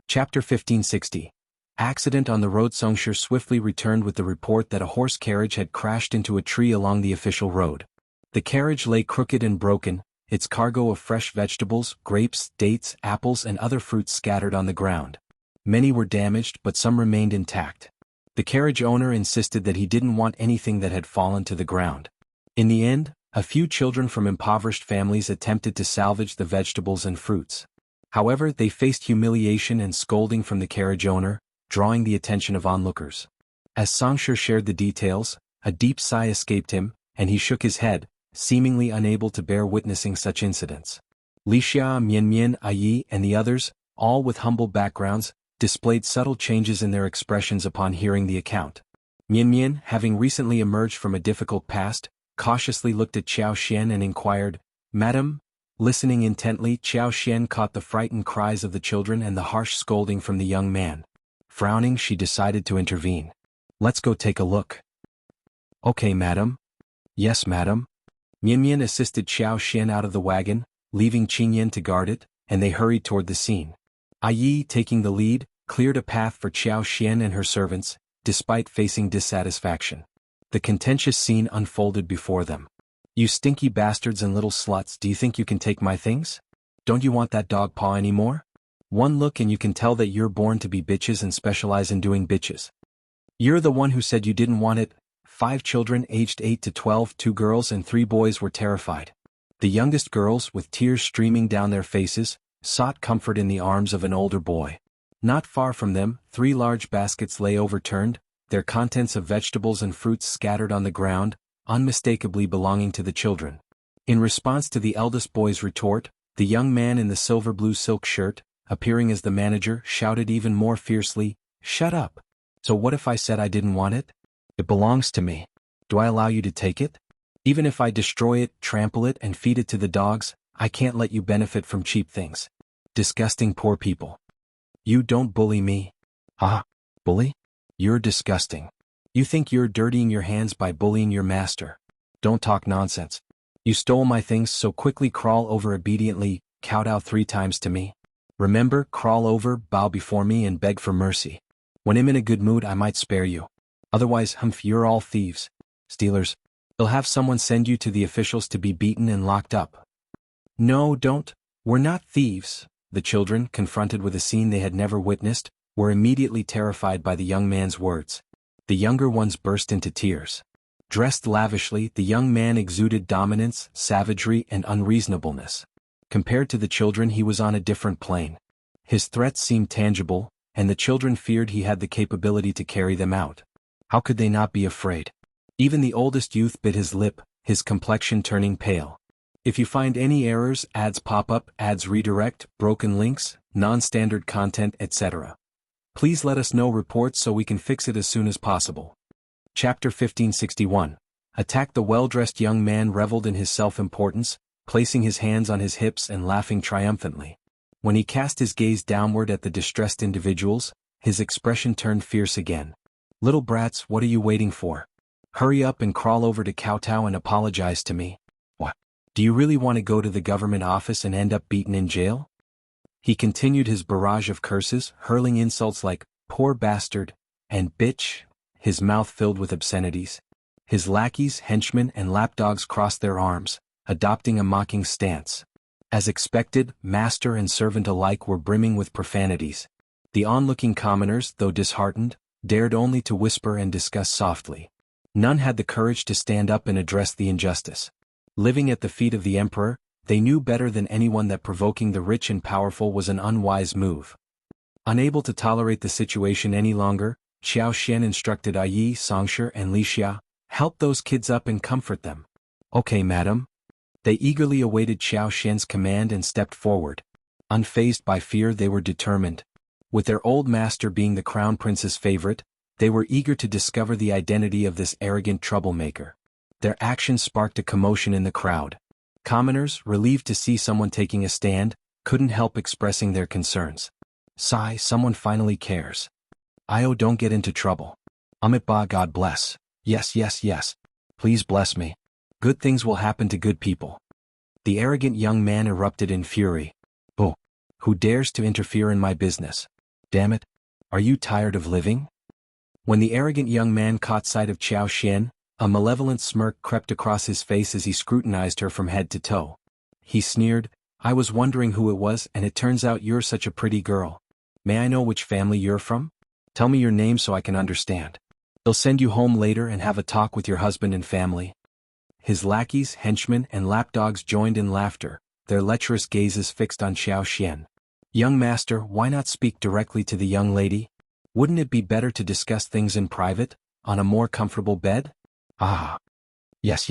Chapter 1560. Accident on the road. Songshi swiftly returned with the report that a horse carriage had crashed into a tree along the official road. The carriage lay crooked and broken, its cargo of fresh vegetables, grapes, dates, apples, and other fruits scattered on the ground. Many were damaged, but some remained intact. The carriage owner insisted that he didn't want anything that had fallen to the ground. In the end, a few children from impoverished families attempted to salvage the vegetables and fruits. However, they faced humiliation and scolding from the carriage owner, drawing the attention of onlookers. As Songshi shared the details, a deep sigh escaped him, and he shook his head, seemingly unable to bear witnessing such incidents. Lixia, Mianmian, Ai, and the others, all with humble backgrounds, displayed subtle changes in their expressions upon hearing the account. Mianmian, having recently emerged from a difficult past, cautiously looked at Qiao Xian and inquired, "Madam?" Listening intently, Qiao Xian caught the frightened cries of the children and the harsh scolding from the young man. Frowning, she decided to intervene. "Let's go take a look." "Okay, madam." "Yes, madam." Mianmian assisted Qiao Xian out of the wagon, leaving Qingyan to guard it, and they hurried toward the scene. Ai, taking the lead, cleared a path for Qiao Xian and her servants, despite facing dissatisfaction. The contentious scene unfolded before them. "You stinky bastards and little sluts, do you think you can take my things? Don't you want that dog paw anymore? One look and you can tell that you're born to be bitches and specialize in doing bitches. You're the one who said you didn't want it." 5 children aged 8 to 12, 2 girls and 3 boys were terrified. The youngest girls, with tears streaming down their faces, sought comfort in the arms of an older boy. Not far from them, 3 large baskets lay overturned, their contents of vegetables and fruits scattered on the ground, unmistakably belonging to the children. In response to the eldest boy's retort, the young man in the silver blue silk shirt, appearing as the manager, shouted even more fiercely, "Shut up! So what if I said I didn't want it? It belongs to me. Do I allow you to take it? Even if I destroy it, trample it, and feed it to the dogs, I can't let you benefit from cheap things. Disgusting poor people. You don't bully me." "Ah, bully? You're disgusting. You think you're dirtying your hands by bullying your master. Don't talk nonsense. You stole my things, so quickly crawl over obediently, kowtow 3 times to me. Remember, crawl over, bow before me and beg for mercy. When I'm in a good mood I might spare you. Otherwise, humph, you're all thieves. Stealers. I'll have someone send you to the officials to be beaten and locked up." "No, don't. We're not thieves." The children, confronted with a scene they had never witnessed, were immediately terrified by the young man's words. The younger ones burst into tears. Dressed lavishly, the young man exuded dominance, savagery, and unreasonableness. Compared to the children, he was on a different plane. His threats seemed tangible, and the children feared he had the capability to carry them out. How could they not be afraid? Even the oldest youth bit his lip, his complexion turning pale. "If you find any errors, ads pop up, ads redirect, broken links, non-standard content, etc. Please let us know reports so we can fix it as soon as possible." Chapter 1561. Attack. The well-dressed young man reveled in his self-importance, placing his hands on his hips and laughing triumphantly. When he cast his gaze downward at the distressed individuals, his expression turned fierce again. "Little brats, what are you waiting for? Hurry up and crawl over to kowtow and apologize to me. What? Do you really want to go to the government office and end up beaten in jail?" He continued his barrage of curses, hurling insults like, "poor bastard," and "bitch," his mouth filled with obscenities. His lackeys, henchmen, and lapdogs crossed their arms, adopting a mocking stance. As expected, master and servant alike were brimming with profanities. The onlooking commoners, though disheartened, dared only to whisper and discuss softly. None had the courage to stand up and address the injustice. Living at the feet of the emperor, they knew better than anyone that provoking the rich and powerful was an unwise move. Unable to tolerate the situation any longer, Qiao Xian instructed Ai, Songshi, and Lixia, "Help those kids up and comfort them." "Okay, madam." They eagerly awaited Qiao Xian's command and stepped forward. Unfazed by fear, they were determined. With their old master being the crown prince's favorite, they were eager to discover the identity of this arrogant troublemaker. Their actions sparked a commotion in the crowd. Commoners, relieved to see someone taking a stand, couldn't help expressing their concerns. "Sigh, someone finally cares. Io, don't get into trouble. Amit God bless. Yes, yes, yes. Please bless me. Good things will happen to good people." The arrogant young man erupted in fury. "Oh, who dares to interfere in my business? Damn it. Are you tired of living?" When the arrogant young man caught sight of Qiao Xian, a malevolent smirk crept across his face as he scrutinized her from head to toe. He sneered, "I was wondering who it was, and it turns out you're such a pretty girl. May I know which family you're from? Tell me your name so I can understand." They'll send you home later and have a talk with your husband and family. His lackeys, henchmen, and lapdogs joined in laughter, their lecherous gazes fixed on Xiao Xian. Young master, why not speak directly to the young lady? Wouldn't it be better to discuss things in private, on a more comfortable bed? Ah. Yes.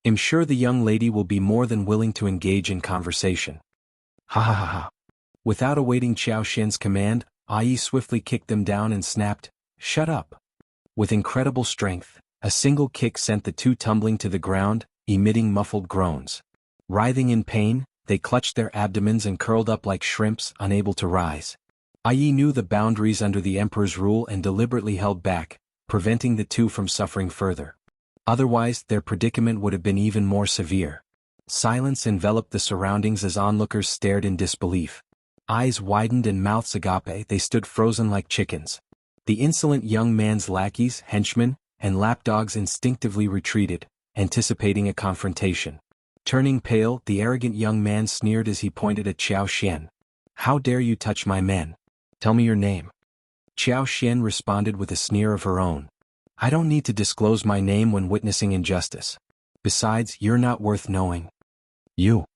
I'm sure the young lady will be more than willing to engage in conversation. Ha. Without awaiting Xiao Xian's command, Ai swiftly kicked them down and snapped, "Shut up." With incredible strength, a single kick sent the two tumbling to the ground, emitting muffled groans. Writhing in pain, they clutched their abdomens and curled up like shrimps, unable to rise. Ai knew the boundaries under the emperor's rule and deliberately held back, preventing the two from suffering further. Otherwise, their predicament would have been even more severe. Silence enveloped the surroundings as onlookers stared in disbelief. Eyes widened and mouths agape, they stood frozen like chickens. The insolent young man's lackeys, henchmen, and lapdogs instinctively retreated, anticipating a confrontation. Turning pale, the arrogant young man sneered as he pointed at Xiao Xian. "How dare you touch my men? Tell me your name." Xiao Xian responded with a sneer of her own. "I don't need to disclose my name when witnessing injustice. Besides, you're not worth knowing." "You?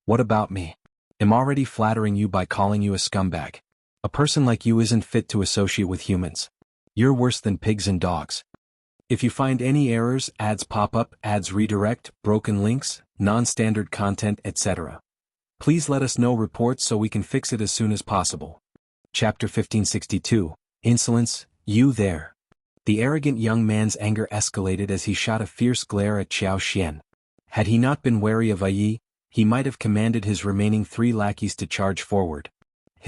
What about me? I'm already flattering you by calling you a scumbag. A person like you isn't fit to associate with humans. You're worse than pigs and dogs. If you find any errors, ads pop up, ads redirect, broken links, non-standard content, etc. Please let us know reports so we can fix it as soon as possible." Chapter 1562, Insolence, You There. The arrogant young man's anger escalated as he shot a fierce glare at Xiao Xian. Had he not been wary of Ai, he might have commanded his remaining 3 lackeys to charge forward.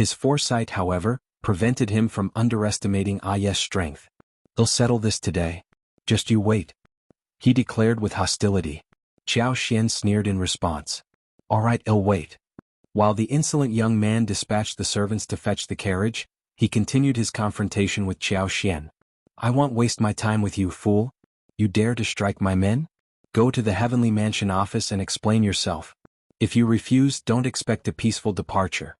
His foresight, however, prevented him from underestimating Ai's strength. "They'll settle this today. Just you wait," he declared with hostility. Xiao Xian sneered in response. "All right, I'll wait." While the insolent young man dispatched the servants to fetch the carriage, he continued his confrontation with Xiao Xian. "I won't waste my time with you, fool. You dare to strike my men? Go to the Heavenly Mansion office and explain yourself. If you refuse, don't expect a peaceful departure."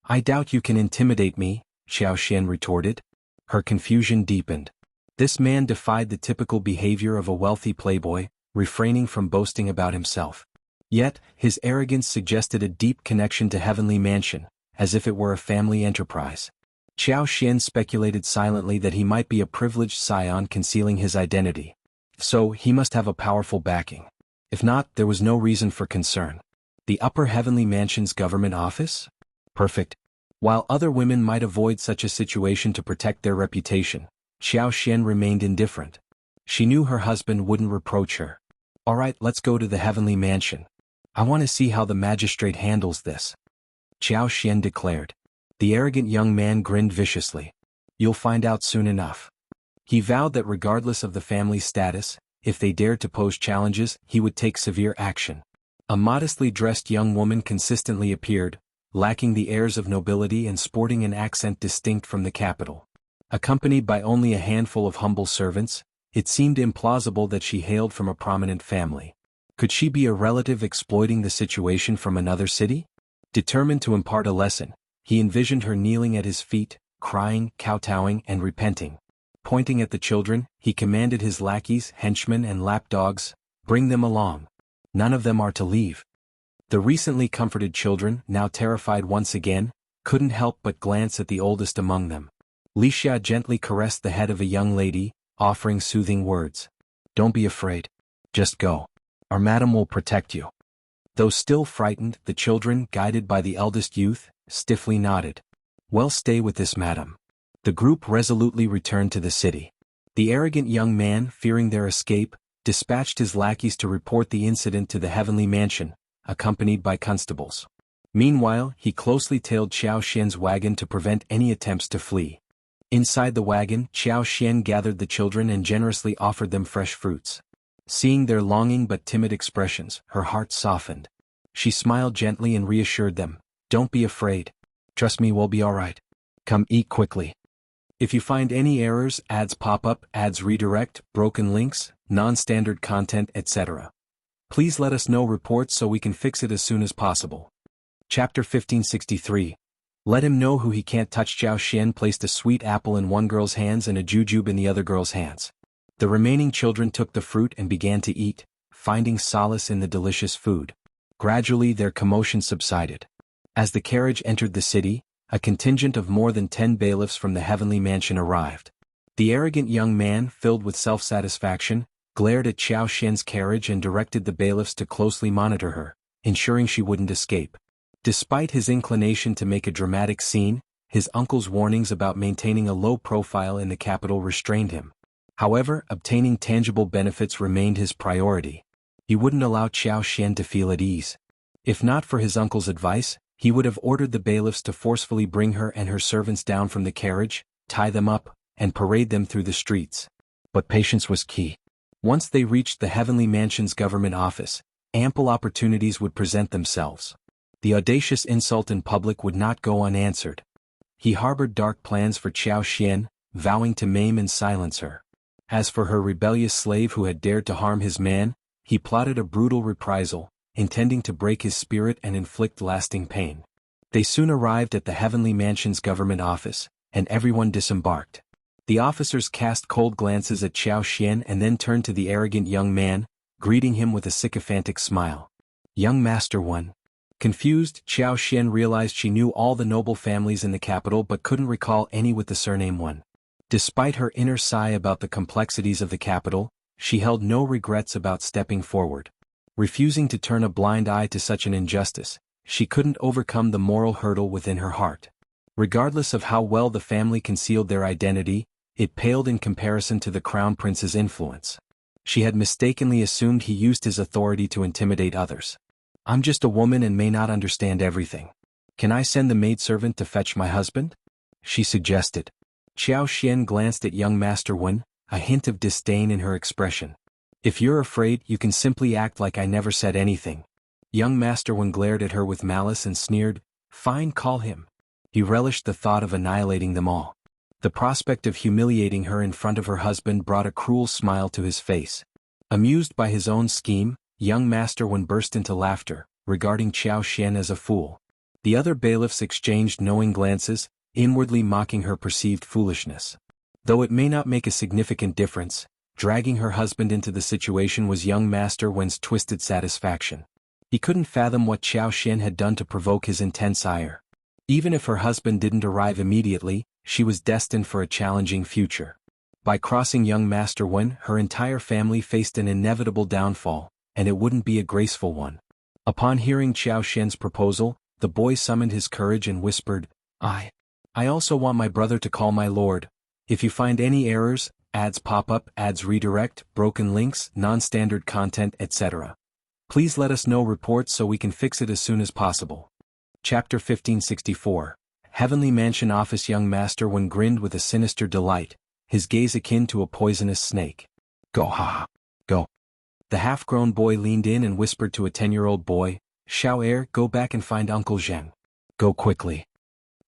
"I doubt you can intimidate me," Xiao Xian retorted. Her confusion deepened. This man defied the typical behavior of a wealthy playboy, refraining from boasting about himself. Yet, his arrogance suggested a deep connection to Heavenly Mansion, as if it were a family enterprise. Xiao Xian speculated silently that he might be a privileged scion concealing his identity. So, he must have a powerful backing. If not, there was no reason for concern. The Upper Heavenly Mansion's government office? Perfect. While other women might avoid such a situation to protect their reputation, Xiao Xian remained indifferent. She knew her husband wouldn't reproach her. "All right, let's go to the Heavenly Mansion. I want to see how the magistrate handles this," Xiao Xian declared. The arrogant young man grinned viciously. "You'll find out soon enough." He vowed that regardless of the family's status, if they dared to pose challenges, he would take severe action. A modestly dressed young woman consistently appeared, lacking the airs of nobility and sporting an accent distinct from the capital. Accompanied by only a handful of humble servants, it seemed implausible that she hailed from a prominent family. Could she be a relative exploiting the situation from another city? Determined to impart a lesson, he envisioned her kneeling at his feet, crying, kowtowing, and repenting. Pointing at the children, he commanded his lackeys, henchmen, and lapdogs, "Bring them along. None of them are to leave." The recently comforted children, now terrified once again, couldn't help but glance at the oldest among them. Lixia gently caressed the head of a young lady, offering soothing words. "Don't be afraid. Just go. Our madam will protect you." Though still frightened, the children, guided by the eldest youth, stiffly nodded. "Well, stay with this madam." The group resolutely returned to the city. The arrogant young man, fearing their escape, dispatched his lackeys to report the incident to the Heavenly Mansion, accompanied by constables. Meanwhile, he closely tailed Xiao Xian's wagon to prevent any attempts to flee. Inside the wagon, Xiao Xian gathered the children and generously offered them fresh fruits. Seeing their longing but timid expressions, her heart softened. She smiled gently and reassured them, "Don't be afraid. Trust me, we'll be all right. Come eat quickly. If you find any errors, ads pop up, ads redirect, broken links, non-standard content, etc. Please let us know reports so we can fix it as soon as possible." Chapter 1563, Let him know who he can't touch. Zhao Xian placed a sweet apple in one girl's hands and a jujube in the other girl's hands. The remaining children took the fruit and began to eat, finding solace in the delicious food. Gradually their commotion subsided. As the carriage entered the city, a contingent of more than 10 bailiffs from the heavenly mansion arrived. The arrogant young man, filled with self-satisfaction, glared at Zhao Xian's carriage and directed the bailiffs to closely monitor her, ensuring she wouldn't escape. Despite his inclination to make a dramatic scene, his uncle's warnings about maintaining a low profile in the capital restrained him. However, obtaining tangible benefits remained his priority. He wouldn't allow Zhao Xian to feel at ease. If not for his uncle's advice, he would have ordered the bailiffs to forcefully bring her and her servants down from the carriage, tie them up, and parade them through the streets. But patience was key. Once they reached the heavenly mansion's government office, ample opportunities would present themselves. The audacious insult in public would not go unanswered. He harbored dark plans for Zhao Xian, vowing to maim and silence her. As for her rebellious slave who had dared to harm his man, he plotted a brutal reprisal, intending to break his spirit and inflict lasting pain. They soon arrived at the heavenly mansion's government office, and everyone disembarked. The officers cast cold glances at Zhao Xian and then turned to the arrogant young man, greeting him with a sycophantic smile. Young Master One. Confused, Zhao Xian realized she knew all the noble families in the capital but couldn't recall any with the surname One. Despite her inner sigh about the complexities of the capital, she held no regrets about stepping forward. Refusing to turn a blind eye to such an injustice, she couldn't overcome the moral hurdle within her heart. Regardless of how well the family concealed their identity, it paled in comparison to the crown prince's influence. She had mistakenly assumed he used his authority to intimidate others. I'm just a woman and may not understand everything. Can I send the maidservant to fetch my husband? She suggested. Zhao Xian glanced at young Master Wen, a hint of disdain in her expression. If you're afraid, you can simply act like I never said anything. Young Master Wen glared at her with malice and sneered, Fine, call him. He relished the thought of annihilating them all. The prospect of humiliating her in front of her husband brought a cruel smile to his face. Amused by his own scheme, young Master Wen burst into laughter, regarding Zhao Xian as a fool. The other bailiffs exchanged knowing glances, inwardly mocking her perceived foolishness. Though it may not make a significant difference, dragging her husband into the situation was young Master Wen's twisted satisfaction. He couldn't fathom what Zhao Xian had done to provoke his intense ire. Even if her husband didn't arrive immediately, she was destined for a challenging future. By crossing young Master Wen, her entire family faced an inevitable downfall, and it wouldn't be a graceful one. Upon hearing Zhao Xian's proposal, the boy summoned his courage and whispered, I also want my brother to call my lord. If you find any errors, ads pop up, ads redirect, broken links, non-standard content, etc. Please let us know reports so we can fix it as soon as possible. Chapter 1564. Heavenly Mansion Office. Young Master Wen grinned with a sinister delight, his gaze akin to a poisonous snake. Go ha, go. The half-grown boy leaned in and whispered to a 10-year-old boy, Shao, go back and find Uncle Zheng. Go quickly.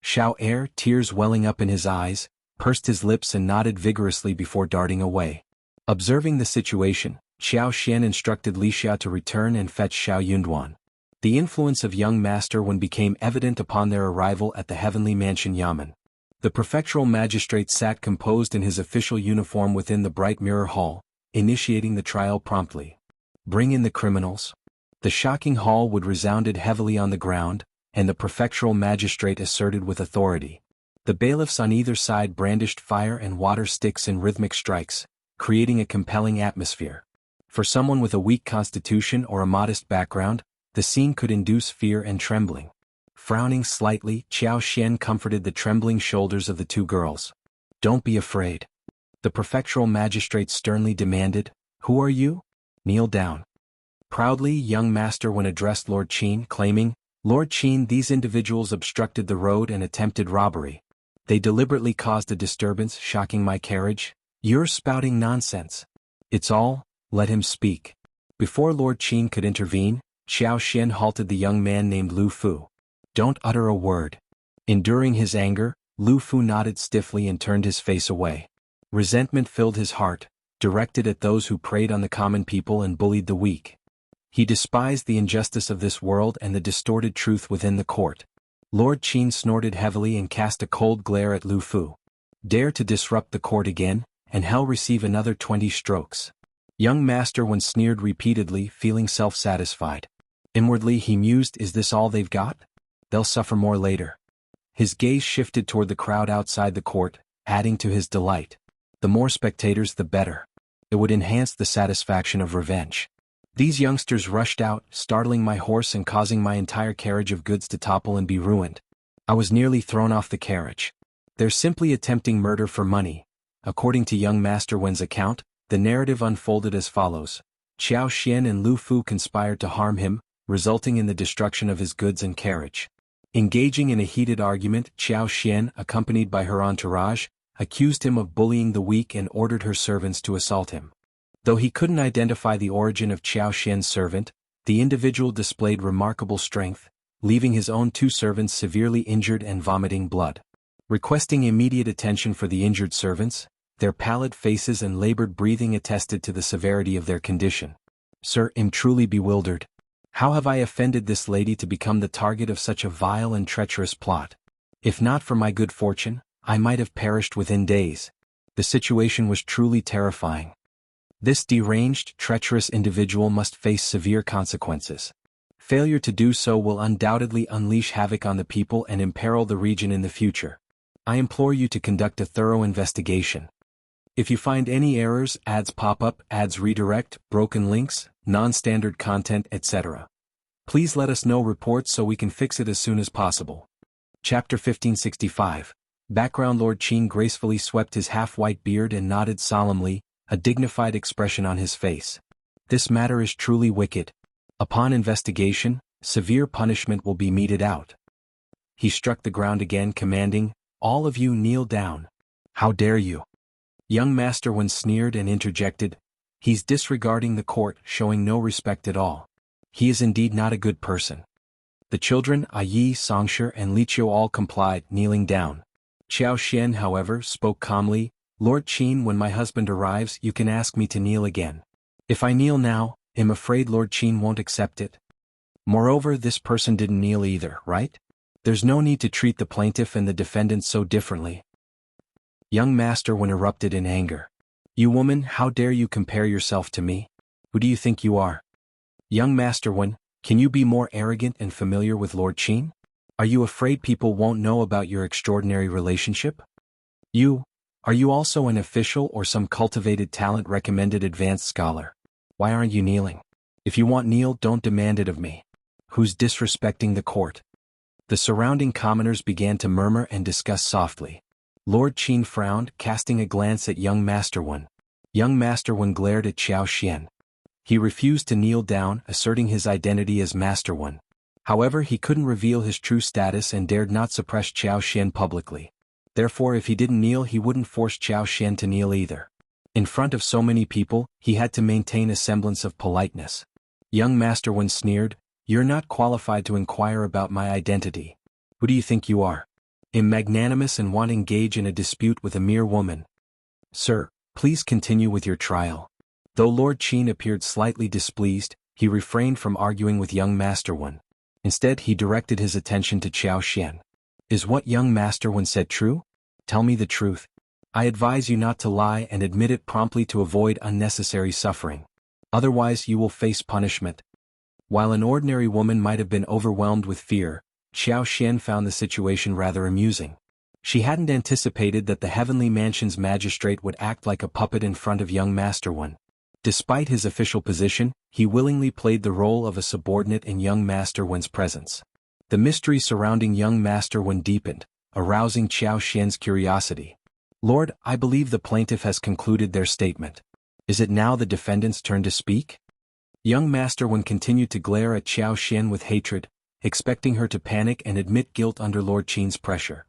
Shao, tears welling up in his eyes, pursed his lips and nodded vigorously before darting away. Observing the situation, Zhao Xian instructed Li Xia to return and fetch Shao Yunduan. The influence of young Master Wen became evident upon their arrival at the Heavenly Mansion Yamen. The prefectural magistrate sat composed in his official uniform within the bright mirror hall, initiating the trial promptly. Bring in the criminals. The shocking hall would resounded heavily on the ground, and the prefectural magistrate asserted with authority. The bailiffs on either side brandished fire and water sticks in rhythmic strikes, creating a compelling atmosphere. For someone with a weak constitution or a modest background, the scene could induce fear and trembling. Frowning slightly, Zhao Xian comforted the trembling shoulders of the two girls. Don't be afraid. The prefectural magistrate sternly demanded, Who are you? Kneel down. Proudly, young Master Wen addressed Lord Qin, claiming, Lord Qin, these individuals obstructed the road and attempted robbery. They deliberately caused a disturbance, shocking my carriage. You're spouting nonsense. It's all, let him speak. Before Lord Qin could intervene, Zhao Xian halted the young man named Lu Fu. Don't utter a word. Enduring his anger, Lu Fu nodded stiffly and turned his face away. Resentment filled his heart, directed at those who preyed on the common people and bullied the weak. He despised the injustice of this world and the distorted truth within the court. Lord Qin snorted heavily and cast a cold glare at Lu Fu. Dare to disrupt the court again, and hell receive another 20 strokes. Young Master Wen sneered repeatedly, feeling self-satisfied. Inwardly he mused, is this all they've got? They'll suffer more later. His gaze shifted toward the crowd outside the court, adding to his delight. The more spectators the better. It would enhance the satisfaction of revenge. These youngsters rushed out, startling my horse and causing my entire carriage of goods to topple and be ruined. I was nearly thrown off the carriage. They're simply attempting murder for money. According to young Master Wen's account, the narrative unfolded as follows. Xiao Xian and Lu Fu conspired to harm him, resulting in the destruction of his goods and carriage. Engaging in a heated argument, Xiao Xian, accompanied by her entourage, accused him of bullying the weak and ordered her servants to assault him. Though he couldn't identify the origin of Xiao Xian's servant, the individual displayed remarkable strength, leaving his own 2 servants severely injured and vomiting blood. Requesting immediate attention for the injured servants, their pallid faces and labored breathing attested to the severity of their condition. Sir, I'm truly bewildered. How have I offended this lady to become the target of such a vile and treacherous plot? If not for my good fortune, I might have perished within days. The situation was truly terrifying. This deranged, treacherous individual must face severe consequences. Failure to do so will undoubtedly unleash havoc on the people and imperil the region in the future. I implore you to conduct a thorough investigation. If you find any errors, ads pop up, ads redirect, broken links, non-standard content, etc., please let us know reports so we can fix it as soon as possible. Chapter 1565. Background. Lord Qin gracefully swept his half-white beard and nodded solemnly, a dignified expression on his face. This matter is truly wicked. Upon investigation, severe punishment will be meted out. He struck the ground again, commanding, all of you kneel down. How dare you? Young Master Wen sneered and interjected, he's disregarding the court, showing no respect at all. He is indeed not a good person. The children, Yi, Songshi, and Liqiu all complied, kneeling down. Xiao Xian, however, spoke calmly, Lord Qin, when my husband arrives, you can ask me to kneel again. If I kneel now, I'm afraid Lord Qin won't accept it. Moreover, this person didn't kneel either, right? There's no need to treat the plaintiff and the defendant so differently. Young Master Wen erupted in anger. You woman, how dare you compare yourself to me? Who do you think you are? Young Master Wen, can you be more arrogant and familiar with Lord Qin? Are you afraid people won't know about your extraordinary relationship? Are you also an official or some cultivated talent recommended advanced scholar? Why aren't you kneeling? If you want kneel, don't demand it of me. Who's disrespecting the court? The surrounding commoners began to murmur and discuss softly. Lord Qin frowned, casting a glance at young Master Wen. Young Master Wen glared at Xiao Xian. He refused to kneel down, asserting his identity as Master Wen. However, he couldn't reveal his true status and dared not suppress Xiao Xian publicly. Therefore, if he didn't kneel, he wouldn't force Xiao Xian to kneel either. In front of so many people, he had to maintain a semblance of politeness. Young Master Wen sneered, you're not qualified to inquire about my identity. Who do you think you are? I'm magnanimous and won't engage in a dispute with a mere woman. Sir, please continue with your trial. Though Lord Qin appeared slightly displeased, he refrained from arguing with young Master Wen. Instead, he directed his attention to Xiao Xian. Is what young Master Wen said true? Tell me the truth. I advise you not to lie and admit it promptly to avoid unnecessary suffering. Otherwise you will face punishment. While an ordinary woman might have been overwhelmed with fear, Xiao Xian found the situation rather amusing. She hadn't anticipated that the Heavenly Mansion's magistrate would act like a puppet in front of young Master Wen. Despite his official position, he willingly played the role of a subordinate in young Master Wen's presence. The mystery surrounding young Master Wen deepened, arousing Xiao Xian's curiosity. Lord, I believe the plaintiff has concluded their statement. Is it now the defendant's turn to speak? Young Master Wen continued to glare at Xiao Xian with hatred, expecting her to panic and admit guilt under Lord Qin's pressure.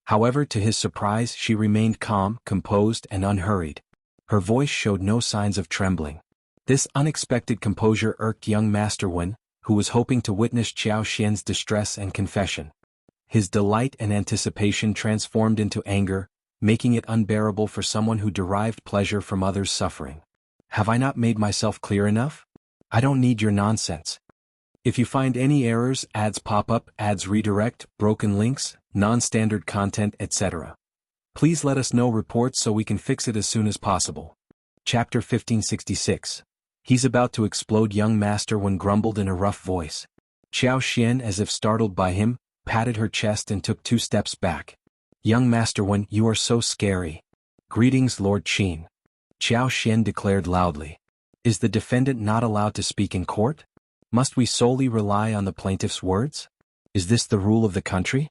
However, to his surprise, she remained calm, composed, and unhurried. Her voice showed no signs of trembling. This unexpected composure irked young Master Wen, who was hoping to witness Xiao Xian's distress and confession. His delight and anticipation transformed into anger, making it unbearable for someone who derived pleasure from others' suffering. Have I not made myself clear enough? I don't need your nonsense. If you find any errors, ads pop up, ads redirect, broken links, non-standard content, etc., please let us know reports so we can fix it as soon as possible. Chapter 1566. He's about to explode. Young Master Wen grumbled in a rough voice. Xiao Xian, as if startled by him, patted her chest and took 2 steps back. Young Master Wen, you are so scary. Greetings, Lord Qin. Xiao Xian declared loudly. Is the defendant not allowed to speak in court? Must we solely rely on the plaintiff's words? Is this the rule of the country?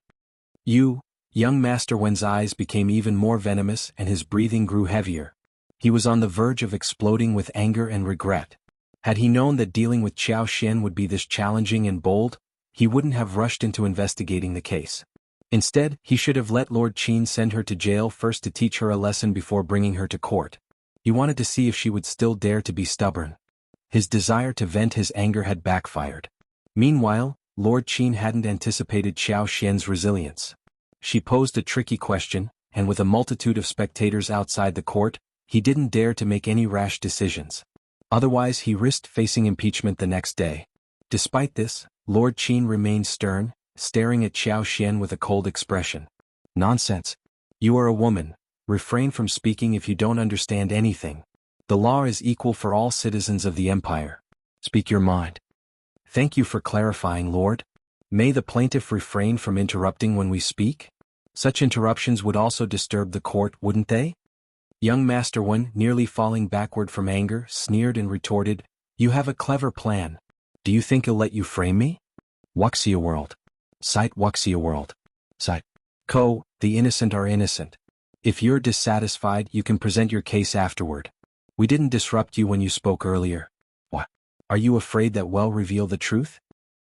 Young Master Wen's eyes became even more venomous and his breathing grew heavier. He was on the verge of exploding with anger and regret. Had he known that dealing with Xiao Xian would be this challenging and bold, he wouldn't have rushed into investigating the case. Instead, he should have let Lord Qin send her to jail first to teach her a lesson before bringing her to court. He wanted to see if she would still dare to be stubborn. His desire to vent his anger had backfired. Meanwhile, Lord Qin hadn't anticipated Xiao Xian's resilience. She posed a tricky question, and with a multitude of spectators outside the court, he didn't dare to make any rash decisions. Otherwise he risked facing impeachment the next day. Despite this, Lord Qin remained stern, staring at Xiao Xian with a cold expression. Nonsense. You are a woman. Refrain from speaking if you don't understand anything. The law is equal for all citizens of the empire. Speak your mind. Thank you for clarifying, Lord. May the plaintiff refrain from interrupting when we speak? Such interruptions would also disturb the court, wouldn't they? Young Master Wen, nearly falling backward from anger, sneered and retorted, You have a clever plan. Do you think he'll let you frame me? Wuxia World. Cite Wuxia World. Cite. The innocent are innocent. If you're dissatisfied, you can present your case afterward. We didn't disrupt you when you spoke earlier. What? Are you afraid that we'll reveal the truth?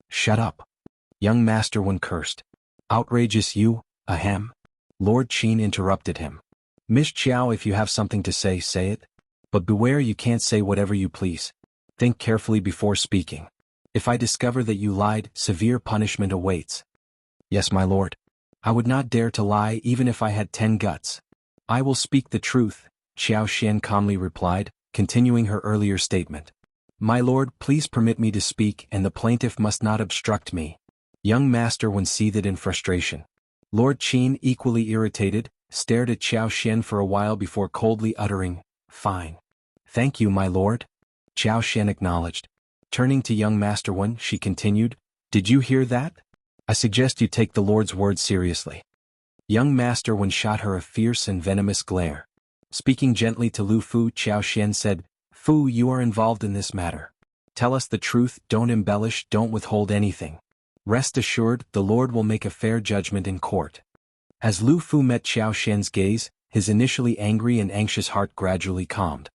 Shut up. Young Master Wen cursed. Outrageous you, ahem. Lord Qin interrupted him. Miss Xiao, if you have something to say, say it. But beware, you can't say whatever you please. Think carefully before speaking. If I discover that you lied, severe punishment awaits. Yes, my lord. I would not dare to lie even if I had 10 guts. I will speak the truth, Xiao Xian calmly replied, continuing her earlier statement. My lord, please permit me to speak, and the plaintiff must not obstruct me. Young Master Wen seethed in frustration. Lord Qin, equally irritated, stared at Xiao Xian for a while before coldly uttering, Fine. Thank you, my lord. Xiao Xian acknowledged. Turning to young Master Wen, she continued, Did you hear that? I suggest you take the Lord's word seriously. Young Master Wen shot her a fierce and venomous glare. Speaking gently to Lu Fu, Xiao Xian said, Fu, you are involved in this matter. Tell us the truth, don't embellish, don't withhold anything. Rest assured, the Lord will make a fair judgment in court. As Lu Fu met Xiao Xian's gaze, his initially angry and anxious heart gradually calmed.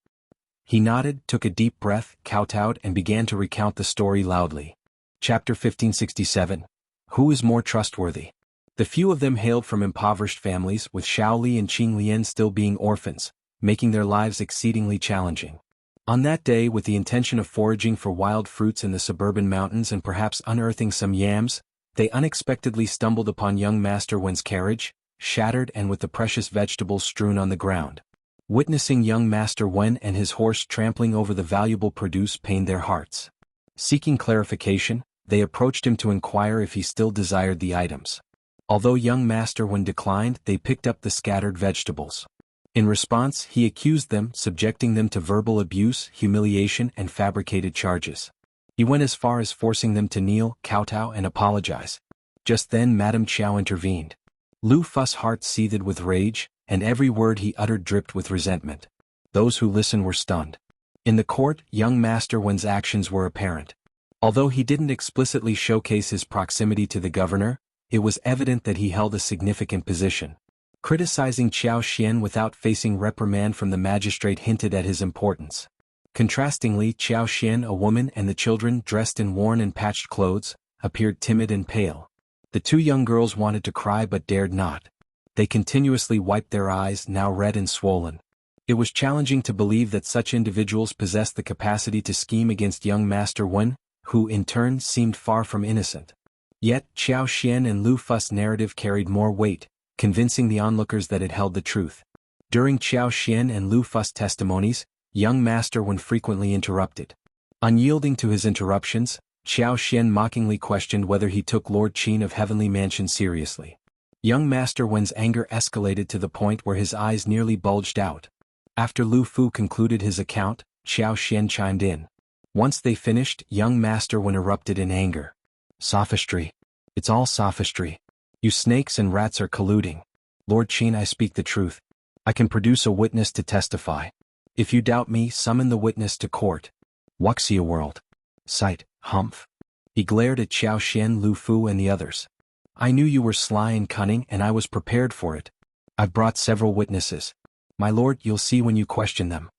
He nodded, took a deep breath, kowtowed, and began to recount the story loudly. Chapter 1567. Who is more trustworthy? The few of them hailed from impoverished families, with Shao Li and Qing Lian still being orphans, making their lives exceedingly challenging. On that day, with the intention of foraging for wild fruits in the suburban mountains and perhaps unearthing some yams, they unexpectedly stumbled upon young Master Wen's carriage, shattered and with the precious vegetables strewn on the ground. Witnessing young Master Wen and his horse trampling over the valuable produce pained their hearts. Seeking clarification, they approached him to inquire if he still desired the items. Although young Master Wen declined, they picked up the scattered vegetables. In response, he accused them, subjecting them to verbal abuse, humiliation, and fabricated charges. He went as far as forcing them to kneel, kowtow, and apologize. Just then Madame Qiao intervened. Lu Fu's heart seethed with rage, and every word he uttered dripped with resentment. Those who listened were stunned. In the court, young Master Wen's actions were apparent. Although he didn't explicitly showcase his proximity to the governor, it was evident that he held a significant position. Criticizing Xiao Xian without facing reprimand from the magistrate hinted at his importance. Contrastingly, Xiao Xian, a woman, and the children, dressed in worn and patched clothes, appeared timid and pale. The 2 young girls wanted to cry but dared not. They continuously wiped their eyes, now red and swollen. It was challenging to believe that such individuals possessed the capacity to scheme against young Master Wen, who in turn seemed far from innocent. Yet, Xiao Xian and Lu Fu's narrative carried more weight, convincing the onlookers that it held the truth. During Xiao Xian and Lu Fu's testimonies, young Master Wen frequently interrupted. Unyielding to his interruptions, Xiao Xian mockingly questioned whether he took Lord Qin of Heavenly Mansion seriously. Young Master Wen's anger escalated to the point where his eyes nearly bulged out. After Lu Fu concluded his account, Xiao Xian chimed in. Once they finished, young Master Wen erupted in anger. Sophistry. It's all sophistry. You snakes and rats are colluding. Lord Qin, I speak the truth. I can produce a witness to testify. If you doubt me, summon the witness to court. Wuxia world. Sight, humph. He glared at Xiao Xian, Lu Fu and the others. I knew you were sly and cunning and I was prepared for it. I've brought several witnesses. My lord, you'll see when you question them.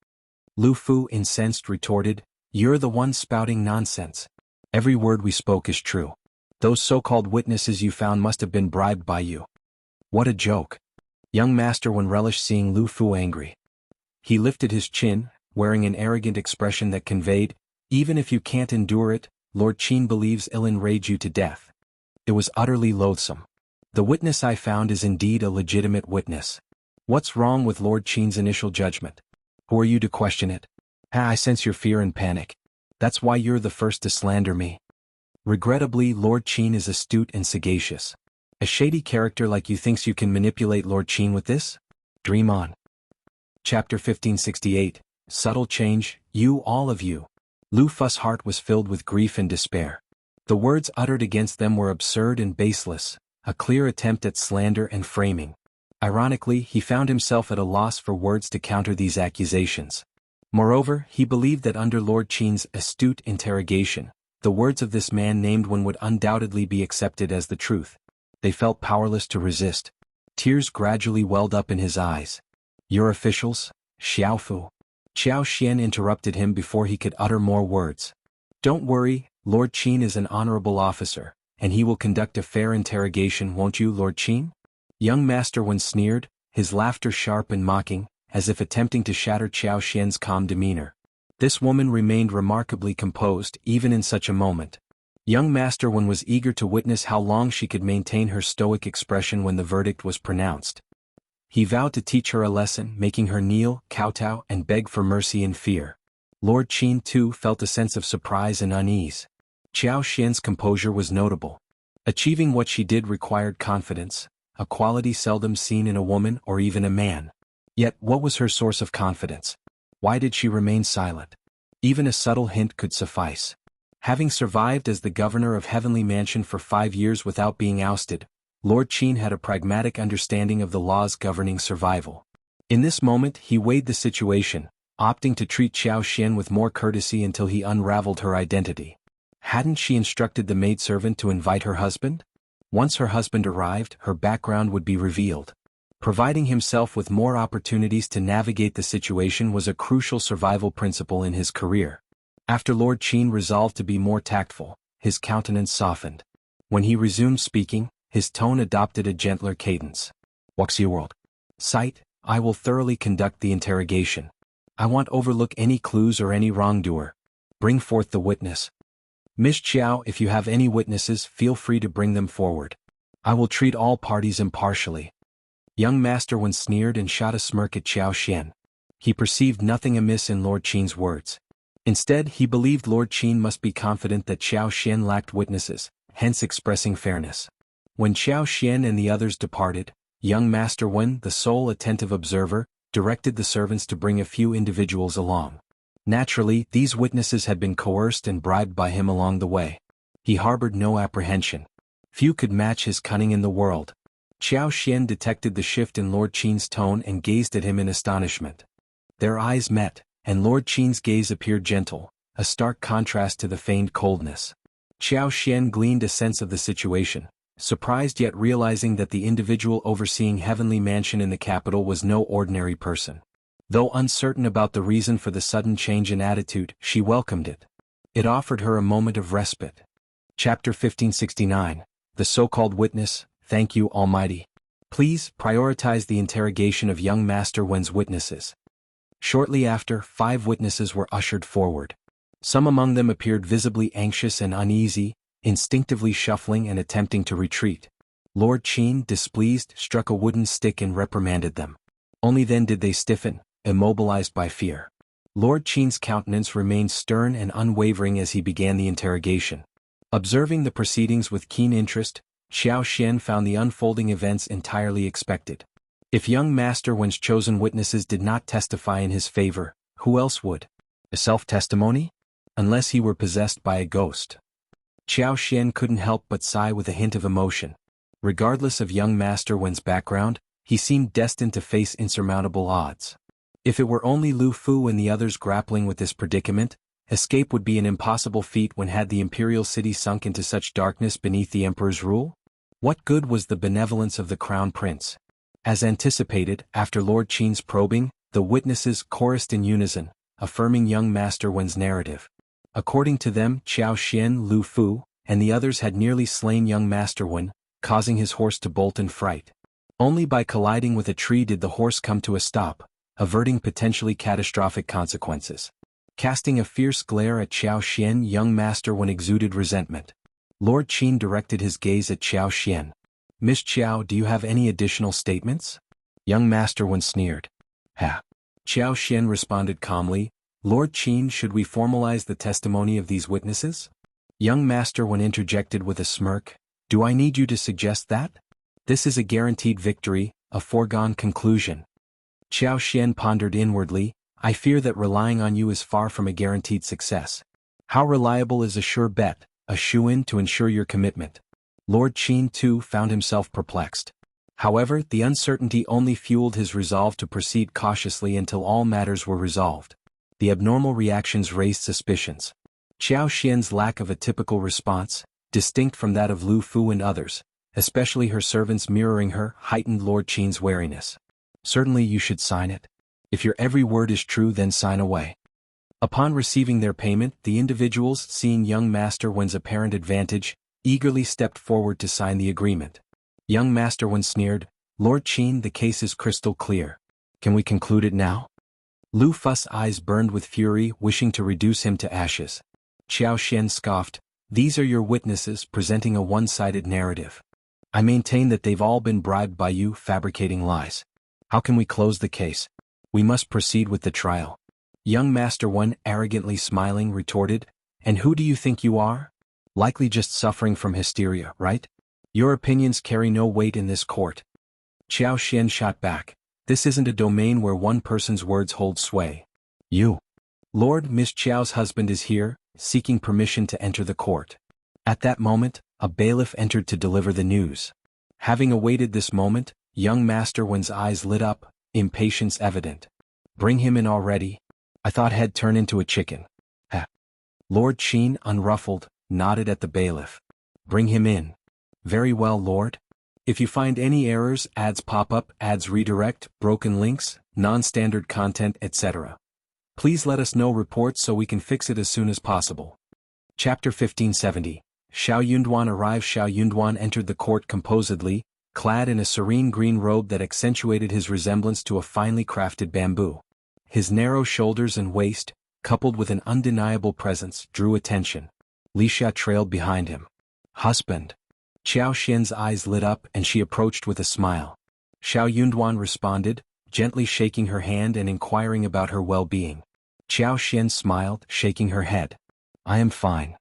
Lu Fu, incensed, retorted, You're the one spouting nonsense. Every word we spoke is true. Those so-called witnesses you found must have been bribed by you. What a joke. Young Master Wen relished seeing Lu Fu angry. He lifted his chin, wearing an arrogant expression that conveyed, Even if you can't endure it, Lord Qin believes it'll enrage you to death. It was utterly loathsome. The witness I found is indeed a legitimate witness. What's wrong with Lord Qin's initial judgment? Who are you to question it? I sense your fear and panic. That's why you're the first to slander me. Regrettably, Lord Qin is astute and sagacious. A shady character like you thinks you can manipulate Lord Qin with this? Dream on. Chapter 1568, Subtle Change, You all of you. Lu Fu's heart was filled with grief and despair. The words uttered against them were absurd and baseless, a clear attempt at slander and framing. Ironically, he found himself at a loss for words to counter these accusations. Moreover, he believed that under Lord Qin's astute interrogation, the words of this man named Wen would undoubtedly be accepted as the truth. They felt powerless to resist. Tears gradually welled up in his eyes. Your officials? Xiaofu. Xiao Xian interrupted him before he could utter more words. Don't worry, Lord Qin is an honorable officer, and he will conduct a fair interrogation, won't you, Lord Qin? Young Master Wen sneered, his laughter sharp and mocking, as if attempting to shatter Xiao Xian's calm demeanor. This woman remained remarkably composed even in such a moment. Young Master Wen was eager to witness how long she could maintain her stoic expression when the verdict was pronounced. He vowed to teach her a lesson, making her kneel, kowtow, and beg for mercy in fear. Lord Qin too felt a sense of surprise and unease. Xiao Xian's composure was notable. Achieving what she did required confidence, a quality seldom seen in a woman or even a man. Yet what was her source of confidence? Why did she remain silent? Even a subtle hint could suffice. Having survived as the governor of Heavenly Mansion for 5 years without being ousted, Lord Qin had a pragmatic understanding of the laws governing survival. In this moment he weighed the situation, opting to treat Xiao Xian with more courtesy until he unraveled her identity. Hadn't she instructed the maidservant to invite her husband? Once her husband arrived, her background would be revealed. Providing himself with more opportunities to navigate the situation was a crucial survival principle in his career. After Lord Qin resolved to be more tactful, his countenance softened. When he resumed speaking, his tone adopted a gentler cadence. Wuxia world. Sight, I will thoroughly conduct the interrogation. I won't overlook any clues or any wrongdoer. Bring forth the witness. Miss Xiao, if you have any witnesses, feel free to bring them forward. I will treat all parties impartially. Young Master Wen sneered and shot a smirk at Xiao Xian. He perceived nothing amiss in Lord Qin's words. Instead, he believed Lord Qin must be confident that Xiao Xian lacked witnesses, hence expressing fairness. When Xiao Xian and the others departed, young Master Wen, the sole attentive observer, directed the servants to bring a few individuals along. Naturally, these witnesses had been coerced and bribed by him along the way. He harbored no apprehension. Few could match his cunning in the world. Xiao Xian detected the shift in Lord Qin's tone and gazed at him in astonishment. Their eyes met, and Lord Qin's gaze appeared gentle, a stark contrast to the feigned coldness. Xiao Xian gleaned a sense of the situation, surprised yet realizing that the individual overseeing Heavenly Mansion in the capital was no ordinary person. Though uncertain about the reason for the sudden change in attitude, she welcomed it. It offered her a moment of respite. Chapter 1569, The So-Called Witness, Thank you, Almighty. Please prioritize the interrogation of young Master Wen's witnesses. Shortly after, 5 witnesses were ushered forward. Some among them appeared visibly anxious and uneasy, instinctively shuffling and attempting to retreat. Lord Qin, displeased, struck a wooden stick and reprimanded them. Only then did they stiffen, immobilized by fear. Lord Qin's countenance remained stern and unwavering as he began the interrogation. Observing the proceedings with keen interest, Xiao Xian found the unfolding events entirely expected. If young Master Wen's chosen witnesses did not testify in his favor, who else would? A self-testimony? Unless he were possessed by a ghost. Xiao Xian couldn't help but sigh with a hint of emotion. Regardless of young Master Wen's background, he seemed destined to face insurmountable odds. If it were only Lu Fu and the others grappling with this predicament, escape would be an impossible feat when had the imperial city sunk into such darkness beneath the emperor's rule? What good was the benevolence of the crown prince? As anticipated, after Lord Qin's probing, the witnesses chorused in unison, affirming young Master Wen's narrative. According to them, Xiao Xian, Lu Fu, and the others had nearly slain young Master Wen, causing his horse to bolt in fright. Only by colliding with a tree did the horse come to a stop, averting potentially catastrophic consequences. Casting a fierce glare at Xiao Xian, young Master Wen exuded resentment. Lord Qin directed his gaze at Xiao Xian. "Miss Xiao, do you have any additional statements?" Young Master Wen sneered. "Ha." Xiao Xian responded calmly, "Lord Qin, should we formalize the testimony of these witnesses?" Young Master Wen interjected with a smirk, "Do I need you to suggest that? This is a guaranteed victory, a foregone conclusion." Xiao Xian pondered inwardly, "I fear that relying on you is far from a guaranteed success. How reliable is a sure bet, a shoe-in to ensure your commitment?" Lord Qin too found himself perplexed. However, the uncertainty only fueled his resolve to proceed cautiously until all matters were resolved. The abnormal reactions raised suspicions. Xiao Xian's lack of a typical response, distinct from that of Lu Fu and others, especially her servants mirroring her, heightened Lord Qin's wariness. "Certainly you should sign it. If your every word is true, then sign away." Upon receiving their payment, the individuals, seeing young Master Wen's apparent advantage, eagerly stepped forward to sign the agreement. Young Master Wen sneered, "Lord Qin, the case is crystal clear. Can we conclude it now?" Lu Fu's eyes burned with fury, wishing to reduce him to ashes. Xiao Xian scoffed, "These are your witnesses presenting a one-sided narrative. I maintain that they've all been bribed by you, fabricating lies. How can we close the case? We must proceed with the trial." Young Master Wen, arrogantly smiling, retorted, "And who do you think you are? Likely just suffering from hysteria, right? Your opinions carry no weight in this court." Xiao Xian shot back, "This isn't a domain where one person's words hold sway. You. Lord Miss Qiao's husband is here, seeking permission to enter the court." At that moment, a bailiff entered to deliver the news. Having awaited this moment, young Master Wen's eyes lit up, impatience evident. "Bring him in already. I thought he'd turn into a chicken." "Ha." Lord Qin, unruffled, nodded at the bailiff. "Bring him in." "Very well, Lord. If you find any errors, ads pop up, ads redirect, broken links, non-standard content, etc. please let us know reports so we can fix it as soon as possible." Chapter 1570. Shao Yunduan arrived. Shao Yunduan entered the court composedly, clad in a serene green robe that accentuated his resemblance to a finely crafted bamboo. His narrow shoulders and waist, coupled with an undeniable presence, drew attention. Lisha trailed behind him. "Husband." Xiao Xian's eyes lit up and she approached with a smile. Shao Yunduan responded, gently shaking her hand and inquiring about her well-being. Xiao Xian smiled, shaking her head. "I am fine."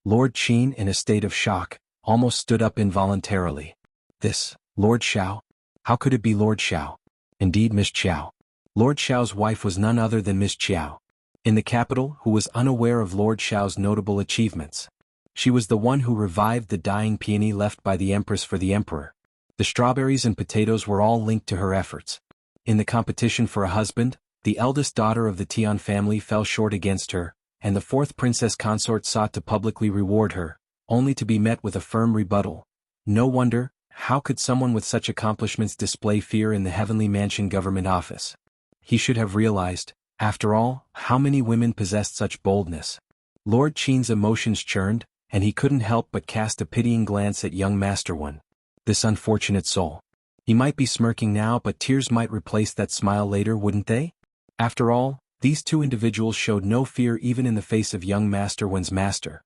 Lord Qin, in a state of shock, almost stood up involuntarily. "This, Lord Shao? How could it be Lord Shao? Indeed, Miss Qiao." Lord Shao's wife was none other than Miss Qiao. In the capital, who was unaware of Lord Shao's notable achievements. She was the one who revived the dying peony left by the Empress for the Emperor. The strawberries and potatoes were all linked to her efforts. In the competition for a husband, the eldest daughter of the Tian family fell short against her, and the fourth princess consort sought to publicly reward her, only to be met with a firm rebuttal. No wonder, how could someone with such accomplishments display fear in the Heavenly Mansion government office? He should have realized, after all, how many women possessed such boldness. Lord Qin's emotions churned, and he couldn't help but cast a pitying glance at young Master Wen. This unfortunate soul. He might be smirking now, but tears might replace that smile later, wouldn't they? After all, these two individuals showed no fear even in the face of young Master Wen's master.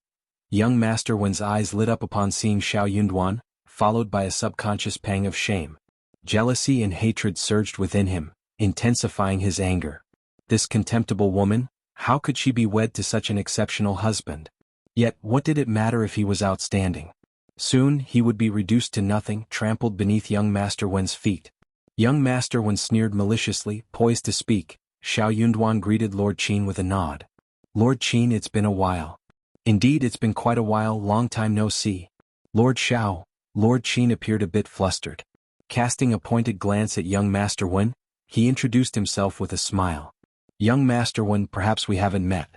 Young Master Wen's eyes lit up upon seeing Shao Yunduan, followed by a subconscious pang of shame. Jealousy and hatred surged within him, intensifying his anger. This contemptible woman, how could she be wed to such an exceptional husband? Yet what did it matter if he was outstanding? Soon he would be reduced to nothing, trampled beneath young Master Wen's feet. Young Master Wen sneered maliciously, poised to speak. Shao Yunduan greeted Lord Qin with a nod. Lord Qin, it's been a while. Indeed, it's been quite a while, long time no see. Lord Shao. Lord Qin appeared a bit flustered. Casting a pointed glance at young Master Wen, he introduced himself with a smile. Young Master Wen, perhaps we haven't met.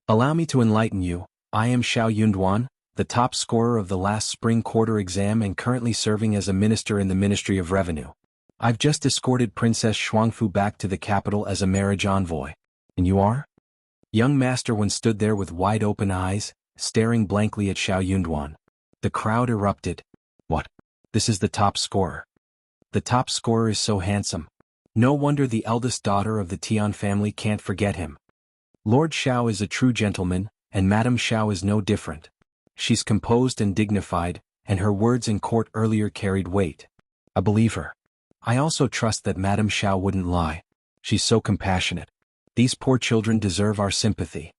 Allow me to enlighten you. I am Shao Yunduan, the top scorer of the last spring quarter exam and currently serving as a minister in the Ministry of Revenue. I've just escorted Princess Shuangfu back to the capital as a marriage envoy. And you are? Young Master Wen stood there with wide-open eyes, staring blankly at Shao Yunduan. The crowd erupted. What? This is the top scorer. The top scorer is so handsome. No wonder the eldest daughter of the Tian family can't forget him. Lord Shao is a true gentleman, and Madame Shao is no different. She's composed and dignified, and her words in court earlier carried weight. I believe her. I also trust that Madame Shao wouldn't lie. She's so compassionate. These poor children deserve our sympathy.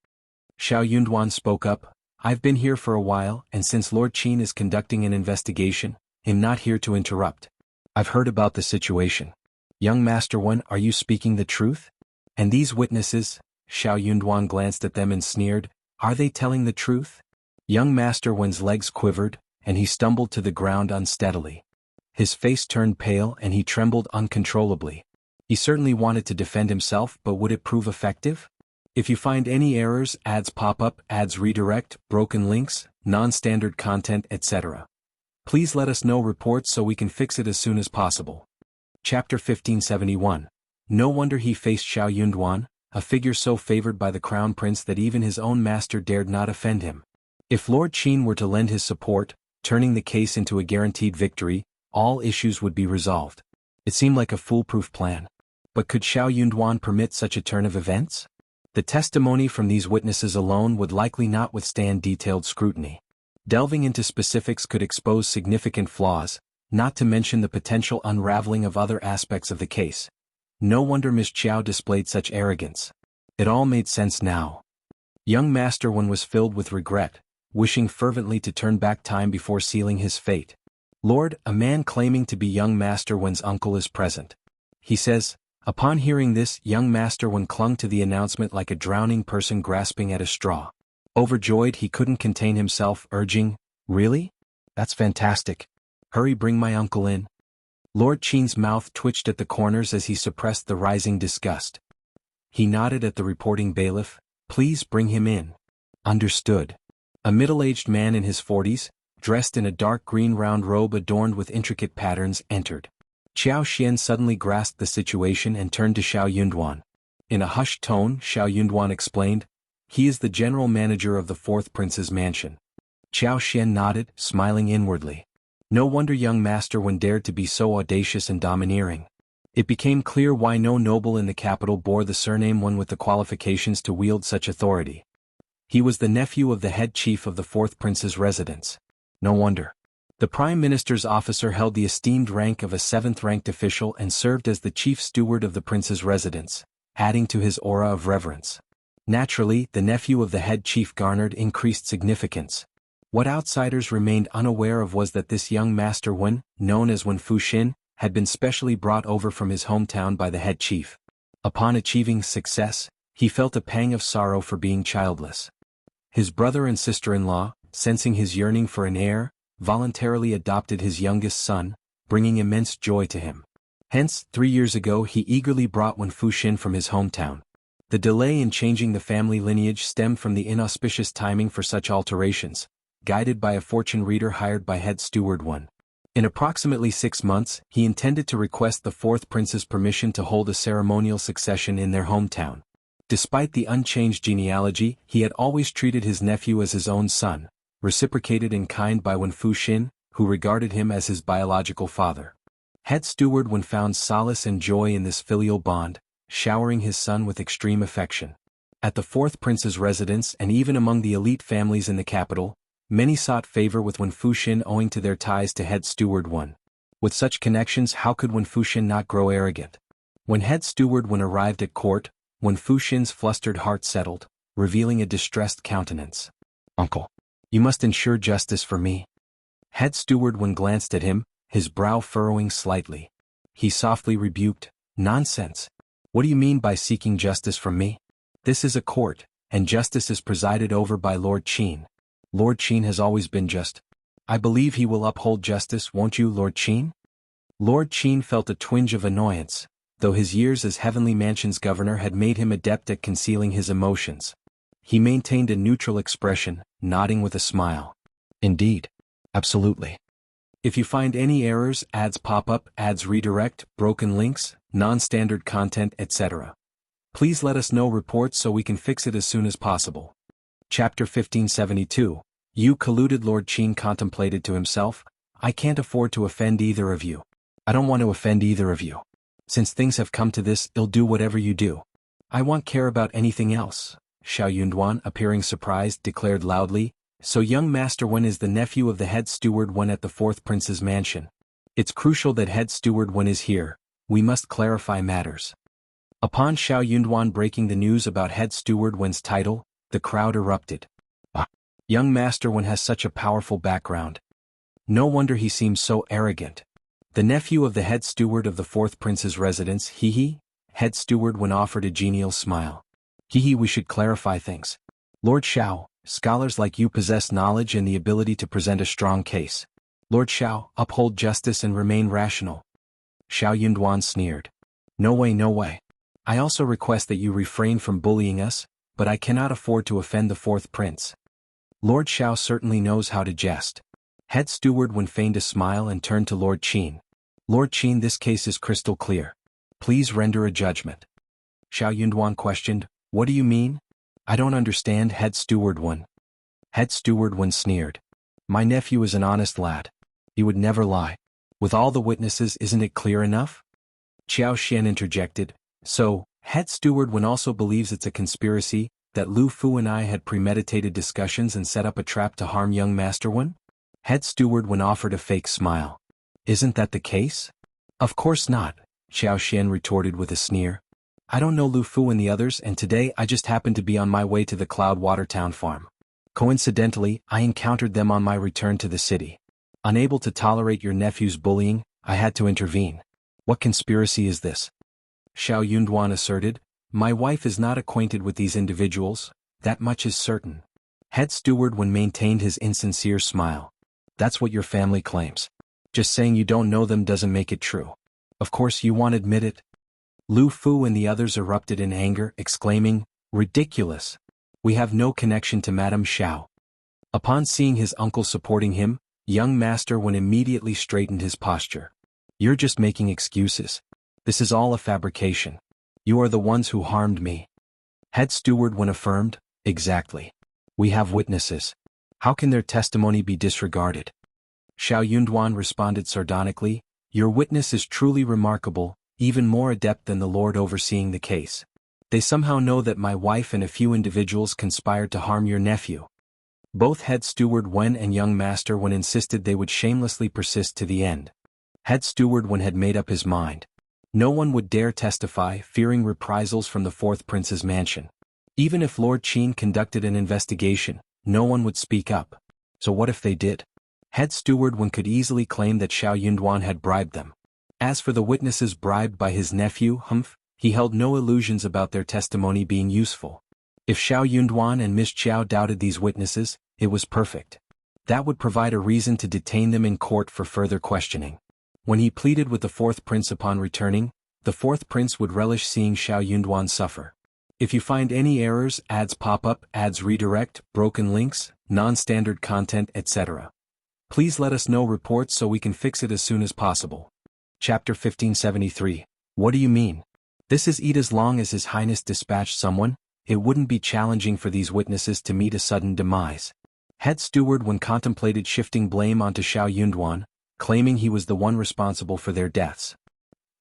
Shao Yunduan spoke up. I've been here for a while, and since Lord Qin is conducting an investigation, I'm not here to interrupt. I've heard about the situation. Young Master Wen, are you speaking the truth? And these witnesses, Shao Yunduan glanced at them and sneered, are they telling the truth? Young Master Wen's legs quivered, and he stumbled to the ground unsteadily. His face turned pale and he trembled uncontrollably. He certainly wanted to defend himself, but would it prove effective? If you find any errors, ads pop up, ads redirect, broken links, non-standard content, etc. Please let us know reports so we can fix it as soon as possible. Chapter 1571. No wonder he faced Shao Yunduan, a figure so favored by the crown prince that even his own master dared not offend him. If Lord Qin were to lend his support, turning the case into a guaranteed victory, all issues would be resolved. It seemed like a foolproof plan. But could Shao Yunduan permit such a turn of events? The testimony from these witnesses alone would likely not withstand detailed scrutiny. Delving into specifics could expose significant flaws, not to mention the potential unraveling of other aspects of the case. No wonder Miss Qiao displayed such arrogance. It all made sense now. Young Master Wen was filled with regret, wishing fervently to turn back time before sealing his fate. Lord, a man claiming to be young Master Wen's uncle is present. He says. Upon hearing this, young Master Wen clung to the announcement like a drowning person grasping at a straw. Overjoyed, he couldn't contain himself, urging, Really? That's fantastic. Hurry, bring my uncle in. Lord Qin's mouth twitched at the corners as he suppressed the rising disgust. He nodded at the reporting bailiff. Please bring him in. Understood. A middle-aged man in his 40s, dressed in a dark green round robe adorned with intricate patterns, entered. Qiao Xian suddenly grasped the situation and turned to Shao Yunduan. In a hushed tone, Shao Yunduan explained, he is the general manager of the fourth prince's mansion. Qiao Xian nodded, smiling inwardly. No wonder young Master Wen dared to be so audacious and domineering. It became clear why no noble in the capital bore the surname Wen with the qualifications to wield such authority. He was the nephew of the head chief of the fourth prince's residence. No wonder. The prime minister's officer held the esteemed rank of a seventh-ranked official and served as the chief steward of the prince's residence, adding to his aura of reverence. Naturally, the nephew of the head chief garnered increased significance. What outsiders remained unaware of was that this young Master Wen, known as Wen Fuxin, had been specially brought over from his hometown by the head chief. Upon achieving success, he felt a pang of sorrow for being childless. His brother and sister-in-law, sensing his yearning for an heir, voluntarily adopted his youngest son, bringing immense joy to him. Hence, 3 years ago he eagerly brought Wen Fuxin from his hometown. The delay in changing the family lineage stemmed from the inauspicious timing for such alterations, guided by a fortune reader hired by head steward Wen. In approximately 6 months, he intended to request the fourth prince's permission to hold a ceremonial succession in their hometown. Despite the unchanged genealogy, he had always treated his nephew as his own son, reciprocated in kind by Wen Fuxin, who regarded him as his biological father. Head steward Wen found solace and joy in this filial bond, showering his son with extreme affection. At the fourth prince's residence and even among the elite families in the capital, many sought favor with Wen Fuxin owing to their ties to head steward Wen. With such connections, how could Wen Fuxin not grow arrogant? When head steward Wen arrived at court, Wen Fuxin's flustered heart settled, revealing a distressed countenance. Uncle. You must ensure justice for me. Head Steward Wen glanced at him, his brow furrowing slightly. He softly rebuked, "Nonsense. What do you mean by seeking justice from me? This is a court, and justice is presided over by Lord Qin. Lord Qin has always been just. I believe he will uphold justice, won't you, Lord Qin?" Lord Qin felt a twinge of annoyance, though his years as Heavenly Mansion's governor had made him adept at concealing his emotions. He maintained a neutral expression, nodding with a smile. "Indeed. Absolutely. If you find any errors, ads pop up, ads redirect, broken links, non-standard content, etc. Please let us know reports so we can fix it as soon as possible." Chapter 1572. You Colluded. Lord Qin contemplated to himself, "I can't afford to offend either of you. I don't want to offend either of you. Since things have come to this, I'll do whatever you do. I won't care about anything else." Shao Yunduan, appearing surprised, declared loudly, "So young Master Wen is the nephew of the head steward Wen at the fourth prince's mansion. It's crucial that head steward Wen is here. We must clarify matters." Upon Shao Yunduan breaking the news about head steward Wen's title, the crowd erupted. "Ah, young Master Wen has such a powerful background. No wonder he seems so arrogant. The nephew of the head steward of the fourth prince's residence, hee." Head steward Wen offered a genial smile. "Hee, we should clarify things. Lord Shao, scholars like you possess knowledge and the ability to present a strong case. Lord Shao, uphold justice and remain rational." Shao Yunduan sneered. No way, no way. I also request that you refrain from bullying us, but I cannot afford to offend the fourth prince." Lord Shao certainly knows how to jest. Head steward Wen feigned a smile and turned to Lord Qin. "Lord Qin, this case is crystal clear. Please render a judgment." Shao Yunduan questioned, "What do you mean? I don't understand." Head steward Wen. Head steward Wen sneered. "My nephew is an honest lad. He would never lie. With all the witnesses, isn't it clear enough?" Qiao Xian interjected, "So, head steward Wen also believes it's a conspiracy, that Lu Fu and I had premeditated discussions and set up a trap to harm young Master Wen?" Head steward Wen offered a fake smile. "Isn't that the case?" "Of course not," Qiao Xian retorted with a sneer. "I don't know Lu Fu and the others, and today I just happened to be on my way to the Cloudwater Town farm. Coincidentally, I encountered them on my return to the city. Unable to tolerate your nephew's bullying, I had to intervene. What conspiracy is this?" Shao Yunduan asserted, "My wife is not acquainted with these individuals, that much is certain." Head steward Wen maintained his insincere smile. "That's what your family claims. Just saying you don't know them doesn't make it true. Of course you won't admit it." Lu Fu and the others erupted in anger, exclaiming, "Ridiculous! We have no connection to Madame Shao." Upon seeing his uncle supporting him, young Master Wen immediately straightened his posture. "You're just making excuses. This is all a fabrication. You are the ones who harmed me." Head steward Wen affirmed, "Exactly. We have witnesses. How can their testimony be disregarded?" Shao Yunduan responded sardonically, "Your witness is truly remarkable, even more adept than the lord overseeing the case. They somehow know that my wife and a few individuals conspired to harm your nephew." Both head steward Wen and young Master Wen insisted they would shamelessly persist to the end. Head steward Wen had made up his mind. No one would dare testify, fearing reprisals from the fourth prince's mansion. Even if Lord Qin conducted an investigation, no one would speak up. So what if they did? Head steward Wen could easily claim that Shao Yunduan had bribed them. As for the witnesses bribed by his nephew, he held no illusions about their testimony being useful. If Shao Yunduan and Miss Qiao doubted these witnesses, it was perfect. That would provide a reason to detain them in court for further questioning. When he pleaded with the fourth prince upon returning, the fourth prince would relish seeing Shao Yunduan suffer. If you find any errors, ads pop up, ads redirect, broken links, non-standard content, etc. Please let us know reports so we can fix it as soon as possible. Chapter 1573. What do you mean? This is it. As long as His Highness dispatched someone, it wouldn't be challenging for these witnesses to meet a sudden demise. Head steward Wen contemplated shifting blame onto Shao Yunduan, claiming he was the one responsible for their deaths.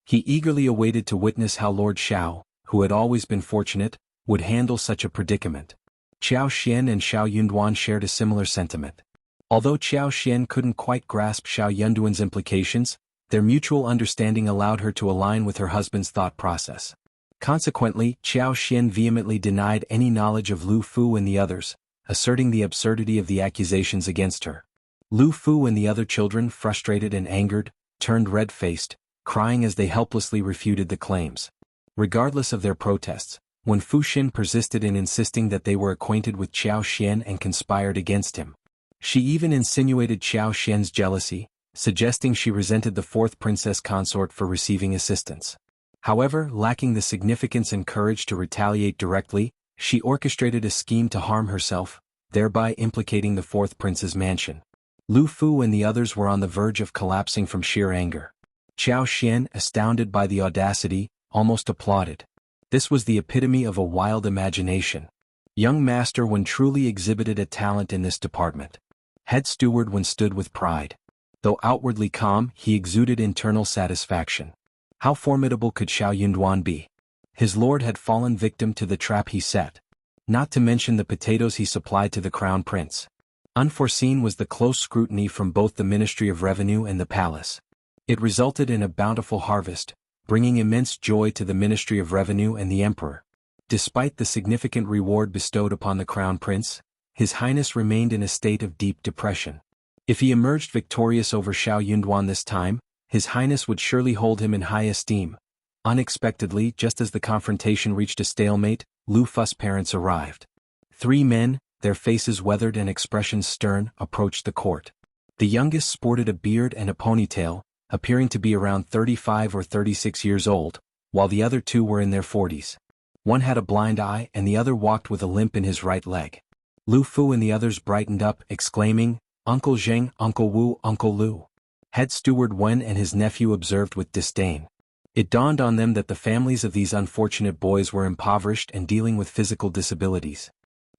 He eagerly awaited to witness how Lord Shao, who had always been fortunate, would handle such a predicament. Qiao Xian and Shao Yunduan shared a similar sentiment. Although Qiao Xian couldn't quite grasp Shao Yunduan's implications, their mutual understanding allowed her to align with her husband's thought process. Consequently, Qiao Xian vehemently denied any knowledge of Lu Fu and the others, asserting the absurdity of the accusations against her. Lu Fu and the other children, frustrated and angered, turned red-faced, crying as they helplessly refuted the claims. Regardless of their protests, when Fu Xin persisted in insisting that they were acquainted with Qiao Xian and conspired against him. She even insinuated Qiao Xian's jealousy, suggesting she resented the fourth princess consort for receiving assistance. However, lacking the significance and courage to retaliate directly, she orchestrated a scheme to harm herself, thereby implicating the fourth prince's mansion. Lu Fu and the others were on the verge of collapsing from sheer anger. Qiao Xian, astounded by the audacity, almost applauded. This was the epitome of a wild imagination. Young master when truly exhibited a talent in this department. Head steward when stood with pride. Though outwardly calm, he exuded internal satisfaction. How formidable could Shao Yunduan be? His lord had fallen victim to the trap he set. Not to mention the potatoes he supplied to the crown prince. Unforeseen was the close scrutiny from both the Ministry of Revenue and the palace. It resulted in a bountiful harvest, bringing immense joy to the Ministry of Revenue and the Emperor. Despite the significant reward bestowed upon the crown prince, His Highness remained in a state of deep depression. If he emerged victorious over Shao Yunduan this time, His Highness would surely hold him in high esteem. Unexpectedly, just as the confrontation reached a stalemate, Lu Fu's parents arrived. 3 men, their faces weathered and expressions stern, approached the court. The youngest sported a beard and a ponytail, appearing to be around 35 or 36 years old, while the other 2 were in their 40s. One had a blind eye and the other walked with a limp in his right leg. Lu Fu and the others brightened up, exclaiming, "Uncle Zheng, Uncle Wu, Uncle Lu." Head Steward Wen and his nephew observed with disdain. It dawned on them that the families of these unfortunate boys were impoverished and dealing with physical disabilities.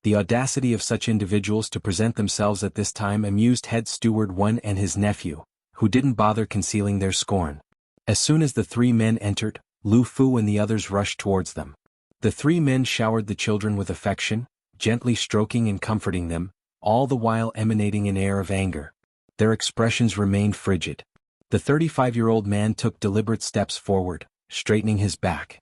The audacity of such individuals to present themselves at this time amused Head Steward Wen and his nephew, who didn't bother concealing their scorn. As soon as the 3 men entered, Lu Fu and the others rushed towards them. The 3 men showered the children with affection, gently stroking and comforting them, all the while emanating an air of anger. Their expressions remained frigid. The 35-year-old man took deliberate steps forward, straightening his back.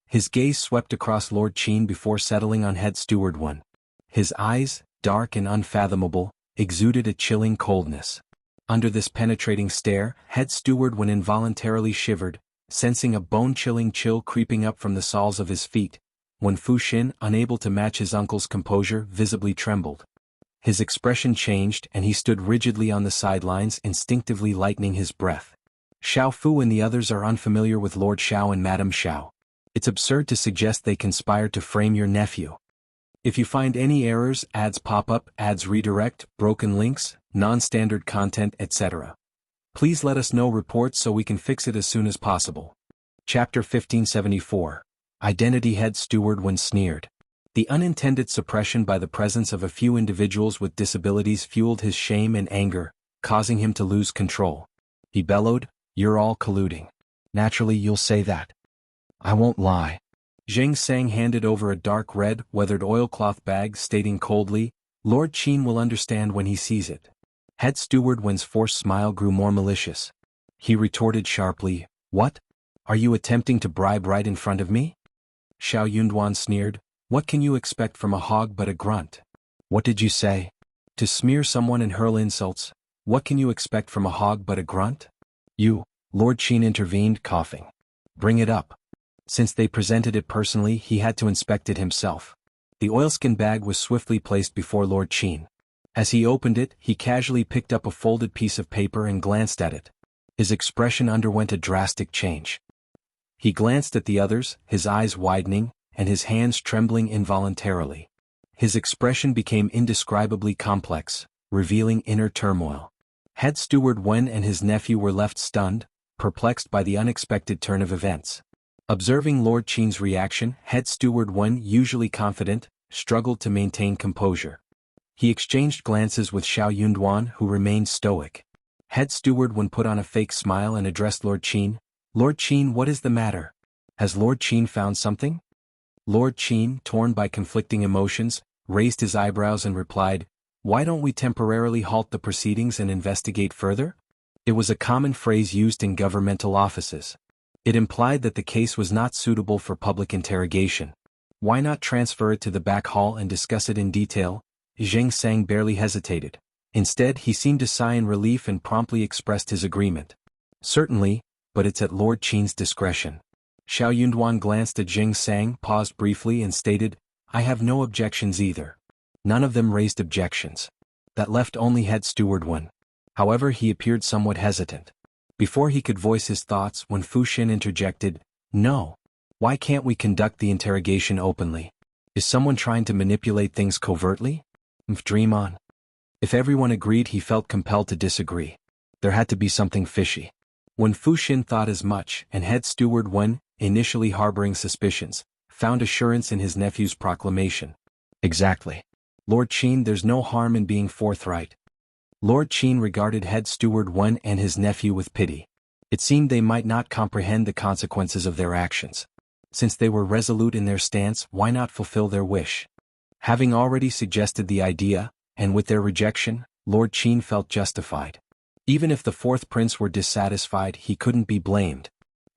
His gaze swept across Lord Qin before settling on Head Steward Wen. His eyes, dark and unfathomable, exuded a chilling coldness. Under this penetrating stare, Head Steward Wen involuntarily shivered, sensing a bone-chilling chill creeping up from the soles of his feet, when Fu Xin, unable to match his uncle's composure, visibly trembled. His expression changed and he stood rigidly on the sidelines, instinctively lightening his breath. Shao Fu and the others are unfamiliar with Lord Shao and Madame Shao. It's absurd to suggest they conspired to frame your nephew. If you find any errors, ads pop up, ads redirect, broken links, non-standard content, etc., please let us know reports so we can fix it as soon as possible. Chapter 1574. Identity. Head Steward Wen sneered. The unintended suppression by the presence of a few individuals with disabilities fueled his shame and anger, causing him to lose control. He bellowed, "You're all colluding. Naturally you'll say that. I won't lie." Zheng Sang handed over a dark red, weathered oilcloth bag, stating coldly, "Lord Qin will understand when he sees it." Head Steward Wen's forced smile grew more malicious. He retorted sharply, "What? Are you attempting to bribe right in front of me?" Shao Yunduan sneered, "What can you expect from a hog but a grunt?" "What did you say? To smear someone and hurl insults, what can you expect from a hog but a grunt?" "You," Lord Qin intervened, coughing. "Bring it up." Since they presented it personally, he had to inspect it himself. The oilskin bag was swiftly placed before Lord Qin. As he opened it, he casually picked up a folded piece of paper and glanced at it. His expression underwent a drastic change. He glanced at the others, his eyes widening, and his hands trembling involuntarily. His expression became indescribably complex, revealing inner turmoil. Head Steward Wen and his nephew were left stunned, perplexed by the unexpected turn of events. Observing Lord Qin's reaction, Head Steward Wen, usually confident, struggled to maintain composure. He exchanged glances with Shao Yunduan, who remained stoic. Head Steward Wen put on a fake smile and addressed Lord Qin. "Lord Qin, what is the matter? Has Lord Qin found something?" Lord Qin, torn by conflicting emotions, raised his eyebrows and replied, "Why don't we temporarily halt the proceedings and investigate further?" It was a common phrase used in governmental offices. It implied that the case was not suitable for public interrogation. Why not transfer it to the back hall and discuss it in detail, Zheng Sang barely hesitated. Instead, he seemed to sigh in relief and promptly expressed his agreement. Certainly, but it's at Lord Qin's discretion. Shao Yunduan glanced at Zheng Sang, paused briefly and stated, I have no objections either. None of them raised objections. That left only head steward Wen. However, he appeared somewhat hesitant. Before he could voice his thoughts when Fu Xin interjected, No. Why can't we conduct the interrogation openly? Is someone trying to manipulate things covertly? Dream on. If everyone agreed, he felt compelled to disagree. There had to be something fishy. When Fu Xin thought as much, and head steward Wen, initially harboring suspicions, found assurance in his nephew's proclamation. Exactly. Lord Qin, there's no harm in being forthright. Lord Qin regarded head steward Wen and his nephew with pity. It seemed they might not comprehend the consequences of their actions. Since they were resolute in their stance, why not fulfill their wish? Having already suggested the idea, and with their rejection, Lord Qin felt justified. Even if the fourth prince were dissatisfied, he couldn't be blamed.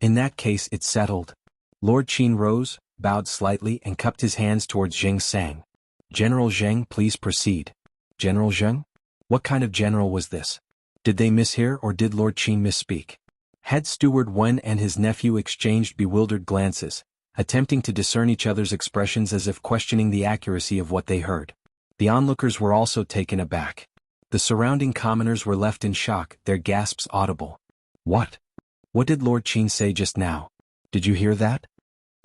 In that case, it's settled. Lord Qin rose, bowed slightly and cupped his hands towards Zheng Sang. General Zheng, please proceed. General Zheng? What kind of general was this? Did they mishear or did Lord Qin misspeak? Head steward Wen and his nephew exchanged bewildered glances, attempting to discern each other's expressions as if questioning the accuracy of what they heard. The onlookers were also taken aback. The surrounding commoners were left in shock, their gasps audible. What? What did Lord Qin say just now? Did you hear that?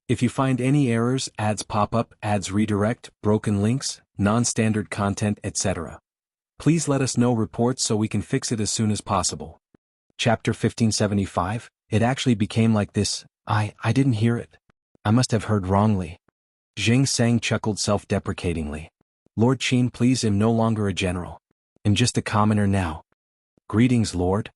If you find any errors, ads pop up, ads redirect, broken links, non-standard content, etc. Please let us know reports so we can fix it as soon as possible. Chapter 1575, It actually became like this. I didn't hear it. I must have heard wrongly. Zheng Sang chuckled self-deprecatingly. Lord Qin, please, am no longer a general. I'm just a commoner now. Greetings, Lord.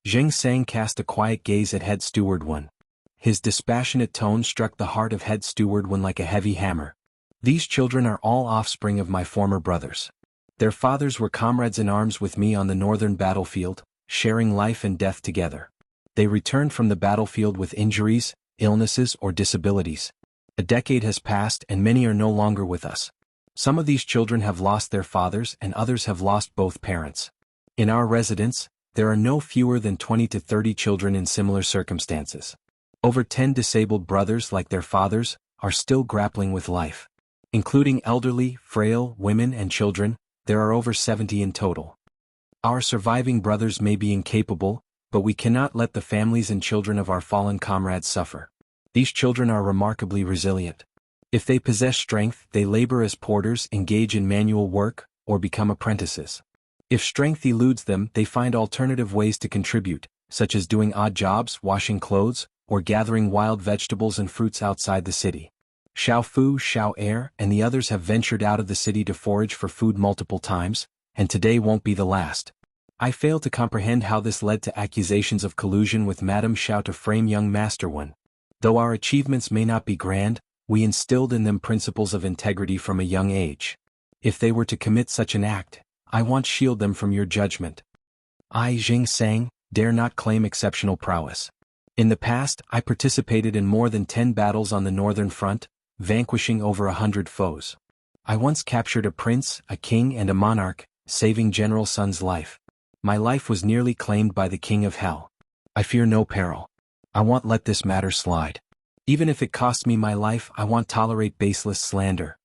Zheng Sang cast a quiet gaze at head steward Wen. His dispassionate tone struck the heart of head steward Wen like a heavy hammer. These children are all offspring of my former brothers. Their fathers were comrades in arms with me on the northern battlefield, sharing life and death together. They returned from the battlefield with injuries, illnesses, or disabilities. A decade has passed and many are no longer with us. Some of these children have lost their fathers and others have lost both parents. In our residence, there are no fewer than 20 to 30 children in similar circumstances. Over 10 disabled brothers like their fathers are still grappling with life. Including elderly, frail, women and children, there are over 70 in total. Our surviving brothers may be incapable, but we cannot let the families and children of our fallen comrades suffer. These children are remarkably resilient. If they possess strength, they labor as porters, engage in manual work, or become apprentices. If strength eludes them, they find alternative ways to contribute, such as doing odd jobs, washing clothes, or gathering wild vegetables and fruits outside the city. Shao Fu, Shao Air, and the others have ventured out of the city to forage for food multiple times, and today won't be the last. I fail to comprehend how this led to accusations of collusion with Madame Shao to frame young Master Wen. Though our achievements may not be grand, we instilled in them principles of integrity from a young age. If they were to commit such an act, I want to shield them from your judgment. I, Zheng Sang, dare not claim exceptional prowess. In the past, I participated in more than 10 battles on the northern front, vanquishing over 100 foes. I once captured a prince, a king and a monarch, saving General Sun's life. My life was nearly claimed by the King of Hell. I fear no peril. I won't let this matter slide. Even if it costs me my life, I won't tolerate baseless slander.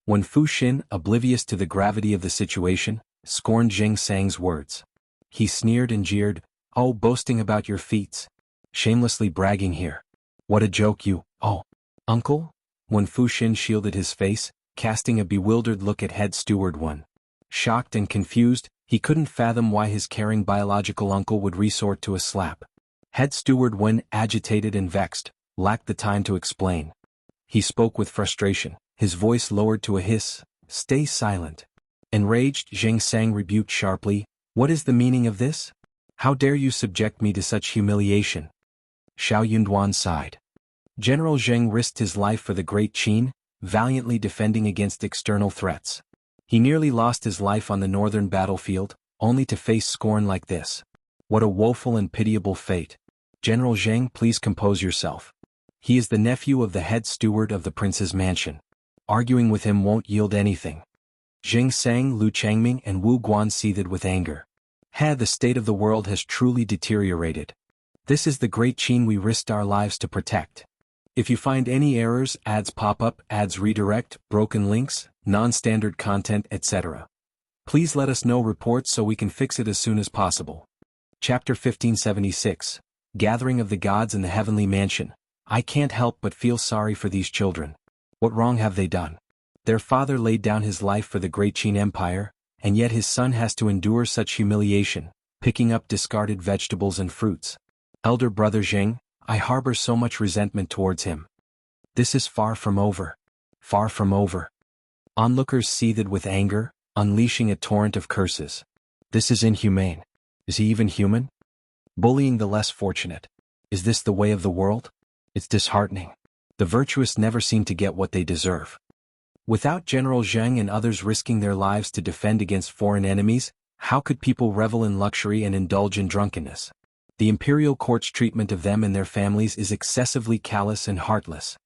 When Fu Xin, oblivious to the gravity of the situation, scorned Zheng Sang's words. He sneered and jeered, "Oh, boasting about your feats. Shamelessly bragging here. What a joke you, oh, uncle?" When Fu Xin shielded his face, casting a bewildered look at head steward Wen. Shocked and confused, he couldn't fathom why his caring biological uncle would resort to a slap. Head steward Wen, agitated and vexed, lacked the time to explain. He spoke with frustration, his voice lowered to a hiss. "Stay silent." Enraged, Zheng Sang rebuked sharply, "What is the meaning of this? How dare you subject me to such humiliation?" Shao Yunduan sighed. General Zheng risked his life for the Great Qin, valiantly defending against external threats. He nearly lost his life on the northern battlefield, only to face scorn like this. What a woeful and pitiable fate. General Zheng, please compose yourself. He is the nephew of the head steward of the prince's mansion. Arguing with him won't yield anything. Jing Sang, Lu Changming and Wu Guan seethed with anger. The state of the world has truly deteriorated. This is the great Qin we risked our lives to protect. If you find any errors, ads pop up, ads redirect, broken links, non-standard content, etc., please let us know reports so we can fix it as soon as possible. Chapter 1576. Gathering of the Gods in the Heavenly Mansion. I can't help but feel sorry for these children. What wrong have they done? Their father laid down his life for the great Qin Empire, and yet his son has to endure such humiliation, picking up discarded vegetables and fruits. Elder brother Jing, I harbor so much resentment towards him. This is far from over. Far from over. Onlookers seethed with anger, unleashing a torrent of curses. This is inhumane. Is he even human? Bullying the less fortunate. Is this the way of the world? It's disheartening. The virtuous never seem to get what they deserve. Without General Zheng and others risking their lives to defend against foreign enemies, how could people revel in luxury and indulge in drunkenness? The imperial court's treatment of them and their families is excessively callous and heartless.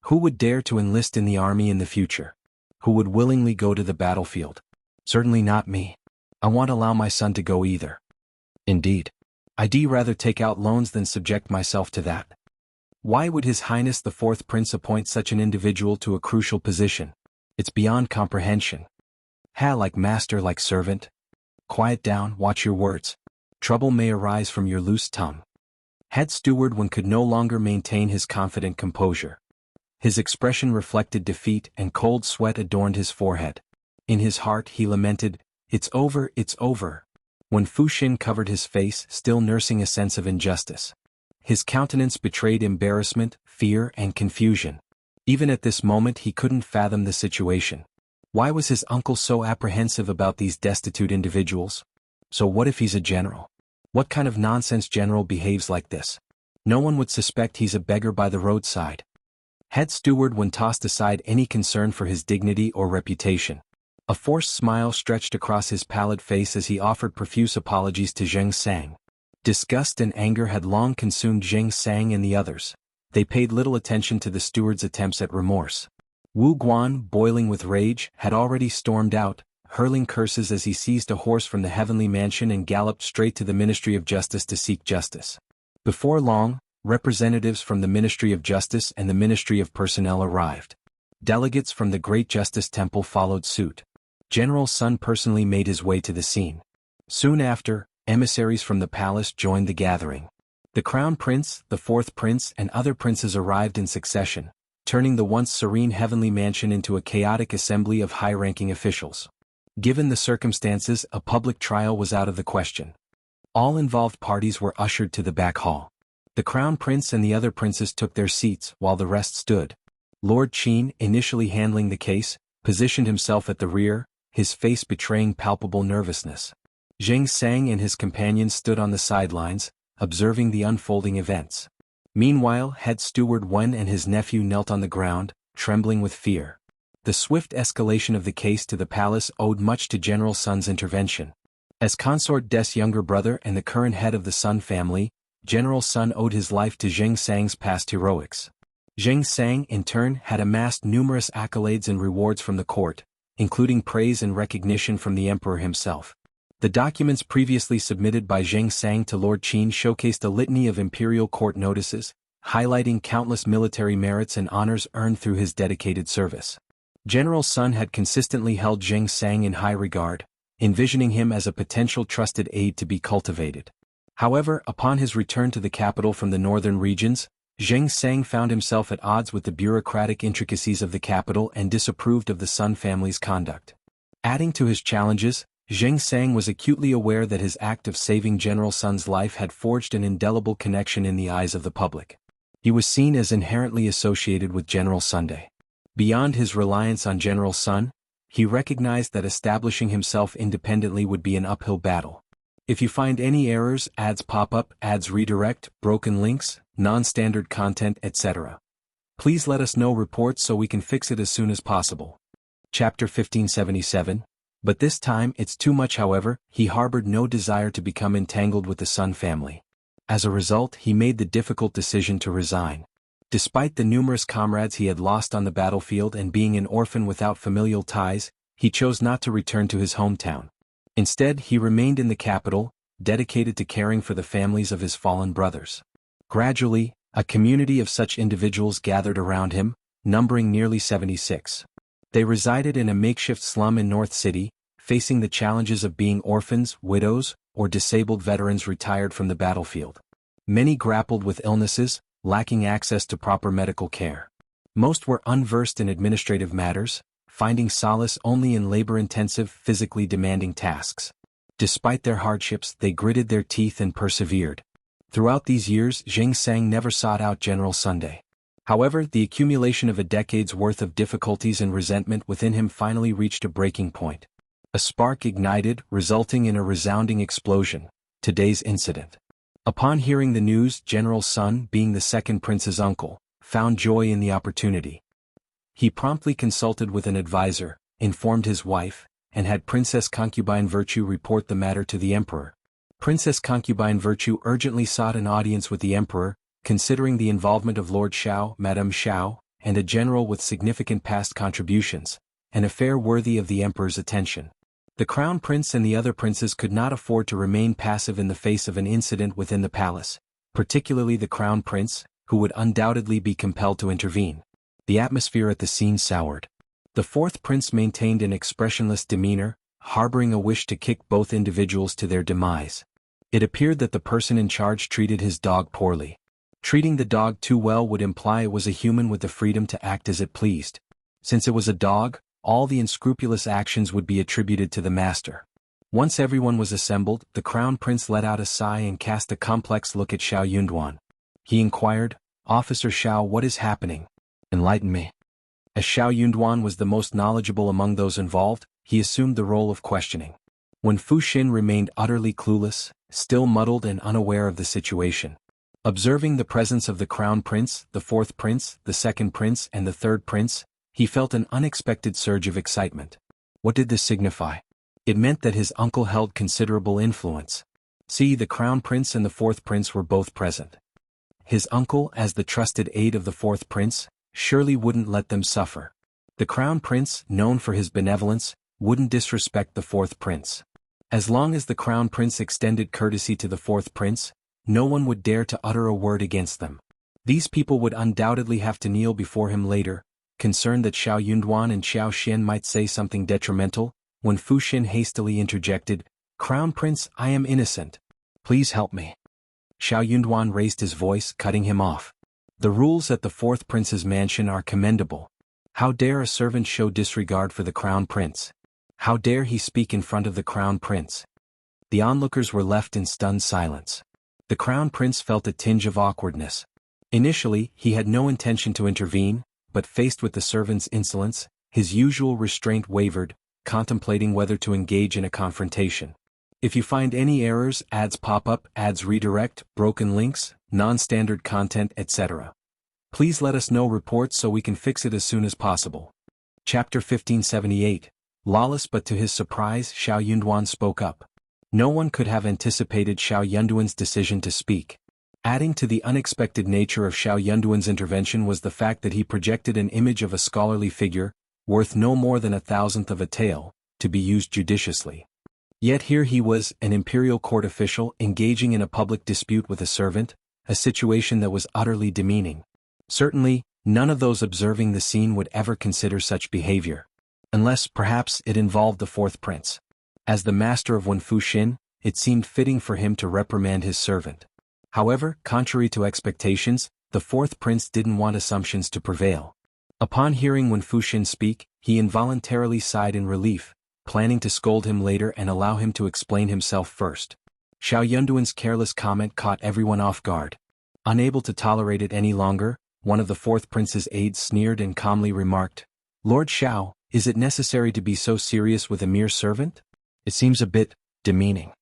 Who would dare to enlist in the army in the future? Who would willingly go to the battlefield? Certainly not me. I won't allow my son to go either. Indeed. I'd rather take out loans than subject myself to that. Why would His Highness the Fourth Prince appoint such an individual to a crucial position? It's beyond comprehension. Like master like servant? Quiet down, watch your words. Trouble may arise from your loose tongue. Head Steward one could no longer maintain his confident composure. His expression reflected defeat and cold sweat adorned his forehead. In his heart he lamented, it's over, it's over. When Fu Xin covered his face, still nursing a sense of injustice. His countenance betrayed embarrassment, fear, and confusion. Even at this moment he couldn't fathom the situation. Why was his uncle so apprehensive about these destitute individuals? So what if he's a general? What kind of nonsense general behaves like this? No one would suspect he's a beggar by the roadside. Head Steward one tossed aside any concern for his dignity or reputation. A forced smile stretched across his pallid face as he offered profuse apologies to Zheng Sang. Disgust and anger had long consumed Zheng Sang and the others. They paid little attention to the steward's attempts at remorse. Wu Guan, boiling with rage, had already stormed out, hurling curses as he seized a horse from the heavenly mansion and galloped straight to the Ministry of Justice to seek justice. Before long, representatives from the Ministry of Justice and the Ministry of Personnel arrived. Delegates from the Great Justice Temple followed suit. General Sun personally made his way to the scene. Soon after, emissaries from the palace joined the gathering. The Crown Prince, the Fourth Prince and other princes arrived in succession, turning the once serene heavenly mansion into a chaotic assembly of high-ranking officials. Given the circumstances, a public trial was out of the question. All involved parties were ushered to the back hall. The Crown Prince and the other princes took their seats while the rest stood. Lord Qin, initially handling the case, positioned himself at the rear, his face betraying palpable nervousness. Zheng Sang and his companions stood on the sidelines, observing the unfolding events. Meanwhile, Head Steward Wen and his nephew knelt on the ground, trembling with fear. The swift escalation of the case to the palace owed much to General Sun's intervention. As consort des younger brother and the current head of the Sun family, General Sun owed his life to Zheng Sang's past heroics. Zheng Sang, in turn, had amassed numerous accolades and rewards from the court, including praise and recognition from the emperor himself. The documents previously submitted by Zheng Sang to Lord Qin showcased a litany of imperial court notices, highlighting countless military merits and honors earned through his dedicated service. General Sun had consistently held Zheng Sang in high regard, envisioning him as a potential trusted aide to be cultivated. However, upon his return to the capital from the northern regions, Zheng Sang found himself at odds with the bureaucratic intricacies of the capital and disapproved of the Sun family's conduct. Adding to his challenges, Zheng Sang was acutely aware that his act of saving General Sun's life had forged an indelible connection in the eyes of the public. He was seen as inherently associated with General Sunday. Beyond his reliance on General Sun, he recognized that establishing himself independently would be an uphill battle. If you find any errors, ads pop up, ads redirect, broken links, non-standard content, etc., please let us know reports so we can fix it as soon as possible. Chapter 1577. But this time it's too much. However, he harbored no desire to become entangled with the Sun family. As a result, he made the difficult decision to resign. Despite the numerous comrades he had lost on the battlefield and being an orphan without familial ties, he chose not to return to his hometown. Instead, he remained in the capital, dedicated to caring for the families of his fallen brothers. Gradually, a community of such individuals gathered around him, numbering nearly 76. They resided in a makeshift slum in North City, facing the challenges of being orphans, widows, or disabled veterans retired from the battlefield. Many grappled with illnesses, lacking access to proper medical care. Most were unversed in administrative matters, finding solace only in labor-intensive, physically demanding tasks. Despite their hardships, they gritted their teeth and persevered. Throughout these years, Zheng Sang never sought out General Sunday. However, the accumulation of a decade's worth of difficulties and resentment within him finally reached a breaking point. A spark ignited, resulting in a resounding explosion, today's incident. Upon hearing the news, General Sun, being the second prince's uncle, found joy in the opportunity. He promptly consulted with an advisor, informed his wife, and had Princess Concubine Virtue report the matter to the emperor. Princess Concubine Virtue urgently sought an audience with the emperor, considering the involvement of Lord Shao, Madame Shao, and a general with significant past contributions, an affair worthy of the emperor's attention. The crown prince and the other princes could not afford to remain passive in the face of an incident within the palace, particularly the crown prince, who would undoubtedly be compelled to intervene. The atmosphere at the scene soured. The fourth prince maintained an expressionless demeanor, harboring a wish to kick both individuals to their demise. It appeared that the person in charge treated his dog poorly. Treating the dog too well would imply it was a human with the freedom to act as it pleased. Since it was a dog, all the unscrupulous actions would be attributed to the master. Once everyone was assembled, the crown prince let out a sigh and cast a complex look at Shao Yunduan. He inquired, "Officer Shao, what is happening? Enlighten me." As Shao Yunduan was the most knowledgeable among those involved, he assumed the role of questioning. When Fu Xin remained utterly clueless, still muddled and unaware of the situation. Observing the presence of the crown prince, the fourth prince, the second prince and the third prince, he felt an unexpected surge of excitement. What did this signify? It meant that his uncle held considerable influence. See, the crown prince and the fourth prince were both present. His uncle, as the trusted aide of the fourth prince, surely wouldn't let them suffer. The crown prince, known for his benevolence, wouldn't disrespect the fourth prince. As long as the crown prince extended courtesy to the fourth prince, no one would dare to utter a word against them. These people would undoubtedly have to kneel before him later, concerned that Shao Yunduan and Xiao Xian might say something detrimental, when Fu Xin hastily interjected, "Crown Prince, I am innocent. Please help me." Shao Yunduan raised his voice, cutting him off. "The rules at the fourth prince's mansion are commendable. How dare a servant show disregard for the crown prince? How dare he speak in front of the crown prince?" The onlookers were left in stunned silence. The crown prince felt a tinge of awkwardness. Initially, he had no intention to intervene, but faced with the servant's insolence, his usual restraint wavered, contemplating whether to engage in a confrontation. If you find any errors, ads pop up, ads redirect, broken links, non-standard content, etc., please let us know reports so we can fix it as soon as possible. Chapter 1578. Lawless. But to his surprise, Shao Yunduan spoke up. No one could have anticipated Shao Yunduan's decision to speak. Adding to the unexpected nature of Shao Yunduan's intervention was the fact that he projected an image of a scholarly figure, worth no more than 1/1000th of a tael, to be used judiciously. Yet here he was, an imperial court official, engaging in a public dispute with a servant, a situation that was utterly demeaning. Certainly, none of those observing the scene would ever consider such behavior. Unless, perhaps, it involved the fourth prince. As the master of Wen Fu Xin, it seemed fitting for him to reprimand his servant. However, contrary to expectations, the fourth prince didn't want assumptions to prevail. Upon hearing Wen Fu Xin speak, he involuntarily sighed in relief, planning to scold him later and allow him to explain himself first. Shao Yunduan's careless comment caught everyone off guard. Unable to tolerate it any longer, one of the fourth prince's aides sneered and calmly remarked, "Lord Shao, is it necessary to be so serious with a mere servant? It seems a bit demeaning."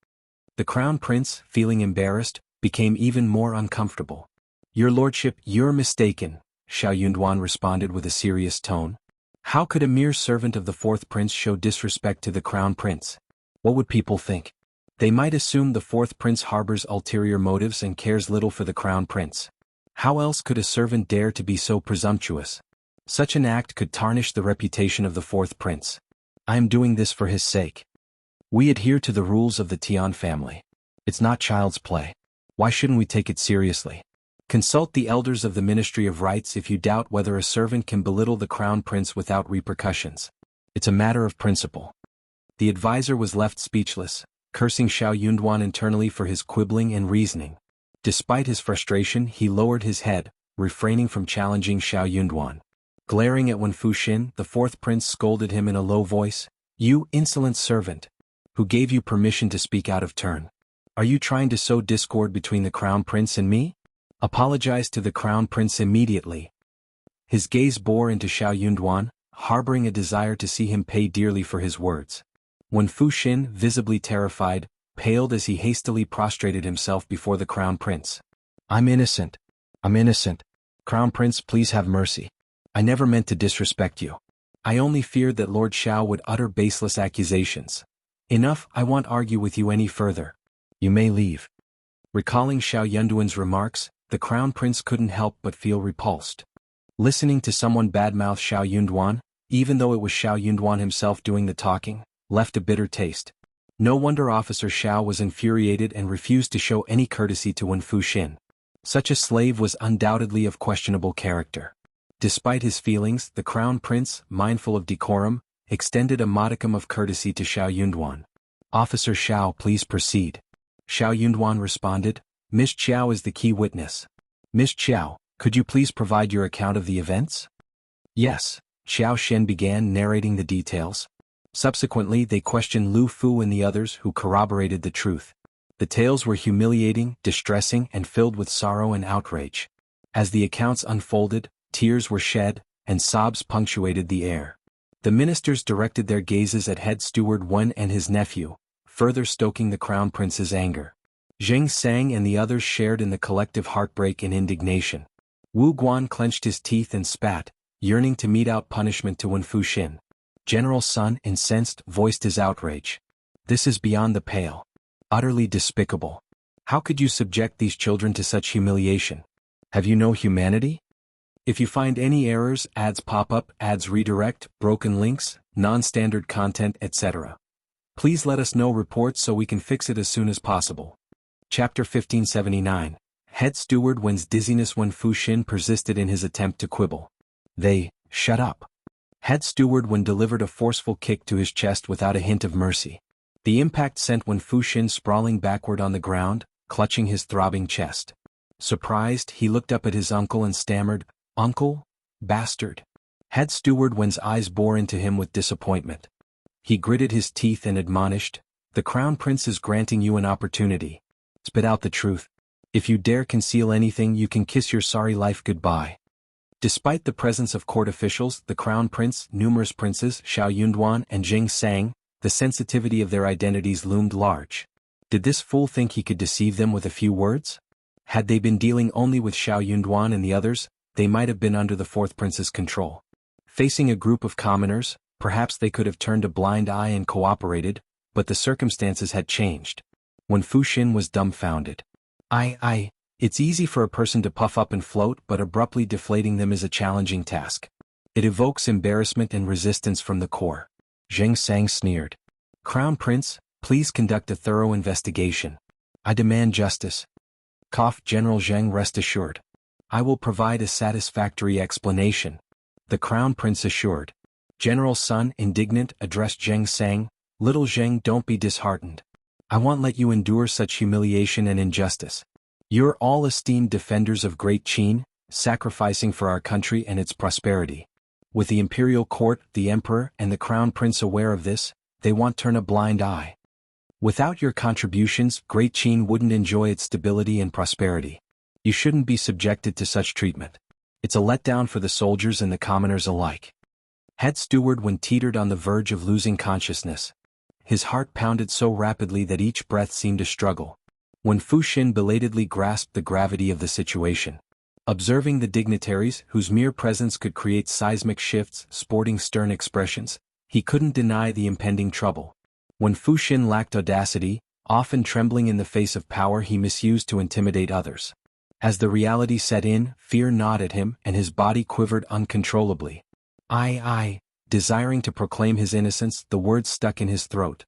The crown prince, feeling embarrassed, became even more uncomfortable. "Your lordship, you're mistaken," Shao Yunduan responded with a serious tone. "How could a mere servant of the fourth prince show disrespect to the crown prince? What would people think? They might assume the fourth prince harbors ulterior motives and cares little for the crown prince. How else could a servant dare to be so presumptuous? Such an act could tarnish the reputation of the fourth prince." I am doing this for his sake. We adhere to the rules of the Tian family. It's not child's play. Why shouldn't we take it seriously? Consult the elders of the Ministry of Rights if you doubt whether a servant can belittle the crown prince without repercussions. It's a matter of principle. The advisor was left speechless, cursing Shao Yunduan internally for his quibbling and reasoning. Despite his frustration, he lowered his head, refraining from challenging Shao Yunduan. Glaring at Wen Fuxin, the fourth prince scolded him in a low voice. You insolent servant! Who gave you permission to speak out of turn? Are you trying to sow discord between the crown prince and me? Apologize to the crown prince immediately. His gaze bore into Shao Yunduan, harboring a desire to see him pay dearly for his words. Wen Fuxin, visibly terrified, paled as he hastily prostrated himself before the crown prince. I'm innocent. I'm innocent. Crown prince, please have mercy. I never meant to disrespect you. I only feared that Lord Shao would utter baseless accusations. Enough, I won't argue with you any further. You may leave. Recalling Shao Yunduan's remarks, the crown prince couldn't help but feel repulsed. Listening to someone badmouth Shao Yunduan, even though it was Shao Yunduan himself doing the talking, left a bitter taste. No wonder Officer Shao was infuriated and refused to show any courtesy to Wen Fuxin. Such a slave was undoubtedly of questionable character. Despite his feelings, the crown prince, mindful of decorum, extended a modicum of courtesy to Shao Yunduan. Officer Shao, please proceed. Shao Yunduan responded. Miss Qiao is the key witness. Miss Qiao, could you please provide your account of the events? Yes, Xiao Shen began narrating the details. Subsequently, they questioned Lu Fu and the others who corroborated the truth. The tales were humiliating, distressing, and filled with sorrow and outrage. As the accounts unfolded, tears were shed, and sobs punctuated the air. The ministers directed their gazes at head steward Wen and his nephew, further stoking the crown prince's anger. Zheng Sang and the others shared in the collective heartbreak and indignation. Wu Guan clenched his teeth and spat, yearning to mete out punishment to Wen Fuxin. General Sun, incensed, voiced his outrage. This is beyond the pale. Utterly despicable. How could you subject these children to such humiliation? Have you no humanity? If you find any errors, ads pop up, ads redirect, broken links, non-standard content, etc. Please let us know reports so we can fix it as soon as possible. Chapter 1579. Head Steward Wen's dizziness. Wen Fuxin persisted in his attempt to quibble. Shut up. Head Steward Wen delivered a forceful kick to his chest without a hint of mercy. The impact sent Wen Fuxin sprawling backward on the ground, clutching his throbbing chest. Surprised, he looked up at his uncle and stammered, Uncle? Bastard. Head Steward Wen's eyes bore into him with disappointment. He gritted his teeth and admonished, The Crown Prince is granting you an opportunity. Spit out the truth. If you dare conceal anything, you can kiss your sorry life goodbye. Despite the presence of court officials, the Crown Prince, numerous princes, Shao Yunduan and Zheng Sang, the sensitivity of their identities loomed large. Did this fool think he could deceive them with a few words? Had they been dealing only with Shao Yunduan and the others, they might have been under the fourth prince's control. Facing a group of commoners, perhaps they could have turned a blind eye and cooperated, but the circumstances had changed. Wen Fuxin was dumbfounded. It's easy for a person to puff up and float, but abruptly deflating them is a challenging task. It evokes embarrassment and resistance from the core. Zheng Sang sneered. Crown Prince, please conduct a thorough investigation. I demand justice. General Zheng, rest assured. I will provide a satisfactory explanation. The Crown Prince assured. General Sun, indignant, addressed Zheng Sang, Little Zheng, don't be disheartened. I won't let you endure such humiliation and injustice. You're all esteemed defenders of Great Qin, sacrificing for our country and its prosperity. With the imperial court, the emperor, and the crown prince aware of this, they won't turn a blind eye. Without your contributions, Great Qin wouldn't enjoy its stability and prosperity. You shouldn't be subjected to such treatment. It's a letdown for the soldiers and the commoners alike. Head Steward Wen teetered on the verge of losing consciousness. His heart pounded so rapidly that each breath seemed a struggle. Wen Fuxin belatedly grasped the gravity of the situation. Observing the dignitaries, whose mere presence could create seismic shifts, sporting stern expressions, he couldn't deny the impending trouble. Wen Fuxin lacked audacity, often trembling in the face of power he misused to intimidate others. As the reality set in, fear gnawed at him and his body quivered uncontrollably. desiring to proclaim his innocence, the words stuck in his throat.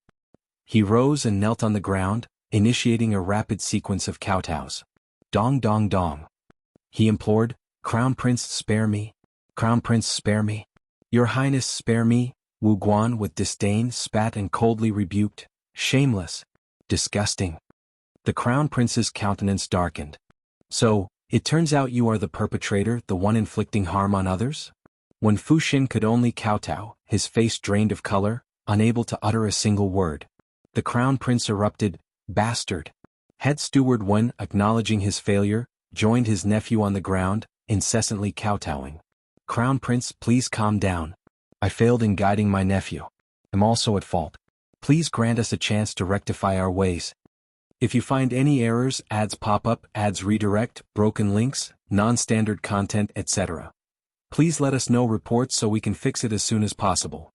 He rose and knelt on the ground, initiating a rapid sequence of kowtows. Dong dong dong. He implored, "Crown Prince, spare me. Crown Prince, spare me. Your Highness, spare me." Wu Guan with disdain spat and coldly rebuked, "Shameless. Disgusting." The Crown Prince's countenance darkened. "So, it turns out you are the perpetrator, the one inflicting harm on others?" When Fu Xin could only kowtow, his face drained of color, unable to utter a single word. The Crown Prince erupted, "Bastard." Head Steward Wen, acknowledging his failure, joined his nephew on the ground, incessantly kowtowing. "Crown Prince, please calm down. I failed in guiding my nephew. I'm also at fault. Please grant us a chance to rectify our ways. If you find any errors, ads pop up, ads redirect, broken links, non-standard content, etc. Please let us know reports so we can fix it as soon as possible."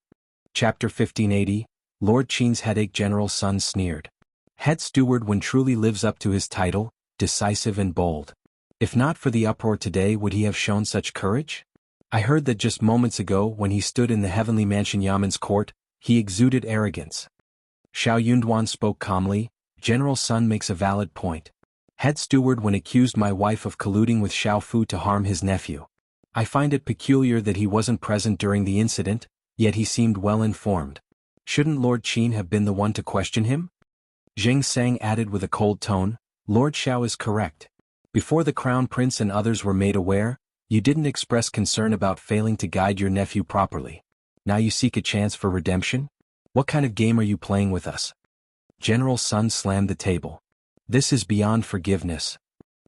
Chapter 1580, Lord Qin's headache. General Sun sneered. Head Steward Wen truly lives up to his title, decisive and bold. If not for the uproar today, would he have shown such courage? I heard that just moments ago when he stood in the Heavenly Mansion Yaman's court, he exuded arrogance. Shao Yunduan spoke calmly, "General Sun makes a valid point. Head Steward Wen accused my wife of colluding with Shao Fu to harm his nephew. I find it peculiar that he wasn't present during the incident, yet he seemed well informed. Shouldn't Lord Qin have been the one to question him?" Zheng Sang added with a cold tone, "Lord Shao is correct. Before the Crown Prince and others were made aware, you didn't express concern about failing to guide your nephew properly. Now you seek a chance for redemption? What kind of game are you playing with us?" General Sun slammed the table. "This is beyond forgiveness."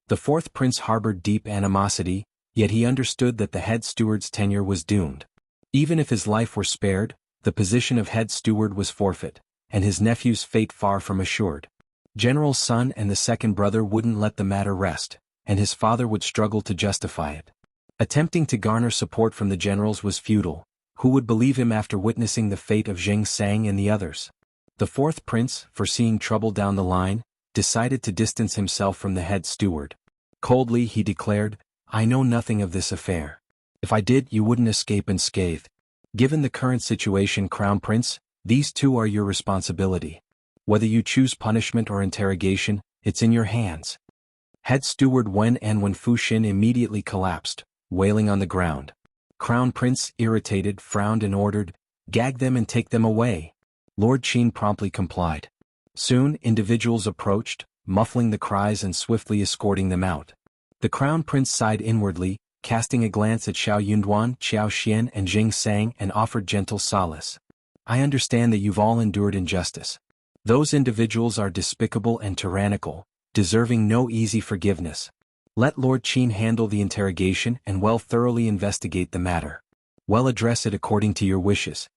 The fourth prince harbored deep animosity, yet he understood that the head steward's tenure was doomed. Even if his life were spared, the position of head steward was forfeit, and his nephew's fate far from assured. General Sun and the second brother wouldn't let the matter rest, and his father would struggle to justify it. Attempting to garner support from the generals was futile. Who would believe him after witnessing the fate of Zheng Sang and the others? The fourth prince, foreseeing trouble down the line, decided to distance himself from the head steward. Coldly he declared, "I know nothing of this affair. If I did, you wouldn't escape unscathed. Given the current situation, Crown Prince, these two are your responsibility. Whether you choose punishment or interrogation, it's in your hands." Head Steward Wen and Wen Fu Xin immediately collapsed, wailing on the ground. Crown Prince, irritated, frowned and ordered, "Gag them and take them away." Lord Qin promptly complied. Soon individuals approached, muffling the cries and swiftly escorting them out. The Crown Prince sighed inwardly, casting a glance at Shao Yunduan, Qiao Xian and Zheng Sang and offered gentle solace. "I understand that you've all endured injustice. Those individuals are despicable and tyrannical, deserving no easy forgiveness. Let Lord Qin handle the interrogation and thoroughly investigate the matter. Address it according to your wishes."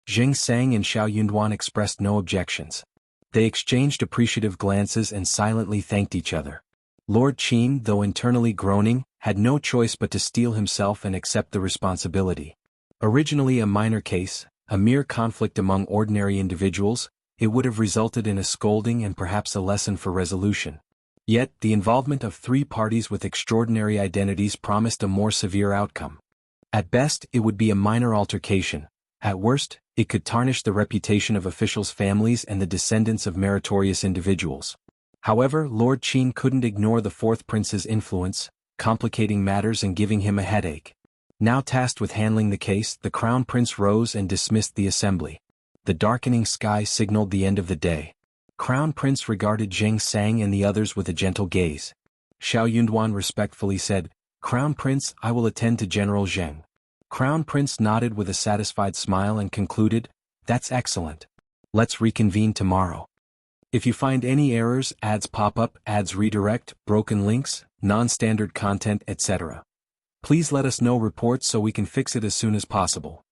Zheng Sang and Shao Yunduan expressed no objections. They exchanged appreciative glances and silently thanked each other. Lord Qin, though internally groaning, had no choice but to steel himself and accept the responsibility. Originally a minor case, a mere conflict among ordinary individuals, it would have resulted in a scolding and perhaps a lesson for resolution. Yet, the involvement of three parties with extraordinary identities promised a more severe outcome. At best, it would be a minor altercation. At worst, it could tarnish the reputation of officials' families and the descendants of meritorious individuals. However, Lord Qin couldn't ignore the fourth prince's influence, complicating matters and giving him a headache. Now tasked with handling the case, the Crown Prince rose and dismissed the assembly. The darkening sky signaled the end of the day. Crown Prince regarded Zheng Sang and the others with a gentle gaze. Shao Yunduan respectfully said, "Crown Prince, I will attend to General Zheng." Crown Prince nodded with a satisfied smile and concluded, "That's excellent. Let's reconvene tomorrow. If you find any errors, ads pop up, ads redirect, broken links, non-standard content, etc. Please let us know reports so we can fix it as soon as possible."